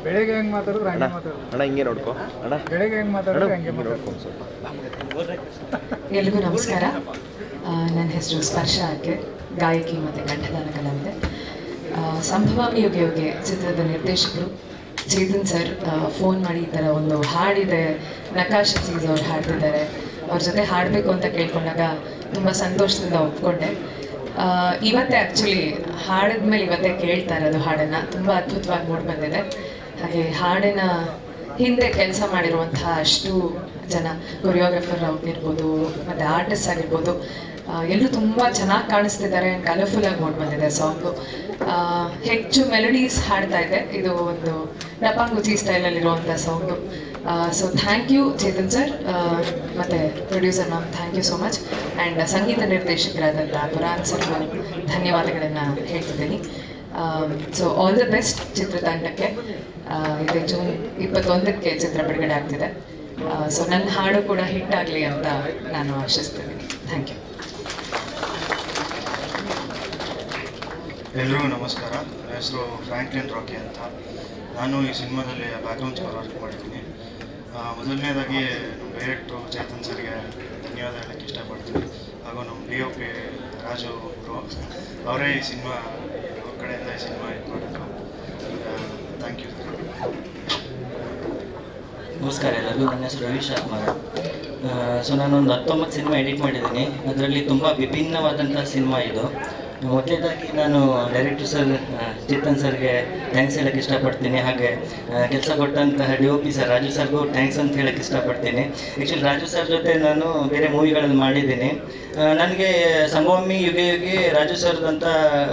ಬೆಳಗ್ಗೆ ಹೆಂಗ್ ಮಾತಾಡಿದ್ರೆ ಹಂಗೆ ಮಾತಾಡೋದು. ಅಣ್ಣ ಹಿಂಗೆ ನೋಡ್ಕೊ ಅಣ್ಣ. ಬೆಳಗ್ಗೆ ಹೆಂಗ್ ಮಾತಾಡಿದ್ರೆ ಹಂಗೆ ಮಾತಾಡೋದು. ಎಲ್ರಿಗೂ ನಮಸ್ಕಾರ. ನನ್ನ ಹೆಸರು ಸ್ಪರ್ಶ ಆರ್ಕೆ, ಗಾಯಕಿ ಮತ್ತು ಕಂಠದಾನ ಕಲಾವಿದೆ. ಸಂಭವಾಮಿ ಯುಗೆ ಯುಗೆ ಚಿತ್ರದ ನಿರ್ದೇಶಕರು ಚೇತನ್ ಸರ್ ಫೋನ್ ಮಾಡಿ ಈ ಥರ ಒಂದು ಹಾಡಿದೆ, ನಕಾಶ ಸೀಸ್ ಅವ್ರು ಹಾಡ್ತಿದ್ದಾರೆ, ಅವ್ರ ಜೊತೆ ಹಾಡಬೇಕು ಅಂತ ಕೇಳ್ಕೊಂಡಾಗ ತುಂಬ ಸಂತೋಷದಿಂದ ಒಪ್ಕೊಂಡೆ. ಇವತ್ತೇ ಆ್ಯಕ್ಚುಲಿ ಹಾಡಿದ್ಮೇಲೆ ಇವತ್ತೇ ಕೇಳ್ತಾ ಇರೋದು ಹಾಡನ್ನು. ತುಂಬ ಅದ್ಭುತವಾಗಿ ಮೂಡಿ ಬಂದಿದೆ. ಹಾಗೆ ಹಾಡಿನ ಹಿಂದೆ ಕೆಲಸ ಮಾಡಿರುವಂತಹ ಅಷ್ಟು ಜನ ಕೊರಿಯೋಗ್ರಫರ್ ಆಗಿರ್ಬೋದು ಮತ್ತು ಆರ್ಟಿಸ್ಟ್ ಆಗಿರ್ಬೋದು ಎಲ್ಲರೂ ತುಂಬ ಚೆನ್ನಾಗಿ ಕಾಣಿಸ್ತಿದ್ದಾರೆ. ಕಲರ್ಫುಲ್ಲಾಗಿ ಮೂಡಿ ಬಂದಿದೆ ಸಾಂಗು. ಹೆಚ್ಚು ಮೆಲಡೀಸ್ ಹಾಡ್ತಾ ಇದೆ. ಇದು ಒಂದು ಡಪಾಂಗುಚಿ ಸ್ಟೈಲಲ್ಲಿರುವಂಥ song. So thank you Chetan sir ಮತ್ತು producer ma'am, thank you so much. And ಸಂಗೀತ ನಿರ್ದೇಶಕರಾದಂಥ ಪುರಾನ್ ಸರ್ ಧನ್ಯವಾದಗಳನ್ನು ಹೇಳ್ತಿದ್ದೀನಿ. ಸೊ ಆಲ್ ದ ಬೆಸ್ಟ್ ಚಿತ್ರತಂಡಕ್ಕೆ. ಇದು ಜೂನ್ 21ಕ್ಕೆ ಚಿತ್ರ ಬಿಡುಗಡೆ ಆಗ್ತಿದೆ. ಸೊ ನನ್ನ ಹಾಡು ಕೂಡ ಹಿಟ್ ಆಗಲಿ ಅಂತ ನಾನು ಆಶಿಸ್ತೀನಿ. Thank you. ಎಲ್ರಿಗೂ ನಮಸ್ಕಾರ. ನನ್ನ ಹೆಸರು ಫ್ರಾಂಕ್ಲಿನ್ ರಾಕಿ ಅಂತ. ನಾನು ಈ ಸಿನಿಮಾದಲ್ಲಿ ಬ್ಯಾಕ್ಗ್ರೌಂಡ್ ಸ್ಕೋರ್ ವರ್ಕ್ ಮಾಡಿದ್ದೀನಿ. ಮೊದಲನೇದಾಗಿ ನಮ್ಮ ಡೈರೆಕ್ಟ್ರು ಚೇತನ್ ಸರ್ಗೆ ಧನ್ಯವಾದ ಹೇಳೋಕ್ಕೆ ಇಷ್ಟಪಡ್ತೀನಿ. ಹಾಗೂ ನಮ್ಮ DOP ರಾಜು ಅವರು, ಅವರೇ ಈ ಸಿನಿಮಾ ಅವ್ರ ಕಡೆಯಿಂದ ಈ ಸಿನಿಮಾ ಇದು ಮಾಡಿದ್ರು. Thank you. ನಮಸ್ಕಾರ ಎಲ್ಲರಿಗೂ. ನನ್ನ ಹೆಸರು ರವೀಶ್ ಆತ್ಮಾರ. ಸೊ ನಾನೊಂದು 19 ಸಿನಿಮಾ ಎಡಿಟ್ ಮಾಡಿದ್ದೀನಿ. ಅದರಲ್ಲಿ ತುಂಬ ವಿಭಿನ್ನವಾದಂಥ ಸಿನಿಮಾ ಇದು. ಮೊದಲನೇದಾಗಿ ನಾನು ಡೈರೆಕ್ಟರ್ ಸರ್ ಚೇತನ್ ಸರ್ಗೆ ಥ್ಯಾಂಕ್ಸ್ ಹೇಳೋಕ್ಕೆ ಇಷ್ಟಪಡ್ತೀನಿ. ಹಾಗೆ ಕೆಲಸ ಕೊಟ್ಟಂತಹ DOP ಸರ್ ರಾಜು ಸರ್ಗೂ ಥ್ಯಾಂಕ್ಸ್ ಅಂತ ಹೇಳೋಕ್ಕೆ ಇಷ್ಟಪಡ್ತೀನಿ. ಆ್ಯಕ್ಚುಲಿ ರಾಜು ಸರ್ ಜೊತೆ ನಾನು ಬೇರೆ ಮೂವಿಗಳಲ್ಲಿ ಮಾಡಿದ್ದೀನಿ. ನನಗೆ ಸಂಭವಾಮಿ ಯುಗೆ ಯುಗೆ ರಾಜು ಸರ್ದಂಥ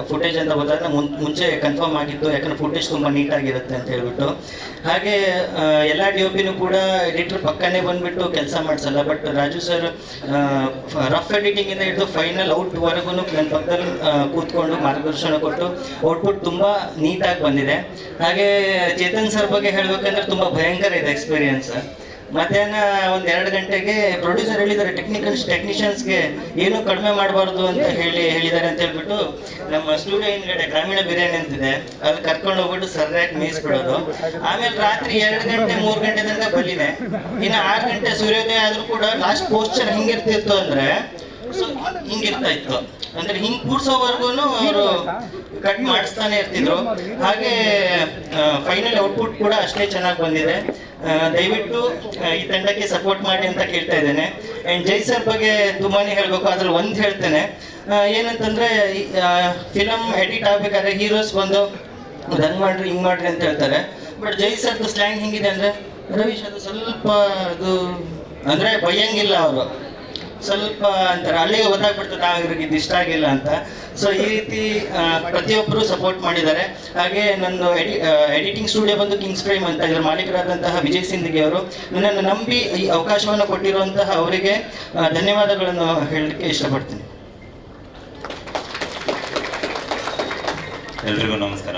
ಫುಟೇಜ್ ಅಂತ ಗೊತ್ತಾಗ ಮುಂಚೆ ಕನ್ಫರ್ಮ್ ಆಗಿತ್ತು, ಯಾಕಂದರೆ ಫುಟೇಜ್ ತುಂಬ ನೀಟಾಗಿರುತ್ತೆ ಅಂತ ಹೇಳ್ಬಿಟ್ಟು. ಹಾಗೆ ಎಲ್ಲ DOPನೂ ಕೂಡ ಎಡಿಟರ್ ಪಕ್ಕನೇ ಬಂದುಬಿಟ್ಟು ಕೆಲಸ ಮಾಡಿಸಲ್ಲ. ಬಟ್ ರಾಜು ಸರ್ ರಫ್ ಎಡಿಟಿಂಗಿಂದ ಹಿಡಿದು ಫೈನಲ್ ಔಟ್ವರೆಗೂ ನನ್ನ ಪಕ್ಕದಲ್ಲಿ ಕೂತ್ಕೊಂಡು ಮಾರ್ಗದರ್ಶನ ಕೊಟ್ಟು ಔಟ್ಪುಟ್ ತುಂಬ ನೀಟಾಗಿ ಬಂದಿದೆ. ಹಾಗೆ ಚೇತನ್ ಸರ್ ಬಗ್ಗೆ ಹೇಳಬೇಕಂದ್ರೆ ತುಂಬ ಭಯಂಕರ ಇದೆ ಎಕ್ಸ್ಪೀರಿಯನ್ಸ್. ಮಧ್ಯಾಹ್ನ ಒಂದು 2 ಗಂಟೆಗೆ ಪ್ರೊಡ್ಯೂಸರ್ ಹೇಳಿದ್ದಾರೆ ಟೆಕ್ನಿಷಿಯನ್ಸ್ಗೆ ಏನೂ ಕಡಿಮೆ ಮಾಡಬಾರ್ದು ಅಂತ ಹೇಳಿದ್ದಾರೆ ಅಂತ ಹೇಳ್ಬಿಟ್ಟು ನಮ್ಮ ಸ್ಟುಡಿಯೋ ಹಿಂದ್ಗಡೆ ಗ್ರಾಮೀಣ ಬಿರಿಯಾನಿ ಅಂತಿದೆ, ಅದು ಕರ್ಕೊಂಡು ಹೋಗ್ಬಿಟ್ಟು ಸರ್ಯಾಗಿ ಮೇಯಿಸ್ಬಿಡೋದು. ಆಮೇಲೆ ರಾತ್ರಿ 2 ಗಂಟೆ 3 ಗಂಟೆ ತನಕ ಬಲ್ಲಿದೆ. ಇನ್ನು 6 ಗಂಟೆ ಸೂರ್ಯೋದಯ ಆದರೂ ಕೂಡ ಲಾಸ್ಟ್ ಪೋಸ್ಚರ್ ಹಿಂಗಿರ್ತಿತ್ತು ಅಂದರೆ ಹಿಂಗಿರ್ತಾ ಇತ್ತು. ಅಂದರೆ ಹಿಂಗೆ ಕೂರ್ಸೋವರೆಗೂ ಅವರು ಕಟ್ ಮಾಡಿಸ್ತಾನೆ ಇರ್ತಿದ್ರು. ಹಾಗೆ ಫೈನಲ್ ಔಟ್ಪುಟ್ ಕೂಡ ಅಷ್ಟೇ ಚೆನ್ನಾಗಿ ಬಂದಿದೆ. ದಯವಿಟ್ಟು ಈ ತಂಡಕ್ಕೆ ಸಪೋರ್ಟ್ ಮಾಡಿ ಅಂತ ಕೇಳ್ತಾ ಇದ್ದೇನೆ. ಆ್ಯಂಡ್ ಜೈ ಸರ್ ಬಗ್ಗೆ ತುಂಬಾ ಹೇಳಬೇಕು. ಅದ್ರಲ್ಲಿ ಒಂದು ಹೇಳ್ತೇನೆ, ಏನಂತಂದರೆ ಫಿಲಮ್ ಎಡಿಟ್ ಆಗಬೇಕಾದ್ರೆ ಹೀರೋಸ್ ಬಂದು ಅದು ಹಂಗೆ ಮಾಡ್ರಿ ಹಿಂಗೆ ಮಾಡ್ರಿ ಅಂತ ಹೇಳ್ತಾರೆ. ಬಟ್ ಜೈ ಸರ್ದು ಸ್ಲ್ಯಾಂಗ್ ಹಿಂಗಿದೆ ಅಂದರೆ ರವೀಶ್ ಅದು ಸ್ವಲ್ಪ ಅದು ಅಂದರೆ ಬೈಯಂಗಿಲ್ಲ, ಅವರು ಸ್ವಲ್ಪ ಅಂತಾರೆ, ಅಲ್ಲಿಗೆ ಗೊತ್ತಾಗ್ಬಿಡ್ತದೆ ಅವ್ರಿಗೆ ಇದು ಇಷ್ಟ ಆಗಿಲ್ಲ ಅಂತ. ಸೊ ಈ ರೀತಿ ಪ್ರತಿಯೊಬ್ಬರು ಸಪೋರ್ಟ್ ಮಾಡಿದ್ದಾರೆ. ಹಾಗೆ ನನ್ನ ಎಡಿಟಿಂಗ್ ಸ್ಟುಡಿಯೋ ಬಂದು ಕಿಂಗ್ಸ್ ಫ್ರೇಮ್ ಅಂತ, ಇದರ ಮಾಲೀಕರಾದಂತಹ ವಿಜಯ್ ಸಿಂದಗಿ ಅವರು ನನ್ನನ್ನು ನಂಬಿ ಈ ಅವಕಾಶವನ್ನು ಕೊಟ್ಟಿರುವಂತಹ ಅವರಿಗೆ ಧನ್ಯವಾದಗಳನ್ನು ಹೇಳಲಿಕ್ಕೆ ಇಷ್ಟಪಡ್ತೀನಿ. ಎಲ್ರಿಗೂ ನಮಸ್ಕಾರ.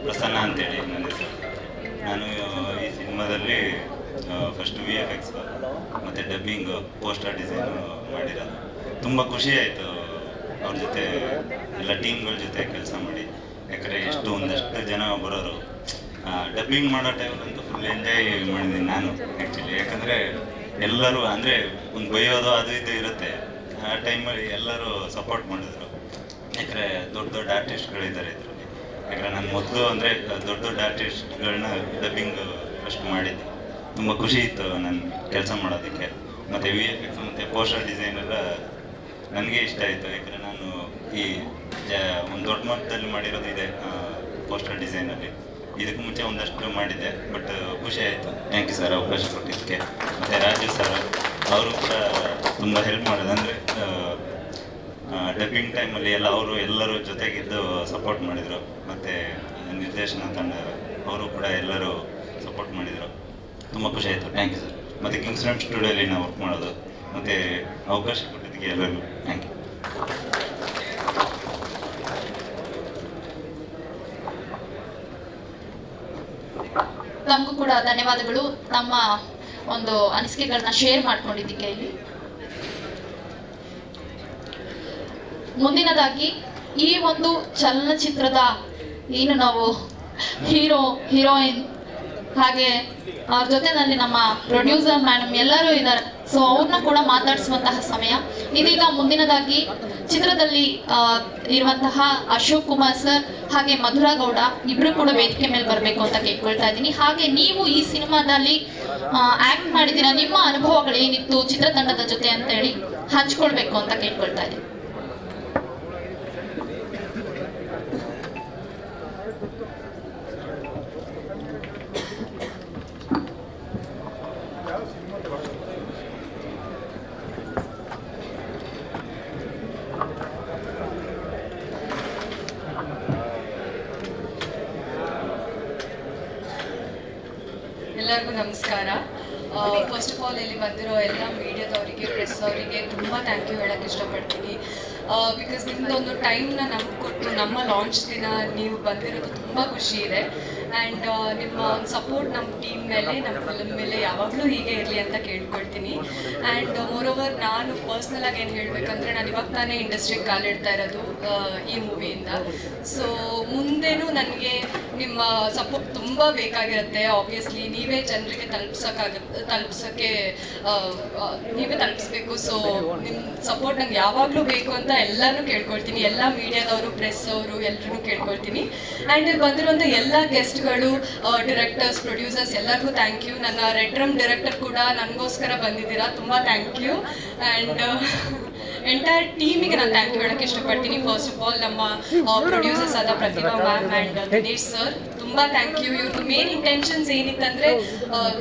ಪ್ರಸನ್ನ ಅಂತೇಳಿ ನನ್ನ ಹೆಸರು. ನಾನು ಈ ಸಿನಿಮಾದಲ್ಲಿ ಫಸ್ಟ್ VFX ಮತ್ತು ಡಬ್ಬಿಂಗು, ಪೋಸ್ಟರ್ ಡಿಸೈನು ಮಾಡಿರೋದು. ತುಂಬ ಖುಷಿ ಆಯಿತು ಅವ್ರ ಜೊತೆ ಎಲ್ಲ ಟೀಮ್ಗಳ ಜೊತೆ ಕೆಲಸ ಮಾಡಿ. ಯಾಕಂದರೆ ಒಂದಷ್ಟು ಜನ ಬರೋರು. ಡಬ್ಬಿಂಗ್ ಮಾಡೋ ಟೈಮಲ್ಲಂತೂ ಫುಲ್ ಎಂಜಾಯ್ ಮಾಡಿದ್ದೀನಿ ನಾನು ಆ್ಯಕ್ಚುಲಿ. ಯಾಕಂದರೆ ಎಲ್ಲರೂ ಅಂದರೆ ಒಂದು ಬೈಯೋದು ಅದು ಇದು ಇರುತ್ತೆ. ಆ ಟೈಮಲ್ಲಿ ಎಲ್ಲರೂ ಸಪೋರ್ಟ್ ಮಾಡಿದ್ರು. ಯಾಕಂದರೆ ದೊಡ್ಡ ದೊಡ್ಡ ಆರ್ಟಿಸ್ಟ್ಗಳಿದ್ದಾರೆ ಇದರಲ್ಲಿ. ಯಾಕಂದರೆ ನಾನು ಮೊದಲು ಅಂದರೆ ದೊಡ್ಡ ದೊಡ್ಡ ಆರ್ಟಿಸ್ಟ್ಗಳನ್ನ ಡಬ್ಬಿಂಗ್ ಫಸ್ಟ್ ಮಾಡಿದ್ದೆ. ತುಂಬ ಖುಷಿ ಇತ್ತು ನನ್ನ ಕೆಲಸ ಮಾಡೋದಕ್ಕೆ. ಮತ್ತು VFX ಮತ್ತು ಪೋಸ್ಟರ್ ಡಿಸೈನ್ ಎಲ್ಲ ನನಗೆ ಇಷ್ಟ ಆಯಿತು. ಯಾಕಂದರೆ ನಾನು ಈ ಒಂದು ದೊಡ್ಡ ಮಟ್ಟದಲ್ಲಿ ಮಾಡಿರೋದು ಇದೆ ಪೋಸ್ಟರ್ ಡಿಸೈನಲ್ಲಿ. ಇದಕ್ಕೂ ಮುಂಚೆ ಒಂದಷ್ಟು ಮಾಡಿದ್ದೆ, ಬಟ್ ಖುಷಿ ಆಯಿತು. ಥ್ಯಾಂಕ್ ಯು ಸರ್ ಅವಕಾಶ ಕೊಟ್ಟಿದ್ದಕ್ಕೆ. ಮತ್ತು ರಾಜು ಸರ್ ಅವರು ಕೂಡ ತುಂಬ ಹೆಲ್ಪ್ ಮಾಡೋದು. ಅಂದರೆ ಡಬ್ಬಿಂಗ್ ಟೈಮಲ್ಲಿ ಎಲ್ಲರೂ ಜೊತೆಗಿದ್ದು ಸಪೋರ್ಟ್ ಮಾಡಿದರು. ಮತ್ತು ನಿರ್ದೇಶನ ತಂಡ ಅವರು ಕೂಡ ಎಲ್ಲರೂ ಸಪೋರ್ಟ್ ಮಾಡಿದರು. ತುಂಬ ಖುಷಿ ಆಯಿತು. Thank you sir. ಮತ್ತು ಕಿಂಗ್ಸ್ ಫ್ರೇಮ್ ಸ್ಟುಡಿಯೋಲಿ ನಾವು ವರ್ಕ್ ಮಾಡೋದು. ಮತ್ತು ಅವಕಾಶ ಕೊಟ್ಟಿದ್ದಕ್ಕೆ ಎಲ್ಲರಿಗೂ ಥ್ಯಾಂಕ್ ಯು. ತಮಗೂ ಕೂಡ ಧನ್ಯವಾದಗಳು ನಮ್ಮ ಒಂದು ಅನಿಸಿಕೆಗಳನ್ನ ಶೇರ್ ಮಾಡ್ಕೊಂಡಿದ್ದಕ್ಕೆ. ಇಲ್ಲಿ ಮುಂದಿನದಾಗಿ ಈ ಒಂದು ಚಲನಚಿತ್ರದ ಏನು ನಾವು ಹೀರೋಯಿನ್ ಹಾಗೆ ಅವ್ರ ಜೊತೆನಲ್ಲಿ ನಮ್ಮ ಪ್ರೊಡ್ಯೂಸರ್ ಮೇಡಮ್ ಎಲ್ಲರೂ ಇದ್ದಾರೆ. ಸೊ ಅವ್ರನ್ನ ಕೂಡ ಮಾತಾಡಿಸುವಂತಹ ಸಮಯ ಇದೀಗ. ಮುಂದಿನದಾಗಿ ಚಿತ್ರದಲ್ಲಿ ಇರುವಂತಹ ಅಶೋಕ್ ಕುಮಾರ್ ಸರ್ ಹಾಗೆ ಮಧುರಾ ಗೌಡ ಇಬ್ರು ಕೂಡ ವೇದಿಕೆ ಮೇಲೆ ಬರಬೇಕು ಅಂತ ಕೇಳ್ಕೊಳ್ತಾ ಇದ್ದೀನಿ. ಹಾಗೆ ನೀವು ಈ ಸಿನಿಮಾದಲ್ಲಿ ಆಕ್ಟ್ ಮಾಡಿದ್ದೀರಾ, ನಿಮ್ಮ ಅನುಭವಗಳು ಏನಿತ್ತು ಚಿತ್ರತಂಡದ ಜೊತೆ ಅಂತ ಹೇಳಿ ಹಂಚ್ಕೊಳ್ಬೇಕು ಅಂತ ಕೇಳ್ಕೊಳ್ತಾ ಇದ್ದೀನಿ. ಎಲ್ಲರಿಗೂ ನಮಸ್ಕಾರ. ಫಸ್ಟ್ ಆಫ್ ಆಲ್ ಇಲ್ಲಿ ಬಂದಿರೋ ಎಲ್ಲ ಮೀಡಿಯಾದವರಿಗೆ, ಪ್ರೆಸ್ ಅವರಿಗೆ ತುಂಬ ಥ್ಯಾಂಕ್ ಯು ಹೇಳೋಕ್ಕೆ ಇಷ್ಟಪಡ್ತೀನಿ. ಬಿಕಾಸ್ ನಿಮ್ಮದೊಂದು ಟೈಮ್ನ ನಮ್ಗೆ ಕೊಟ್ಟು ನಮ್ಮ ಲಾಂಚ್ ದಿನ ನೀವು ಬಂದಿರೋದು ತುಂಬ ಖುಷಿ ಇದೆ. ಆ್ಯಂಡ್ ನಿಮ್ಮ ಒಂದು ಸಪೋರ್ಟ್ ನಮ್ಮ ಟೀಮ್ ಮೇಲೆ, ನಮ್ಮ ಫಿಲಮ್ ಮೇಲೆ ಯಾವಾಗಲೂ ಹೀಗೆ ಇರಲಿ ಅಂತ ಕೇಳ್ಕೊಳ್ತೀನಿ. ಆ್ಯಂಡ್ ಮೋರೋವರ್ ನಾನು ಪರ್ಸ್ನಲಾಗಿ ಏನು ಹೇಳಬೇಕಂದ್ರೆ, ನಾನು ಇವಾಗ ತಾನೇ ಇಂಡಸ್ಟ್ರಿಗೆ ಕಾಲಿಡ್ತಾ ಇರೋದು ಈ ಮೂವಿಯಿಂದ. ಸೊ ಮುಂದೆನೂ ನನಗೆ ನಿಮ್ಮ ಸಪೋರ್ಟ್ ತುಂಬ ಬೇಕಾಗಿರುತ್ತೆ. ಆಬ್ವಿಯಸ್ಲಿ ನೀವೇ ಜನರಿಗೆ ತಲುಪಿಸೋಕ್ಕೆ ನೀವೇ ತಲುಪಿಸ್ಬೇಕು. ಸೊ ನಿಮ್ಮ ಸಪೋರ್ಟ್ ನಂಗೆ ಯಾವಾಗಲೂ ಬೇಕು ಅಂತ ಎಲ್ಲನೂ ಕೇಳ್ಕೊಳ್ತೀನಿ. ಎಲ್ಲ ಮೀಡಿಯಾದವರು, ಪ್ರೆಸ್ ಅವರು ಎಲ್ಲರೂ ಕೇಳ್ಕೊಳ್ತೀನಿ. ಆ್ಯಂಡ್ ಇಲ್ಲಿ ಬಂದಿರುವಂಥ ಎಲ್ಲ ಗೆಸ್ಟ್ಗಳು, ಡೈರೆಕ್ಟರ್ಸ್, ಪ್ರೊಡ್ಯೂಸರ್ಸ್ ಎಲ್ಲರಿಗೂ ಥ್ಯಾಂಕ್ ಯು. ನನ್ನ ರೆಡ್ ಡ್ರಮ್ ಡೈರೆಕ್ಟರ್ ಕೂಡ ನನಗೋಸ್ಕರ ಬಂದಿದ್ದೀರಾ, ತುಂಬ ಥ್ಯಾಂಕ್ ಯು. ಆ್ಯಂಡ್ ಎಂಟೈರ್ ಟೀಮಿಗೆ ನಾನು ಥ್ಯಾಂಕ್ ಯು ಹೇಳೋಕ್ಕೆ ಇಷ್ಟಪಡ್ತೀನಿ. ಫಸ್ಟ್ ಆಫ್ ಆಲ್ ನಮ್ಮ ಪ್ರೊಡ್ಯೂಸರ್ಸ್ ಆದ ಪ್ರತಿಭಾ ಮ್ಯಾಮ್ ಆ್ಯಂಡ್ ದಿನೇಶ್ ಸರ್, ತುಂಬ ಥ್ಯಾಂಕ್ ಯು. ಇವ್ರದ್ದು ಮೇನ್ ಇಂಟೆನ್ಷನ್ಸ್ ಏನಿತ್ತಂದರೆ,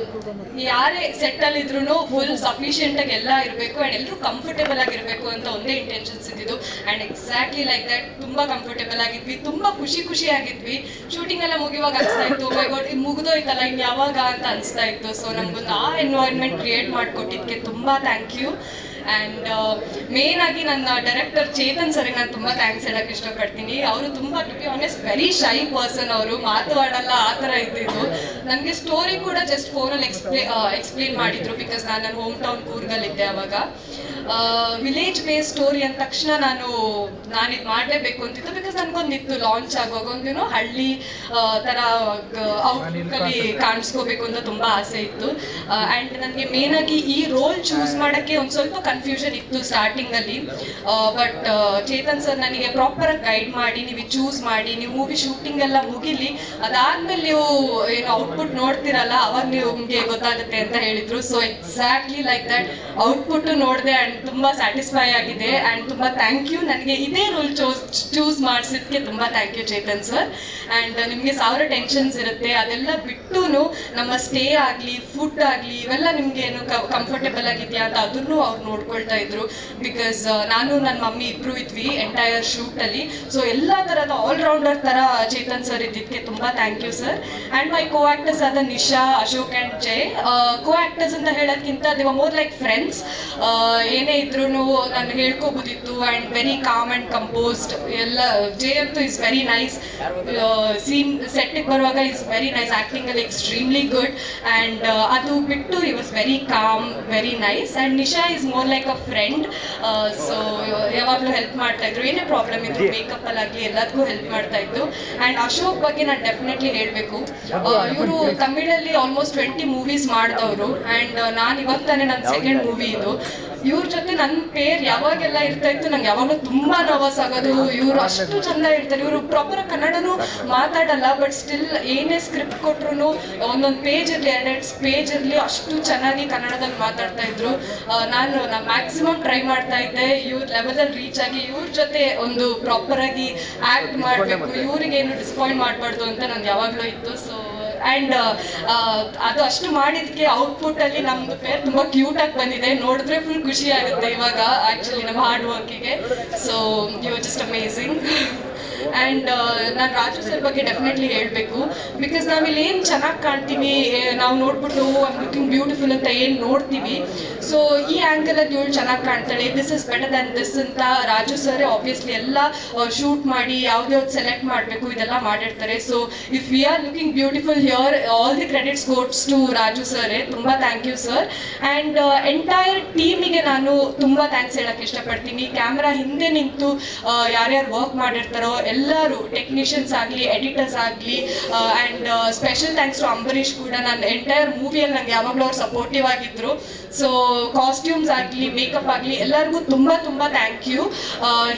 ಯಾರೇ ಸೆಟ್ಟಲ್ಲಿದ್ರೂ ಫುಲ್ ಸಫಿಷಿಯೆಂಟಾಗಿ ಎಲ್ಲ ಇರಬೇಕು ಆ್ಯಂಡ್ ಎಲ್ಲರೂ ಕಂಫರ್ಟೇಬಲ್ ಆಗಿರಬೇಕು ಅಂತ ಒಂದೇ ಇಂಟೆನ್ಷನ್ಸ್ ಇದ್ದಿದ್ದು. ಆ್ಯಂಡ್ ಎಕ್ಸಾಕ್ಟ್ಲಿ ಲೈಕ್ ದಟ್ ತುಂಬ ಕಂಫರ್ಟೇಬಲ್ ಆಗಿದ್ವಿ, ತುಂಬ ಖುಷಿಯಾಗಿದ್ವಿ. ಶೂಟಿಂಗ್ ಎಲ್ಲ ಮುಗಿಯುವಾಗ ಅನಿಸ್ತಾ ಇತ್ತು, ಮೈ ಗಾಡ್ ಇದು ಮುಗಿದೋಯ್ತಲ್ಲ ಇನ್ನು ಯಾವಾಗ ಅಂತ ಅನಿಸ್ತಾ ಇತ್ತು. ಸೊ ನಮಗೊಂದು ಆ ಎನ್ವೈರ್ನ್ಮೆಂಟ್ ಕ್ರಿಯೇಟ್ ಮಾಡಿಕೊಟ್ಟಿದ್ದಕ್ಕೆ ತುಂಬ ಥ್ಯಾಂಕ್ ಯು. ಆ್ಯಂಡ್ ಮೇನ್ ಆಗಿ ನನ್ನ ಡೈರೆಕ್ಟರ್ ಚೇತನ್ ಸರ್ಗೆ ನಾನು ತುಂಬ ಥ್ಯಾಂಕ್ಸ್ ಹೇಳೋಕ್ಕೆ ಇಷ್ಟಪಡ್ತೀನಿ. ಅವರು ತುಂಬ to be honest very shy person. ಅವರು ಮಾತಾಡಲ್ಲ, ಆ ಥರ ಇದ್ದಿದ್ದು. ನನಗೆ ಸ್ಟೋರಿ ಕೂಡ ಜಸ್ಟ್ ಫೋನಲ್ಲಿ ಎಕ್ಸ್ಪ್ಲೇನ್ ಮಾಡಿದ್ರು, ಬಿಕಾಸ್ ನಾನು ನನ್ನ ಹೋಮ್ ಟೌನ್ ಕೂರ್ಗಲ್ಲಿದ್ದೆ ಅವಾಗ. ವಿಲೇಜ್ ಬೇಸ್ ಸ್ಟೋರಿ ಅಂದ ತಕ್ಷಣ ನಾನಿದು ಮಾಡಲೇಬೇಕು ಅಂತಿತ್ತು. ಬಿಕಾಸ್ ನನಗೊಂದಿತ್ತು ಲಾಂಚ್ ಆಗುವಾಗ ಒಂದೇನೋ ಹಳ್ಳಿ ಥರ ಔಟ್ಲುಕ್ಕಲ್ಲಿ ಕಾಣಿಸ್ಕೋಬೇಕು ಅಂತ ತುಂಬ ಆಸೆ ಇತ್ತು. ಆ್ಯಂಡ್ ನನಗೆ ಮೇನಾಗಿ ಈ ರೋಲ್ ಚೂಸ್ ಮಾಡೋಕ್ಕೆ ಒಂದು ಸ್ವಲ್ಪ ಕನ್ಫ್ಯೂಷನ್ ಇತ್ತು ಸ್ಟಾರ್ಟಿಂಗಲ್ಲಿ. ಬಟ್ ಚೇತನ್ ಸರ್ ನನಗೆ ಪ್ರಾಪರಾಗಿ ಗೈಡ್ ಮಾಡಿ, ನೀವು ಚೂಸ್ ಮಾಡಿ, ನೀವು ಮೂವಿ ಶೂಟಿಂಗ್ ಎಲ್ಲ ಮುಗಿಲಿ, ಅದಾದ್ಮೇಲೆ ನೀವು ಏನು ಔಟ್ಪುಟ್ ನೋಡ್ತಿರಲ್ಲ ಅವಾಗ ನಿಮಗೆ ಗೊತ್ತಾಗುತ್ತೆ ಅಂತ ಹೇಳಿದ್ರು. So exactly like that output ನೋಡಿದೆ ಆ್ಯಂಡ್ ತುಂಬ ಸ್ಯಾಟಿಸ್ಫೈ ಆಗಿದೆ. ಆ್ಯಂಡ್ ತುಂಬ ಥ್ಯಾಂಕ್ ಯು, ನನಗೆ ಇದೇ ರೋಲ್ ಚೂಸ್ ಮಾಡಿಸಿದ್ಕೆ ತುಂಬ thank you Chetan sir. And ನಿಮಗೆ 1000 ಟೆನ್ಷನ್ಸ್ ಇರುತ್ತೆ, ಅದೆಲ್ಲ ಬಿಟ್ಟು ನಮ್ಮ ಸ್ಟೇ ಆಗಲಿ ಫುಡ್ ಆಗಲಿ ಇವೆಲ್ಲ ನಿಮಗೆ ಏನು ಕಂಫರ್ಟೇಬಲ್ ಆಗಿದೆಯಾ ಅಂತ ಅದನ್ನು ಅವ್ರು ನೋಡ್ಕೊಳ್ತಾ ಇದ್ರು. ಬಿಕಾಸ್ ನಾನು ನನ್ನ ಮಮ್ಮಿ ಇಬ್ಬರು ಇದ್ವಿ ಎಂಟೈರ್ ಶೂಟಲ್ಲಿ. ಸೊ ಎಲ್ಲ ಥರದ ಆಲ್ರೌಂಡರ್ ಥರ ಚೇತನ್ ಸರ್ ಇದ್ದಿದ್ದಕ್ಕೆ ತುಂಬ thank you sir. And my co actors ಆದ Nisha, Ashok and Jai. Co actors ಅಂತ ಹೇಳೋದ್ಕಿಂತ ದೇವ ಮೋರ್ ಲೈಕ್ ಫ್ರೆಂಡ್ಸ್. ಏನೇ ಇದ್ರೂ ನಾನು ಹೇಳ್ಕೋಬೋದಿತ್ತು. And very calm and composed ಎಲ್ಲ. ಜೈ ಅಂತೂ ಇಸ್ ವೆರಿ ನೈಸ್, ಸೀನ್ ಸೆಟ್ಟಿಗೆ ಬರುವಾಗ ಇಸ್ ವೆರಿ ನೈಸ್, ಆ್ಯಕ್ಟಿಂಗಲ್ಲಿ ಎಕ್ಸ್ಟ್ರೀಮ್ಲಿ ಗುಡ್. ಆ್ಯಂಡ್ ಅದು ಬಿಟ್ಟು ಈ was very calm, very nice. And Nisha is more like a friend. So ಯಾವಾಗಲೂ ಹೆಲ್ಪ್ ಮಾಡ್ತಾ ಇದ್ರು, ಏನೇ ಪ್ರಾಬ್ಲಮ್ ಇದ್ರು ಮೇಕಪ್ಪಲ್ಲಾಗಲಿ ಎಲ್ಲದಕ್ಕೂ ಹೆಲ್ಪ್ ಮಾಡ್ತಾ ಇದ್ದು. ಆ್ಯಂಡ್ ಅಶೋಕ್ ಬಗ್ಗೆ ನಾನು ಡೆಫಿನೆಟ್ಲಿ ಹೇಳಬೇಕು, ಇವರು ತಮಿಳಲ್ಲಿ ಆಲ್ಮೋಸ್ಟ್ 20 ಮೂವೀಸ್ ಮಾಡಿದವರು. ಆ್ಯಂಡ್ ನಾನು ಇವತ್ತಾನೆ ನನ್ನ ಸೆಕೆಂಡ್ ಮೂವಿ ಇದು. ಇವ್ರ ಜೊತೆ ನನ್ನ ಪೇರ್ ಯಾವಾಗೆಲ್ಲ ಇರ್ತಾ ಇತ್ತು ನಂಗೆ ಯಾವಾಗಲೂ ತುಂಬ ನರ್ವಸ್ ಆಗೋದು. ಇವರು ಅಷ್ಟು ಚಂದ ಹೇಳ್ತಾರೆ, ಇವರು ಪ್ರಾಪರ್ ಕನ್ನಡನೂ ಮಾತಾಡಲ್ಲ, ಬಟ್ ಸ್ಟಿಲ್ ಏನೇ ಸ್ಕ್ರಿಪ್ಟ್ ಕೊಟ್ರು ಒಂದೊಂದು ಪೇಜ್ ಇರಲಿ 2 ಪೇಜ್ ಇರಲಿ ಅಷ್ಟು ಚೆನ್ನಾಗಿ ಕನ್ನಡದಲ್ಲಿ ಮಾತಾಡ್ತಾ ಇದ್ರು. ನಾನು ಮ್ಯಾಕ್ಸಿಮಮ್ ಟ್ರೈ ಮಾಡ್ತಾ ಇದ್ದೆ ಇವ್ರ ಲೆವೆಲಲ್ಲಿ ರೀಚ್ ಆಗಿ ಇವ್ರ ಜೊತೆ ಒಂದು ಪ್ರಾಪರಾಗಿ ಆ್ಯಕ್ಟ್ ಮಾಡಬೇಕು, ಇವ್ರಿಗೇನು ಡಿಸಪಾಯಿಂಟ್ ಮಾಡಬಾರ್ದು ಅಂತ ನಂಗೆ ಯಾವಾಗಲೂ ಇತ್ತು. ಸೊ ಆ್ಯಂಡ್ ಅದು ಅಷ್ಟು ಮಾಡಿದ್ದಕ್ಕೆ ಔಟ್ಪುಟ್ಟಲ್ಲಿ ನಮ್ಮದು ಪೇರ್ ತುಂಬ ಕ್ಯೂಟಾಗಿ ಬಂದಿದೆ. ನೋಡಿದ್ರೆ ಫುಲ್ ಖುಷಿ ಆಗುತ್ತೆ ಇವಾಗ ಆ್ಯಕ್ಚುಲಿ ನಮ್ಮ ಹಾರ್ಡ್ ವರ್ಕಿಗೆ. So you are just amazing. And ನಾನು ರಾಜು ಸರ್ ಬಗ್ಗೆ ಡೆಫಿನೆಟ್ಲಿ ಹೇಳಬೇಕು. ಬಿಕಾಸ್ ನಾವಿಲ್ಲಿ ಏನು ಚೆನ್ನಾಗಿ ಕಾಣ್ತೀವಿ, ನಾವು ನೋಡ್ಬಿಟ್ಟು ಐ ಲುಕಿಂಗ್ ಬ್ಯೂಟಿಫುಲ್ ಅಂತ ಏನು ನೋಡ್ತೀವಿ, ಸೊ ಈ ಆ್ಯಂಗಲಲ್ಲಿ ಇವಳು ಚೆನ್ನಾಗಿ ಕಾಣ್ತಾಳೆ, this is better than this ಅಂತ ರಾಜು ಸರ್ ಆಬ್ವಿಯಸ್ಲಿ ಎಲ್ಲ ಶೂಟ್ ಮಾಡಿ ಯಾವ್ದು ಸೆಲೆಕ್ಟ್ ಮಾಡಬೇಕು ಇದೆಲ್ಲ ಮಾಡಿರ್ತಾರೆ. So if we are looking beautiful here, all the credits goes to Raju sir. ತುಂಬ thank you sir. And entire ಟೀಮಿಗೆ ನಾನು ತುಂಬ ಥ್ಯಾಂಕ್ಸ್ ಹೇಳೋಕ್ಕೆ ಇಷ್ಟಪಡ್ತೀನಿ. ಕ್ಯಾಮ್ರಾ ಹಿಂದೆ ನಿಂತು ಯಾರ್ಯಾರು ವರ್ಕ್ ಮಾಡಿರ್ತಾರೋ ಎಲ್ಲರೂ, ಟೆಕ್ನಿಷಿಯನ್ಸ್ ಆಗಲಿ ಎಡಿಟರ್ಸ್ ಆಗಲಿ. And special thanks to Ambareesh ಕೂಡ. ನನ್ನ ಎಂಟೈರ್ ಮೂವಿಯಲ್ಲಿ ನಂಗೆ ಯಾವಾಗಲೂ ಅವ್ರು ಸಪೋರ್ಟಿವ್ ಆಗಿದ್ದರು. ಸೊ ಕಾಸ್ಟ್ಯೂಮ್ಸ್ ಆಗಲಿ ಮೇಕಪ್ ಆಗಲಿ ಎಲ್ಲರಿಗೂ ತುಂಬ ತುಂಬ ಥ್ಯಾಂಕ್ ಯು.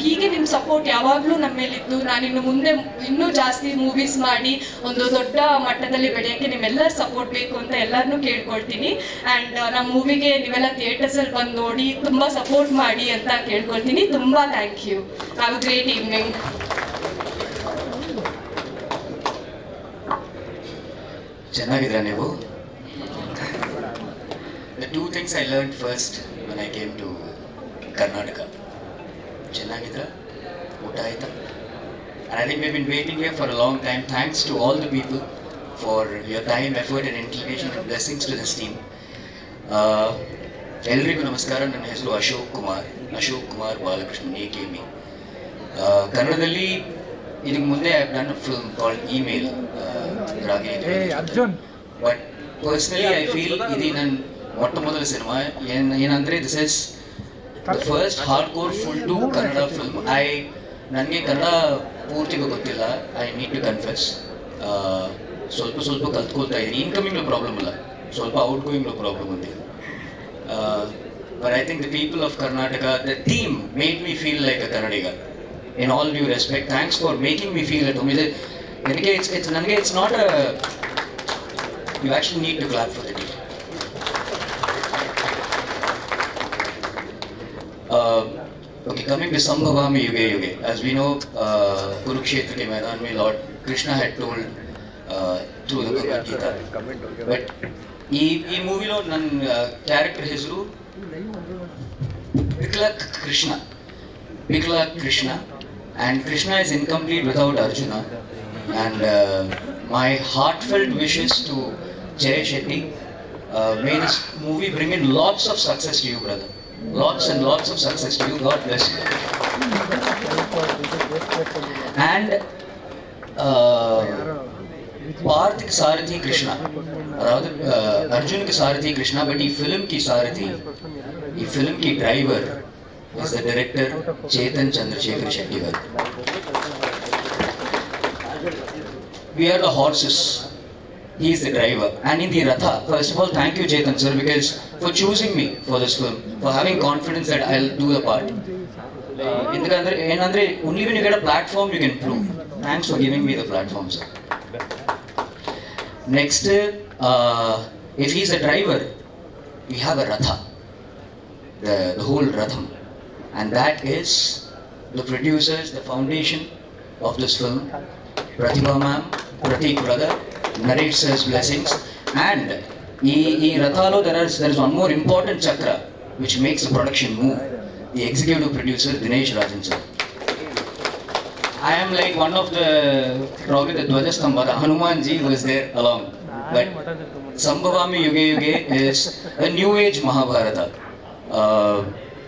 ಹೀಗೆ ನಿಮ್ಮ ಸಪೋರ್ಟ್ ಯಾವಾಗಲೂ ನಮ್ಮ ಮೇಲಿದ್ದು ನಾನಿನ್ನು ಮುಂದೆ ಇನ್ನೂ ಜಾಸ್ತಿ ಮೂವೀಸ್ ಮಾಡಿ ಒಂದು ದೊಡ್ಡ ಮಟ್ಟದಲ್ಲಿ ಬೆಳೆಯೋಕ್ಕೆ ನಿಮ್ಮೆಲ್ಲರ ಸಪೋರ್ಟ್ ಬೇಕು ಅಂತ ಎಲ್ಲರನ್ನೂ ಕೇಳ್ಕೊಳ್ತೀನಿ. ಆ್ಯಂಡ್ ನಮ್ಮ ಮೂವಿಗೆ ನೀವೆಲ್ಲ ಥಿಯೇಟರ್ಸಲ್ಲಿ ಬಂದು ನೋಡಿ ತುಂಬ ಸಪೋರ್ಟ್ ಮಾಡಿ ಅಂತ ಕೇಳ್ಕೊಳ್ತೀನಿ. ತುಂಬ thank you. Have a great evening. ಚೆನ್ನಾಗಿದ್ದೀರಾ ನೀವು? The 2 things I learned first when I came to Karnataka. ಚೆನ್ನಾಗಿದ್ದೀರಾ? ಊಟ ಆಯ್ತಾ? And I think we've been waiting here for a long time. Thanks to all the people for your time, effort and integration and blessings to this team. ಎಲ್ರಿಗೂ ನಮಸ್ಕಾರ. ನನ್ನ ಹೆಸರು Ashok Kumar Balakrishnan AKB. ಕನ್ನಡದಲ್ಲಿ ಇದಕ್ಕೆ ಮುಂದೆ I have done a film called Email. But personally I feel ಇದು ನನ್ನ ಮೊಟ್ಟ ಮೊದಲ ಸಿನಿಮಾ. ಏನಂದರೆ this is the first hardcore full to Kannada film. ನನಗೆ ಕನ್ನಡ ಪೂರ್ತಿಗೂ ಗೊತ್ತಿಲ್ಲ, ಐ ನೀಡ್ ಟು ಕನ್ಫೆಸ್. ಸ್ವಲ್ಪ ಕಲ್ತ್ಕೊಳ್ತಾ ಇದ್ದೀನಿ. ಇನ್ಕಮಿಂಗ್ಲೂ ಪ್ರಾಬ್ಲಮ್ ಇಲ್ಲ, ಸ್ವಲ್ಪ ಔಟ್ಗೋಯಿಂಗ್ಲೂ ಪ್ರಾಬ್ಲಮ್ ఉంది. But I think the people of Karnataka, the team made me feel like a Kannadiga. In all due respect, thanks for making me feel at home. It's not a... You actually need to clap for the team. Okay, coming to Sambhavami Yuge Yuge. As we know, Kurukshetra ke Maidan mein Lord Krishna had told through the Bhagavad Gita. But ಈ ಮೂವಿలో ನನ್ನ character ಹೆಸರು Bikla Krishna, and Krishna is incomplete without Arjuna. And my heartfelt wishes to Jay Shetty, may this movie bring in lots of success to you, brother. Lots and lots of success to you. God bless you. And Partha सारथी कृष्णा अर्जुन के सारथी Krishna but film की सारथी film की driver is the director Chetan Chandrashekhar Shetty garu. We are the horses, he is the driver, and in the Ratha, first of all thank you Chetan sir because for choosing me for this film, for having confidence that I'll do the part. Only when you get a platform you can prove. Thanks for giving me the platform sir. Next, if he's a driver, we have a Ratha, the whole Ratham, and that is the producers, the foundation of this film, Pratibha ma'am, Pratik brother, Naresh sir's blessings, and in Rathalo there is one more important chakra which makes the production move, the executive producer Dinesh Rajan sir. I am like one of the probably the Dwajastambha, Hanuman ji was there along, but Sambhavami Yuge Yuge is a new age Mahabharata.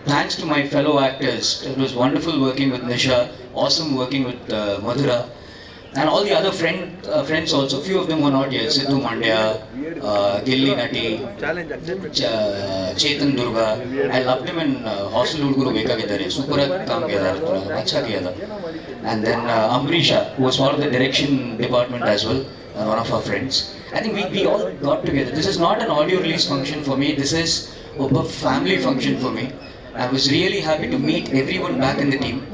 Thanks to my fellow actors, it was wonderful working with Nisha, awesome working with Madhura, and all the other friends also. Few of them were not here. Sidhu Mandya, Gilli Nati, Chetan Durga. I loved him in Hostel Guru Beka Gedare. Super kaam kiya tha, acha kiya tha. And then Amrisha, who was part of the direction department as well, one of our friends. I think we all got together. This is not an audio release function for me. This is a family function for me. I was really happy to meet everyone back in the team.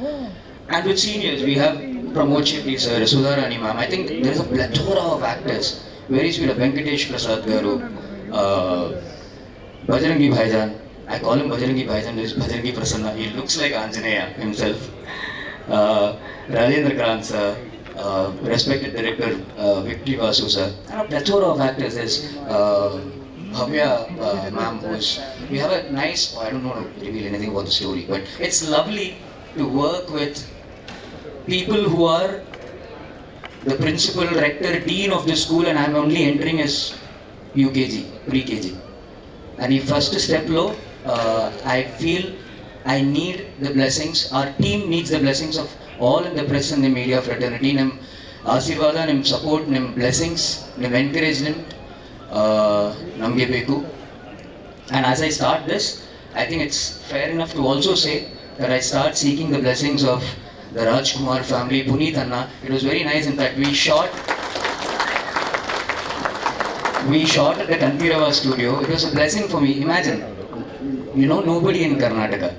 And with seniors, we have Pramod Shetty sir, Sudharani ma'am. I think there is a plethora of actors. Very sweet of Venkatesh Prasad Garu, Bajrangi Bhaijan. I call him Bajrangi Bhaijan, there is Bajrangi Prasanna. He looks like Anjaneya himself. Rajendra Kran sir, respected director Victory Vasu sir. And a plethora of actors. There's Bhavya ma'am, we have a nice, I don't know to reveal anything about the story, but it's lovely to work with people who are the principal, rector, dean of the school, and I'm only entering as UKG, pre-KG. And if first step low, I feel I need the blessings, our team needs the blessings of all in the press and the media fraternity. Nim Asirvada, nim support, nim blessings, nim encouragement, namge beku. And as I start this, I think it's fair enough to also say that I start seeking the blessings of the Rajkumar family, Puneet Anna. It was very nice. In fact, we shot at the Kantirava studio. It was a blessing for me. Imagine, nobody in Karnataka,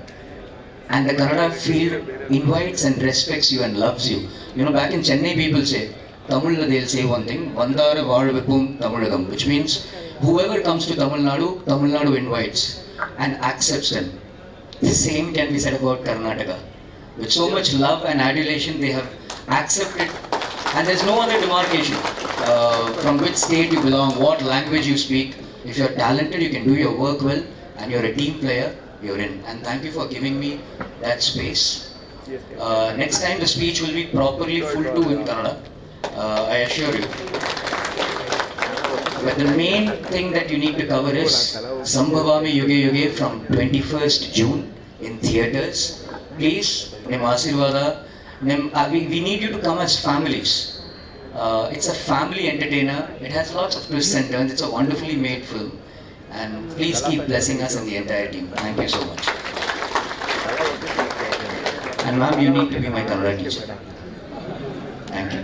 and the Kannada field invites and respects you and loves you. Back in Chennai, people say, Tamil, they'll say one thing, Vandara Vazhavipum Tamilagam, which means whoever comes to Tamil Nadu invites and accepts them. The same can be said about Karnataka. With so much love and adulation, they have accepted, and there's no other demarcation from which state you belong, what language you speak. If you're talented, you can do your work well, and you're a team player, you're in. And thank you for giving me that space. Next time the speech will be properly full to in Kannada, I assure you. But the main thing that you need to cover is Sambhavami Yuge Yuge from 21st June in theatres. Please, Nim Asirvada, we need you to come as families. It's a family entertainer. It has lots of twists and turns. It's a wonderfully made film. And please keep blessing us and the entire team. Thank you so much. And ma'am, you need to be my Kannada teacher. Thank you.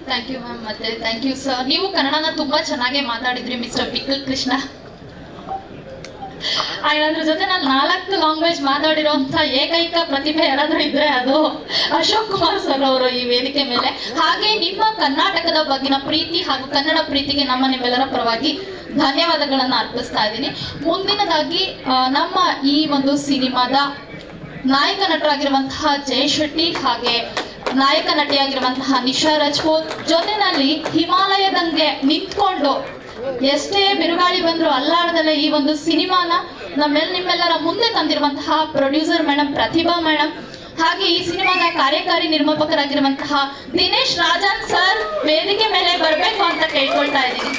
Thank you ma'am. ಮತ್ತೆ thank you sir. ನೀವು ಕನ್ನಡನ ತುಂಬ ಚೆನ್ನಾಗೇ ಮಾತಾಡಿದ್ರಿ mister pickle Krishna. ಅದ್ರ ಜೊತೆ ನಾನು 4 language ಮಾತಾಡಿರೋಂಥ ಏಕೈಕ ಪ್ರತಿಭೆ ಯಾರಾದರೂ ಇದ್ರೆ ಅದು ಅಶೋಕ್ ಕುಮಾರ್ ಸರ್ ಅವರು ಈ ವೇದಿಕೆ ಮೇಲೆ. ಹಾಗೆ ನಿಮ್ಮ ಕರ್ನಾಟಕದ ಬಗ್ಗಿನ ಪ್ರೀತಿ ಹಾಗೂ ಕನ್ನಡ ಪ್ರೀತಿಗೆ ನಿಮ್ಮೆಲ್ಲರ ಪರವಾಗಿ ಧನ್ಯವಾದಗಳನ್ನು ಅರ್ಪಿಸ್ತಾ ಇದ್ದೀನಿ. ಮುಂದಿನದಾಗಿ ನಮ್ಮ ಈ ಒಂದು ಸಿನಿಮಾದ ನಾಯಕ ನಟರಾಗಿರುವಂತಹ ಜಯ ಶೆಟ್ಟಿ ಹಾಗೆ ನಾಯಕ ನಟಿಯಾಗಿರುವಂತಹ ನಿಶಾ ರಾಜ್ಪೂತ್ ಜೊತೆನಲ್ಲಿ ಹಿಮಾಲಯದಂಗೆ ನಿಂತ್ಕೊಂಡು ಎಷ್ಟೇ ಬಿರುಗಾಳಿ ಬಂದರೂ ಅಲ್ಲಾಡದಲ್ಲೇ ಈ ಒಂದು ಸಿನಿಮಾನ ನಿಮ್ಮೆಲ್ಲರ ಮುಂದೆ ತಂದಿರುವಂತಹ ಪ್ರೊಡ್ಯೂಸರ್ ಮೇಡಮ್ ಪ್ರತಿಭಾ ಮೇಡಮ್ ಹಾಗೆ ಈ ಸಿನಿಮಾದ ಕಾರ್ಯಕಾರಿ ನಿರ್ಮಾಪಕರಾಗಿರುವಂತಹ ದಿನೇಶ್ ರಾಜನ್ ಸರ್ ವೇದಿಕೆ ಮೇಲೆ ಬರಬೇಕು ಅಂತ ಕೇಳ್ಕೊಳ್ತಾ ಇದ್ದೀನಿ.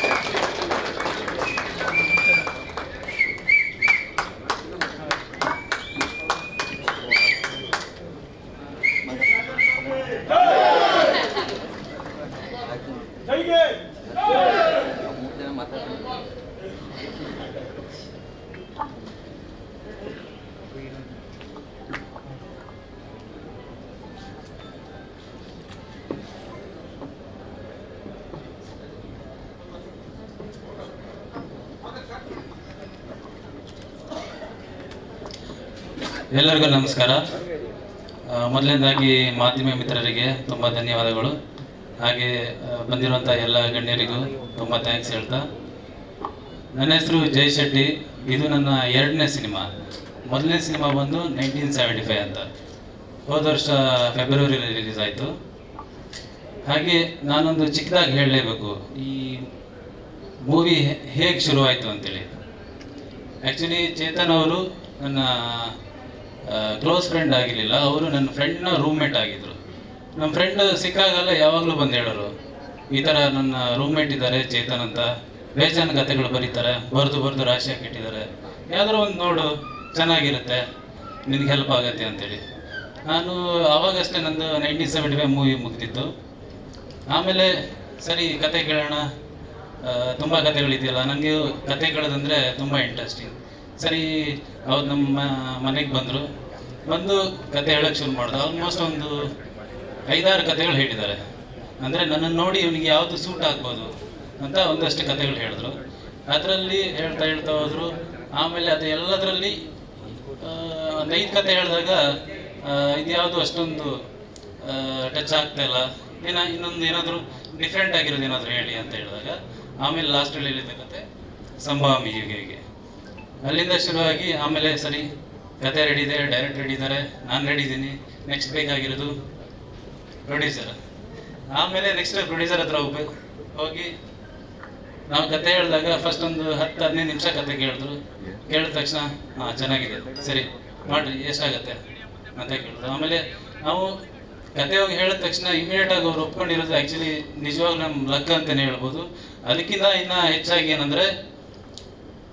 ಎಲ್ಲರಿಗೂ ನಮಸ್ಕಾರ. ಮೊದಲನೇದಾಗಿ ಮಾಧ್ಯಮ ಮಿತ್ರರಿಗೆ ತುಂಬ ಧನ್ಯವಾದಗಳು. ಹಾಗೆ ಬಂದಿರುವಂಥ ಎಲ್ಲ ಗಣ್ಯರಿಗೂ ತುಂಬ ಥ್ಯಾಂಕ್ಸ್ ಹೇಳ್ತಾ, ನನ್ನ ಹೆಸರು ಜೈ ಶೆಟ್ಟಿ. ಇದು ನನ್ನ 2ನೇ ಸಿನಿಮಾ. ಮೊದಲನೇ ಸಿನಿಮಾ ಬಂದು 1975 ಅಂತ, ಹೋದ ವರ್ಷ ಫೆಬ್ರವರಿಯಲ್ಲಿ ರಿಲೀಸ್ ಆಯಿತು. ಹಾಗೆ ನಾನೊಂದು ಚಿಕ್ಕದಾಗಿ ಹೇಳಲೇಬೇಕು, ಈ ಮೂವಿ ಹೇಗೆ ಶುರುವಾಯಿತು ಅಂತೇಳಿ. ಆ್ಯಕ್ಚುಲಿ ಚೇತನ್ ಅವರು ನನ್ನ ಕ್ಲೋಸ್ ಫ್ರೆಂಡ್ ಆಗಿರಲಿಲ್ಲ, ಅವರು ನನ್ನ ಫ್ರೆಂಡ್ನ ರೂಮ್ಮೇಟ್ ಆಗಿದ್ದರು. ನಮ್ಮ ಫ್ರೆಂಡ್ ಸಿಕ್ಕಾಗಲ್ಲ ಯಾವಾಗಲೂ ಬಂದು ಹೇಳೋರು, ಈ ಥರ ನನ್ನ ರೂಮ್ಮೇಟ್ ಇದ್ದಾರೆ ಚೇತನ್ ಅಂತ, ಬೇಜಾನ್ ಕಥೆಗಳು ಬರೀತಾರೆ, ಬರೆದು ರಾಶಿ ಹಾಕಿಟ್ಟಿದ್ದಾರೆ, ಯಾವುದಾದ್ರು ಒಂದು ನೋಡು ಚೆನ್ನಾಗಿರುತ್ತೆ, ನಿನಗೆ ಹೆಲ್ಪ್ ಆಗುತ್ತೆ ಅಂತೇಳಿ. ನಾನು ಆವಾಗಷ್ಟೇ ನಂದು 1975 ಮೂವಿ ಮುಗ್ದಿತ್ತು. ಆಮೇಲೆ ಸರಿ ಕತೆ ಕೇಳೋಣ, ತುಂಬ ಕತೆಗಳಿದೆಯಲ್ಲ, ನನಗೆ ಕತೆ ಕೇಳೋದಂದರೆ ತುಂಬ ಇಂಟ್ರೆಸ್ಟಿಂಗ್. ಸರಿ ಅವ್ರು ನಮ್ಮ ಮನೆಗೆ ಬಂದು ಕತೆ ಹೇಳೋಕ್ಕೆ ಶುರು ಮಾಡಿದೆ. ಆಲ್ಮೋಸ್ಟ್ ಒಂದು 5-6 ಕತೆಗಳು ಹೇಳಿದ್ದಾರೆ. ಅಂದರೆ ನನ್ನನ್ನು ನೋಡಿ ಇವನಿಗೆ ಯಾವುದು ಸೂಟ್ ಆಗ್ಬೋದು ಅಂತ ಒಂದಷ್ಟು ಕತೆಗಳು ಹೇಳಿದ್ರು. ಅದರಲ್ಲಿ ಹೇಳ್ತಾ ಹೋದರು. ಆಮೇಲೆ ಅದು ಎಲ್ಲದರಲ್ಲಿ ಒಂದು 5 ಕತೆ ಹೇಳಿದಾಗ ಇದು ಯಾವುದು ಅಷ್ಟೊಂದು ಟಚ್ ಆಗ್ತಾಯಿಲ್ಲ, ಇನ್ನೊಂದು ಏನಾದರೂ ಡಿಫ್ರೆಂಟ್ ಆಗಿರೋದು ಏನಾದರೂ ಹೇಳಿ ಅಂತ ಹೇಳಿದಾಗ, ಆಮೇಲೆ ಲಾಸ್ಟಲ್ಲಿ ಹೇಳಿದ ಕತೆ ಸಂಭಾಮಿ ಹೀಗೆ. ಅಲ್ಲಿಂದ ಶುರುವಾಗಿ ಆಮೇಲೆ ಸರಿ ಕತೆ ರೆಡಿ ಇದೆ, ಡೈರೆಕ್ಟ್ ರೆಡಿ ಇದ್ದಾರೆ, ನಾನು ರೆಡಿ ಇದ್ದೀನಿ, ನೆಕ್ಸ್ಟ್ ಬೇಕಾಗಿರೋದು ಪ್ರೊಡ್ಯೂಸರ್. ಆಮೇಲೆ ನೆಕ್ಸ್ಟ್ ಪ್ರೊಡ್ಯೂಸರ್ ಹತ್ರ ಹೋಗಿ ನಾವು ಕತೆ ಹೇಳಿದಾಗ ಫಸ್ಟ್ ಒಂದು 10-15 ನಿಮಿಷ ಕತೆ ಕೇಳಿದ್ರು. ಕೇಳಿದ ತಕ್ಷಣ ಹಾಂ ಚೆನ್ನಾಗಿದೆ, ಸರಿ ಮಾಡಿರಿ, ಎಷ್ಟಾಗತ್ತೆ ಅಂತ ಕೇಳಿದ್ರು. ಆಮೇಲೆ ನಾವು ಕತೆ ಹೋಗಿ ಹೇಳಿದ ತಕ್ಷಣ ಇಮಿಡಿಯೇಟಾಗಿ ಅವ್ರು ಒಪ್ಕೊಂಡಿರೋದು ಆ್ಯಕ್ಚುಲಿ ನಿಜವಾಗ್ಲೂ ನಮ್ಮ ಲಕ್ ಅಂತಲೇ ಹೇಳ್ಬೋದು. ಅದಕ್ಕಿಂತ ಇನ್ನೂ ಹೆಚ್ಚಾಗಿ ಏನಂದರೆ,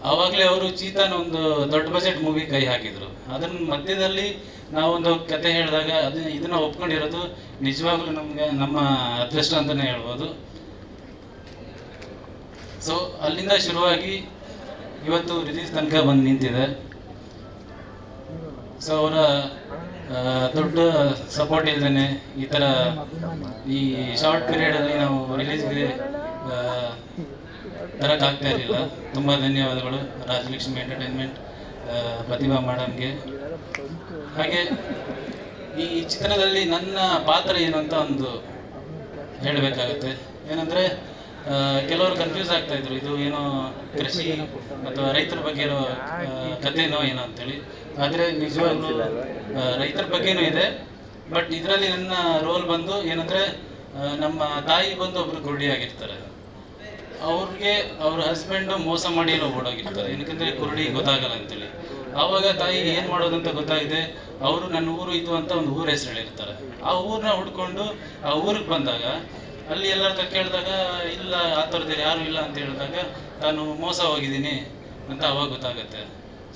ಆವಾಗಲೇ ಅವರು ಚೀತಾನ ಒಂದು ದೊಡ್ಡ ಬಜೆಟ್ ಮೂವಿ ಕೈ ಹಾಕಿದರು. ಅದನ್ನ ಮಧ್ಯದಲ್ಲಿ ನಾವೊಂದು ಕತೆ ಹೇಳಿದಾಗ ಇದನ್ನು ಒಪ್ಕೊಂಡಿರೋದು ನಿಜವಾಗ್ಲೂ ನಮ್ಮ ಅದೃಷ್ಟ ಅಂತಲೇ ಹೇಳ್ಬೋದು. ಸೊ ಅಲ್ಲಿಂದ ಶುರುವಾಗಿ ಇವತ್ತು ರಿಲೀಸ್ ತನಕ ಬಂದು ನಿಂತಿದೆ. ಸೊ ಅವರ ದೊಡ್ಡ ಸಪೋರ್ಟ್ ಇಲ್ದೇನೆ ಈ ಥರ ಈ ಶಾರ್ಟ್ ಪೀರಿಯಡಲ್ಲಿ ನಾವು ರಿಲೀಸ್ಗೆ ತರೋಕ್ಕಾಗ್ತಾ ಇರಲಿಲ್ಲ. ತುಂಬ ಧನ್ಯವಾದಗಳು ರಾಜಲಕ್ಷ್ಮಿ ಎಂಟರ್ಟೈನ್ಮೆಂಟ್, ಪ್ರತಿಭಾ ಮೇಡಮ್ಗೆ. ಹಾಗೆ ಈ ಚಿತ್ರದಲ್ಲಿ ನನ್ನ ಪಾತ್ರ ಏನು ಅಂತ ಒಂದು ಹೇಳಬೇಕಾಗತ್ತೆ. ಏನಂದರೆ ಕೆಲವರು ಕನ್ಫ್ಯೂಸ್ ಆಗ್ತಾಯಿದ್ರು, ಇದು ಏನೋ ಕೃಷಿ ಅಥವಾ ರೈತರ ಬಗ್ಗೆ ಇರೋ ಕಥೆನೋ ಏನೋ ಅಂತೇಳಿ. ಆದರೆ ನಿಜವಾಗ್ಲೂ ರೈತರ ಬಗ್ಗೆನೂ ಇದೆ. ಬಟ್ ಇದರಲ್ಲಿ ನನ್ನ ರೋಲ್ ಬಂದು ಏನಂದರೆ, ನಮ್ಮ ತಾಯಿ ಬಂದು ಒಬ್ಬರು ಕುರುಡಿಯಾಗಿರ್ತಾರೆ. ಅವ್ರಿಗೆ ಅವ್ರ ಹಸ್ಬೆಂಡು ಮೋಸ ಮಾಡಿ ಎಲ್ಲ ಓಡೋಗಿರ್ತಾರೆ, ಏನಕ್ಕಂದರೆ ಕುರುಡಿ ಗೊತ್ತಾಗಲ್ಲ ಅಂತೇಳಿ. ಆವಾಗ ತಾಯಿ ಏನು ಮಾಡೋದಂತ ಗೊತ್ತಾಗಿದೆ. ಅವರು ನನ್ನ ಊರು ಇದು ಅಂತ ಒಂದು ಊರ ಹೆಸರು ಹೇಳಿರ್ತಾರೆ. ಆ ಊರನ್ನ ಹುಡ್ಕೊಂಡು ಆ ಊರಿಗೆ ಬಂದಾಗ ಅಲ್ಲಿ ಎಲ್ಲರ ಹತ್ರ ಕೇಳಿದಾಗ ಇಲ್ಲ ಆ ಥರದ್ದು ಯಾರೂ ಇಲ್ಲ ಅಂತ ಹೇಳಿದಾಗ ನಾನು ಮೋಸ ಹೋಗಿದ್ದೀನಿ ಅಂತ ಅವಾಗ ಗೊತ್ತಾಗುತ್ತೆ.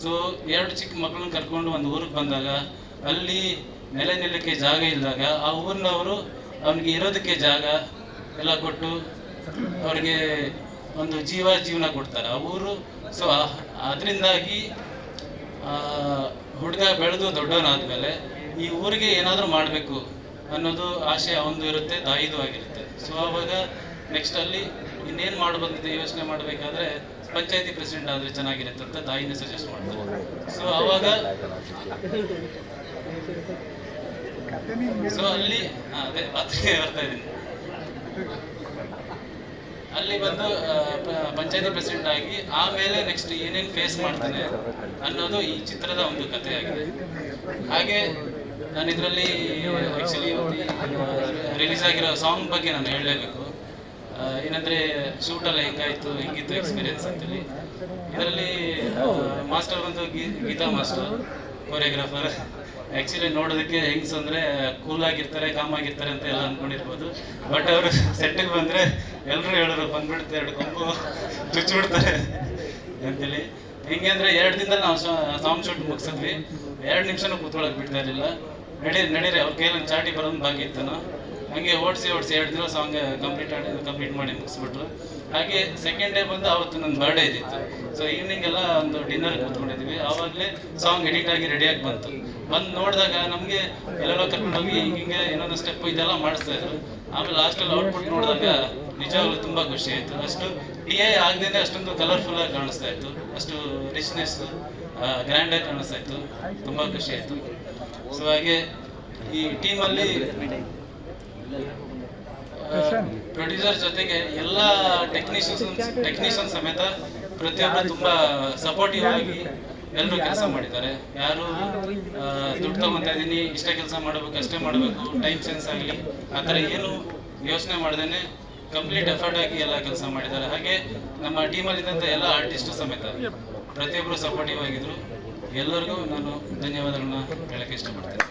ಸೊ 2 ಚಿಕ್ಕ ಮಕ್ಕಳನ್ನ ಕರ್ಕೊಂಡು ಒಂದು ಊರಿಗೆ ಬಂದಾಗ ಅಲ್ಲಿ ನೆಲೆನಿಲ್ಲಕ್ಕೆ ಜಾಗ ಇಲ್ಲದಾಗ ಆ ಊರಿನವರು ಅವನಿಗೆ ಇರೋದಕ್ಕೆ ಜಾಗ ಎಲ್ಲ ಕೊಟ್ಟು ಅವ್ರಿಗೆ ಒಂದು ಜೀವನ ಕೊಡ್ತಾರೆ ಆ ಊರು. ಸೊ ಅದರಿಂದಾಗಿ ಹುಡುಗ ಬೆಳೆದು ದೊಡ್ಡವನಾದ್ಮೇಲೆ ಈ ಊರಿಗೆ ಏನಾದರೂ ಮಾಡಬೇಕು ಅನ್ನೋದು ಆಶೆ ಒಂದು ಇರುತ್ತೆ, ತಾಯಿದು ಆಗಿರುತ್ತೆ. ಸೊ ಆವಾಗ ನೆಕ್ಸ್ಟ್ ಅಲ್ಲಿ ಇನ್ನೇನು ಮಾಡಬಂದಿದೆ ಯೋಚನೆ ಮಾಡಬೇಕಾದ್ರೆ ಪಂಚಾಯತಿ ಪ್ರೆಸಿಡೆಂಟ್ ಆದರೆ ಚೆನ್ನಾಗಿರುತ್ತೆ ಅಂತ ತಾಯಿನೇ ಸಜೆಸ್ಟ್ ಮಾಡ್ತಾರೆ. ಸೊ ಆವಾಗ ಅಲ್ಲಿ ಅದೇ ಪಾತ್ರೆ ಬರ್ತಾ ಇದ್ದೀನಿ. ಅಲ್ಲಿ ಬಂದು ಪಂಚಾಯತಿ ಪ್ರೆಸಿಡೆಂಟ್ ಆಗಿ ಆಮೇಲೆ ನೆಕ್ಸ್ಟ್ ಏನೇನು ಫೇಸ್ ಮಾಡ್ತಾನೆ ಅನ್ನೋದು ಈ ಚಿತ್ರದ ಒಂದು ಕಥೆಯಾಗಿದೆ. ಹಾಗೆ ನಾನು ಇದರಲ್ಲಿ ಆ್ಯಕ್ಚುಲಿ ರಿಲೀಸ್ ಆಗಿರೋ ಸಾಂಗ್ ಬಗ್ಗೆ ನಾನು ಹೇಳಲೇಬೇಕು. ಏನಂದರೆ ಶೂಟೆಲ್ಲ ಹೆಂಗಿತ್ತು ಎಕ್ಸ್ಪೀರಿಯನ್ಸ್ ಅಂತೇಳಿ. ಇದರಲ್ಲಿ ಮಾಸ್ಟರ್ ಬಂದು ಗೀತಾ ಮಾಸ್ಟರ್ ಕೊರಿಯೋಗ್ರಾಫರ್. ಆ್ಯಕ್ಚುಲಿ ನೋಡೋದಕ್ಕೆ ಹೆಂಗ್ಸ್ ಅಂದರೆ ಕೂಲಾಗಿರ್ತಾರೆ, ಕಾಮಾಗಿರ್ತಾರೆ ಅಂತ ಎಲ್ಲ ಅಂದ್ಕೊಂಡಿರ್ಬೋದು. ಬಟ್ ಅವರು ಸೆಟ್ಟಿಗೆ ಬಂದರೆ ಎಲ್ಲರೂ ಹೇಳೋರು ಬಂದ್ಬಿಡುತ್ತೆ 2 ಕೊಂಬು ಚುಚ್ಚಿಬಿಡ್ತಾರೆ ಅಂತೇಳಿ. ಹೆಂಗೆ ಅಂದರೆ 2 ದಿನದಲ್ಲಿ ನಾವು ಸಾಂಗ್ ಶೂಟ್ ಮುಗಿಸಿದ್ವಿ. 2 ನಿಮಿಷನೂ ಕೂತ್ಕೊಳ್ಳೋಕೆ ಬಿಡ್ತಾ ಇರಲಿಲ್ಲ. ನಡೀರಿ ಅವ್ರ ಕೈಯಲ್ಲಿ ಚಾಟಿ ಬರೋದು ಬಾಕಿ ಇತ್ತನೋ ಹಂಗೆ ಓಡಿಸಿ 2 ದಿನ ಸಾಂಗ್ ಕಂಪ್ಲೀಟ್ ಮಾಡಿ ಮುಗಿಸ್ಬಿಟ್ರು. ಹಾಗೆ ಸೆಕೆಂಡ್ ಡೇ ಬಂದು ಅವತ್ತು ನನ್ನ ಬರ್ಡೇ ಇದ್ದಿತ್ತು. ಸೊ ಈವ್ನಿಂಗ್ ಎಲ್ಲ ಒಂದು ಡಿನ್ನರ್ ಕೂತ್ಕೊಂಡಿದ್ವಿ. ಆವಾಗಲೇ ಸಾಂಗ್ ಎಡಿಟ್ ಆಗಿ ರೆಡಿಯಾಗಿ ಬಂದು ನೋಡಿದಾಗ ನಮಗೆ ಎಲ್ಲೆಲ್ಲೋ ಕರ್ಕೊಂಡೋಗಿ ಹಿಂಗೆ ಏನೊಂದು ಸ್ಟೆಪ್ ಇದೆಲ್ಲ ಮಾಡಿಸ್ತಾ ಇದ್ರು. ಆಮೇಲೆ ಲಾಸ್ಟಲ್ಲಿ ಔಟ್ಪುಟ್ ನೋಡಿದಾಗ ನಿಜವಾಗ್ಲೂ ತುಂಬ ಖುಷಿ ಆಯಿತು. ಅಷ್ಟು DI ಆಗದೇನೆ ಅಷ್ಟೊಂದು ಕಲರ್ಫುಲ್ಲಾಗಿ ಕಾಣಿಸ್ತಾ ಇತ್ತು, ಅಷ್ಟು ರಿಚ್ನೆಸ್ ಗ್ರ್ಯಾಂಡಾಗಿ ಕಾಣಿಸ್ತಾ ಇತ್ತು, ತುಂಬ ಖುಷಿ ಆಯಿತು. ಸೊ ಹಾಗೆ ಈ ಟೀಮಲ್ಲಿ ಪ್ರೊಡ್ಯೂಸರ್ ಜೊತೆಗೆ ಎಲ್ಲ ಟೆಕ್ನಿಷಿಯನ್ ಸಮೇತ ಪ್ರತಿಯೊಬ್ಬರು ತುಂಬ ಸಪೋರ್ಟಿವ್ ಆಗಿ ಎಲ್ಲರೂ ಕೆಲಸ ಮಾಡಿದ್ದಾರೆ. ಯಾರು ದುಡ್ಡು ತಗೊತಾ ಇದ್ದೀನಿ, ಇಷ್ಟೇ ಕೆಲಸ ಮಾಡಬೇಕು, ಅಷ್ಟೇ ಮಾಡಬೇಕು, ಟೈಮ್ ಸೆನ್ಸ್ ಆಗಲಿ ಆ ಥರ ಏನು ಯೋಚನೆ ಮಾಡ್ದೇನೆ ಕಂಪ್ಲೀಟ್ ಎಫರ್ಟ್ ಆಗಿ ಎಲ್ಲ ಕೆಲಸ ಮಾಡಿದ್ದಾರೆ. ಹಾಗೆ ನಮ್ಮ ಟೀಮಲ್ಲಿದ್ದಂಥ ಎಲ್ಲ ಆರ್ಟಿಸ್ಟು ಸಮೇತ ಪ್ರತಿಯೊಬ್ಬರು ಸಪೋರ್ಟಿವ್ ಆಗಿದ್ರು. ಎಲ್ಲರಿಗೂ ನಾನು ಧನ್ಯವಾದಗಳನ್ನ ಹೇಳಕ್ಕೆ ಇಷ್ಟಪಡ್ತೇನೆ.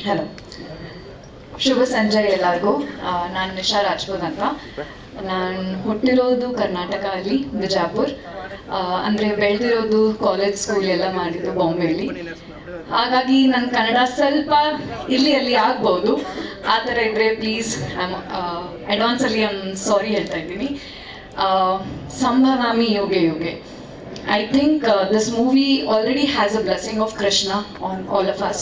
ಹಲೋ, ಶುಭ ಸಂಜೆ ಎಲ್ಲರಿಗೂ. ನಾನು ನಿಶಾ ರಾಜ್ಪೂತ್ ಅಂತ. ನಾನು ಹುಟ್ಟಿರೋದು ಕರ್ನಾಟಕ ಅಲ್ಲಿ ಬಿಜಾಪುರ್, ಅಂದರೆ ಬೆಳೆದಿರೋದು ಕಾಲೇಜ್ ಸ್ಕೂಲ್ ಎಲ್ಲ ಮಾಡಿದ್ದು ಬಾಂಬೆಯಲ್ಲಿ. ಹಾಗಾಗಿ ನನ್ನ ಕನ್ನಡ ಸ್ವಲ್ಪ ಇಲ್ಲಿ ಅಲ್ಲಿ ಆಗ್ಬೋದು. ಆ ಥರ ಇದ್ದರೆ ಪ್ಲೀಸ್ ಅಡ್ವಾನ್ಸಲ್ಲಿ ಸಾರಿ ಹೇಳ್ತಾ ಇದ್ದೀನಿ. ಸಂಭವಾಮಿ ಯುಗೆ ಯುಗೆ. I think this movie already has a blessing of Krishna on all of us.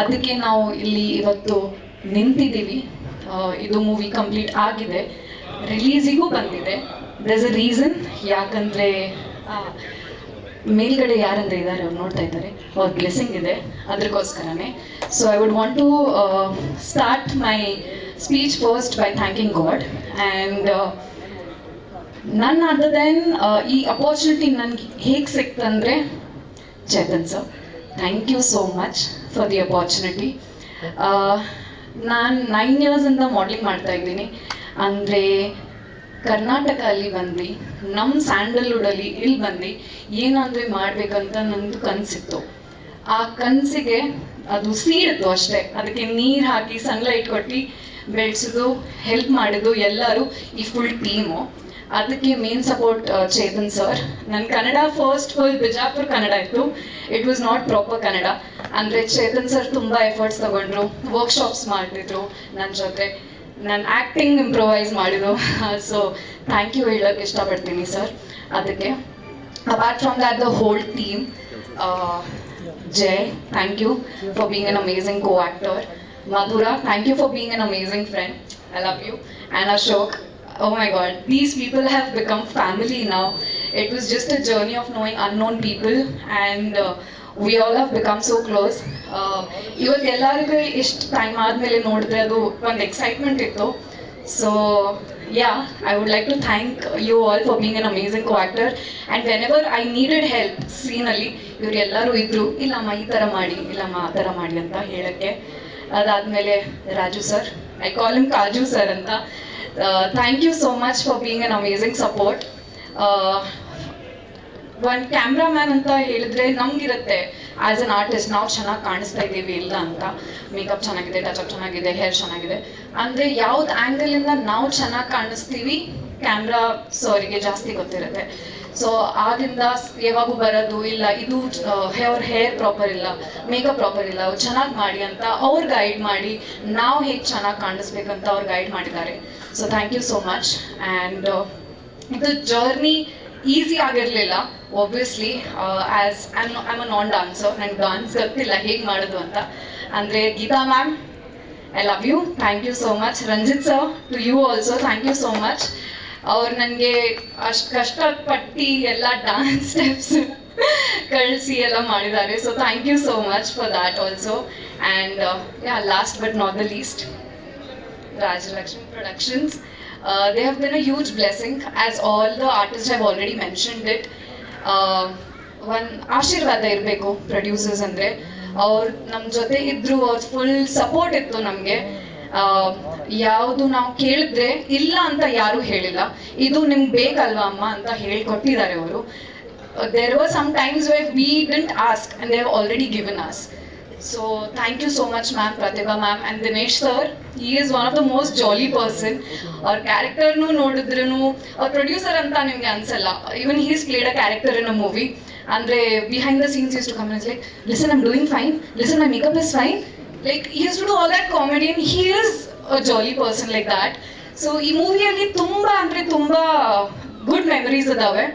ಅದಕ್ಕೆ ನಾವು ಇಲ್ಲಿ ಇವತ್ತು ನಿಂತಿದ್ದೀವಿ. ಇದು ಮೂವಿ ಕಂಪ್ಲೀಟ್ ಆಗಿದೆ, ರಿಲೀಸಿಗೂ ಬಂದಿದೆ. ದೇರ್ಸ್ ಅ ರೀಸನ್, ಯಾಕಂದರೆ ಮೇಲ್ಗಡೆ ಯಾರಂದ್ರೆ ಇದ್ದಾರೆ ಅವ್ರು ನೋಡ್ತಾ ಇದ್ದಾರೆ, ಅವ್ರ ಬ್ಲೆಸ್ಸಿಂಗ್ ಇದೆ, ಅದಕ್ಕೋಸ್ಕರನೇ. So I would want to start my speech first by thanking God. And none other than ಈ ಅಪರ್ಚುನಿಟಿ ನನಗೆ ಹೇಗೆ ಸಿಕ್ತಂದರೆ Chetan sir, thank you so much for the opportunity. ನಾನು 9 ಇಯರ್ಸಿಂದ ಮಾಡಲಿಂಗ್ ಮಾಡ್ತಾ ಇದ್ದೀನಿ. ಅಂದರೆ ಕರ್ನಾಟಕ ಅಲ್ಲಿ ಬಂದು ನಮ್ಮ ಸ್ಯಾಂಡಲ್ವುಡಲ್ಲಿ ಇಲ್ಲಿ ಬಂದು ಏನಂದರೆ ಮಾಡಬೇಕಂತ ನಂದು ಕನಸಿತ್ತು. ಆ ಕನಸಿಗೆ ಅದು ಸೀಡಿತ್ತು ಅಷ್ಟೇ. ಅದಕ್ಕೆ ನೀರು ಹಾಕಿ ಸನ್ಲೈಟ್ ಕೊಟ್ಟು ಬೆಳೆಸೋದು, ಹೆಲ್ಪ್ ಮಾಡಿದ್ದು ಎಲ್ಲರೂ, ಈ ಫುಲ್ ಟೀಮು. ಅದಕ್ಕೆ ಮೇನ್ ಸಪೋರ್ಟ್ ಚೇತನ್ ಸರ್. ನನ್ನ ಕನ್ನಡ ಫಸ್ಟ್ ಫುಲ್ ಬಿಜಾಪುರ್ ಕನ್ನಡ ಇತ್ತು, it was not proper Kannada. ಅಂದರೆ ಚೇತನ್ ಸರ್ ತುಂಬ ಎಫರ್ಟ್ಸ್ ತಗೊಂಡ್ರು, ವರ್ಕ್ಶಾಪ್ಸ್ ಮಾಡಿದ್ರು ನನ್ನ ಜೊತೆ, ನನ್ನ ಆ್ಯಕ್ಟಿಂಗ್ ಇಂಪ್ರೂವೈಸ್ ಮಾಡಿದ್ರು. ಸೊ ಥ್ಯಾಂಕ್ ಯು ಹೇಳೋಕ್ಕೆ ಇಷ್ಟಪಡ್ತೀನಿ ಸರ್. ಅದಕ್ಕೆ apart from that the whole team, Jai, thank you for being an amazing co actor. Madhura, thank you for being an amazing friend. I love you. And Ashok, oh my God, these people have become family now. It was just a journey of knowing unknown people, and we all have become so close. ಇವತ್ತು ಎಲ್ಲರಿಗೂ ಇಷ್ಟು time ಆದಮೇಲೆ ನೋಡಿದ್ರೆ ಅದು ಒಂದು excitement ಇತ್ತು. So yeah, I would like to thank you all for being an amazing co-actor. And whenever I needed help ಸೀನಲ್ಲಿ ಇವ್ರು ಎಲ್ಲರೂ ಇದ್ರು, ಇಲ್ಲಮ್ಮ ಈ ಥರ ಮಾಡಿ, ಇಲ್ಲಮ್ಮ ಆ ಥರ ಮಾಡಿ ಅಂತ ಹೇಳೋಕ್ಕೆ. ಅದಾದಮೇಲೆ Raju sir, I call him Kaju sir ಅಂತ. Thank you so much for being an amazing support. ಒಂದು ಕ್ಯಾಮ್ರಾಮ್ಯಾನ್ ಅಂತ ಹೇಳಿದ್ರೆ ನಮಗಿರುತ್ತೆ ಆ್ಯಸ್ ಅನ್ ಆರ್ಟಿಸ್ಟ್, ನಾವು ಚೆನ್ನಾಗಿ ಕಾಣಿಸ್ತಾ ಇದ್ದೀವಿ ಇಲ್ಲ ಅಂತ, ಮೇಕಪ್ ಚೆನ್ನಾಗಿದೆ, ಟಚಪ್ ಚೆನ್ನಾಗಿದೆ, ಹೇರ್ ಚೆನ್ನಾಗಿದೆ ಅಂದರೆ ಯಾವ್ದು ಆ್ಯಂಗಲಿಂದ ನಾವು ಚೆನ್ನಾಗಿ ಕಾಣಿಸ್ತೀವಿ ಕ್ಯಾಮ್ರಾ ಸರಿಗೆ ಜಾಸ್ತಿ ಗೊತ್ತಿರುತ್ತೆ. ಸೊ ಆಗಿಂದ ಯಾವಾಗೂ ಬರೋದು ಇಲ್ಲ, ಇದು ಅವ್ರ ಹೇರ್ ಪ್ರಾಪರ್ ಇಲ್ಲ, ಮೇಕಪ್ ಪ್ರಾಪರ್ ಇಲ್ಲ, ಅವ್ರು ಚೆನ್ನಾಗಿ ಮಾಡಿ ಅಂತ ಅವ್ರು ಗೈಡ್ ಮಾಡಿ ನಾವು ಹೇಗೆ ಚೆನ್ನಾಗಿ ಕಾಣಿಸ್ಬೇಕಂತ ಅವ್ರು ಗೈಡ್ ಮಾಡಿದ್ದಾರೆ. So thank you so much. And ಇದು ಜರ್ನಿ ಈಸಿ ಆಗಿರಲಿಲ್ಲ obviously. As I'm a non dancer, ನಂಗೆ ಡಾನ್ಸ್ ಗೊತ್ತಿಲ್ಲ ಹೇಗೆ ಮಾಡೋದು ಅಂತ. ಅಂದರೆ Geetha ma'am, I love you, thank you so much. Ranjith sir, to you also thank you so much. ಅವ್ರು ನನಗೆ ಅಷ್ಟು ಕಷ್ಟಪಟ್ಟು ಎಲ್ಲ ಡಾನ್ಸ್ ಸ್ಟೆಪ್ಸ್ ಕಳಿಸಿ ಎಲ್ಲ ಮಾಡಿದ್ದಾರೆ. So thank you so much for that also. And last but not the least, Rajalakshmi Productions. They have been a huge blessing, as all the artists have already mentioned it. ಒಂದು ಆಶೀರ್ವಾದ ಇರಬೇಕು producers ಅಂದರೆ. ಅವ್ರು ನಮ್ಮ ಜೊತೆ ಇದ್ದರು, ಅವ್ರ full support ಇತ್ತು ನಮಗೆ. ಯಾವುದು ನಾವು ಕೇಳಿದ್ರೆ ಇಲ್ಲ ಅಂತ ಯಾರೂ ಹೇಳಿಲ್ಲ, ಇದು ನಿಮ್ಗೆ ಬೇಕಲ್ವಾ ಅಮ್ಮ ಅಂತ ಹೇಳ್ಕೊಟ್ಟಿದ್ದಾರೆ ಅವರು. There were some times where we didn't ask and they have already given us. So thank you so much ma'am, Pratibha ma'am and Dinesh sir. He is one of the most jolly person. Our character nu nodidrunu our producer anta nimge ansalla, even he has played a character in a movie. ಅಂದರೆ behind the scenes use to come like listen I'm doing fine, listen my makeup is fine, like he used to do all that comedy and he is a jolly person like that. So ಈ ಮೂವಿಯಲ್ಲಿ ತುಂಬ ಅಂದರೆ ತುಂಬ good memories ಅದಾವೆ.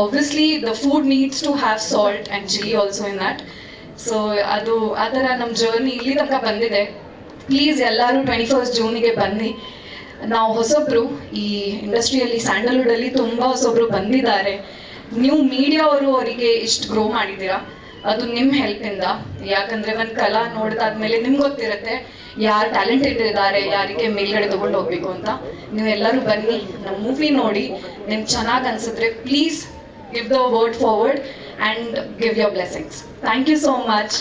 Obviously the food needs to have salt and chilli also in that. So ಅದು ಆ ಥರ ನಮ್ಮ ಜರ್ನಿ ಇಲ್ಲಿ ತನಕ ಬಂದಿದೆ. ಪ್ಲೀಸ್ ಎಲ್ಲರೂ 21st ಜೂನಿಗೆ ಬನ್ನಿ. ನಾವು ಹೊಸೊಬ್ರು ಈ ಇಂಡಸ್ಟ್ರಿಯಲ್ಲಿ ಸ್ಯಾಂಡಲ್ವುಡಲ್ಲಿ ತುಂಬ ಹೊಸೊಬ್ರು ಬಂದಿದ್ದಾರೆ. ನೀವು ಮೀಡಿಯಾವರು ಅವರಿಗೆ ಇಷ್ಟು ಗ್ರೋ ಮಾಡಿದ್ದೀರಾ, ಅದು ನಿಮ್ಮ ಹೆಲ್ಪಿಂದ. ಯಾಕಂದರೆ ಒಂದು ಕಲಾ ನೋಡಿದಾದ್ಮೇಲೆ ನಿಮ್ಗೆ ಗೊತ್ತಿರುತ್ತೆ ಯಾರು ಟ್ಯಾಲೆಂಟೆಡ್ ಇದ್ದಾರೆ, ಯಾರಿಗೆ ಮೇಲ್ಗಡೆ ತೊಗೊಂಡು ಹೋಗ್ಬೇಕು ಅಂತ. ನೀವು ಎಲ್ಲರೂ ಬನ್ನಿ, ನಮ್ಮ ಮೂವಿ ನೋಡಿ, ನಿಮ್ಗೆ ಚೆನ್ನಾಗಿ ಅನಿಸಿದ್ರೆ please give the word forward and give your blessings. Thank you so much.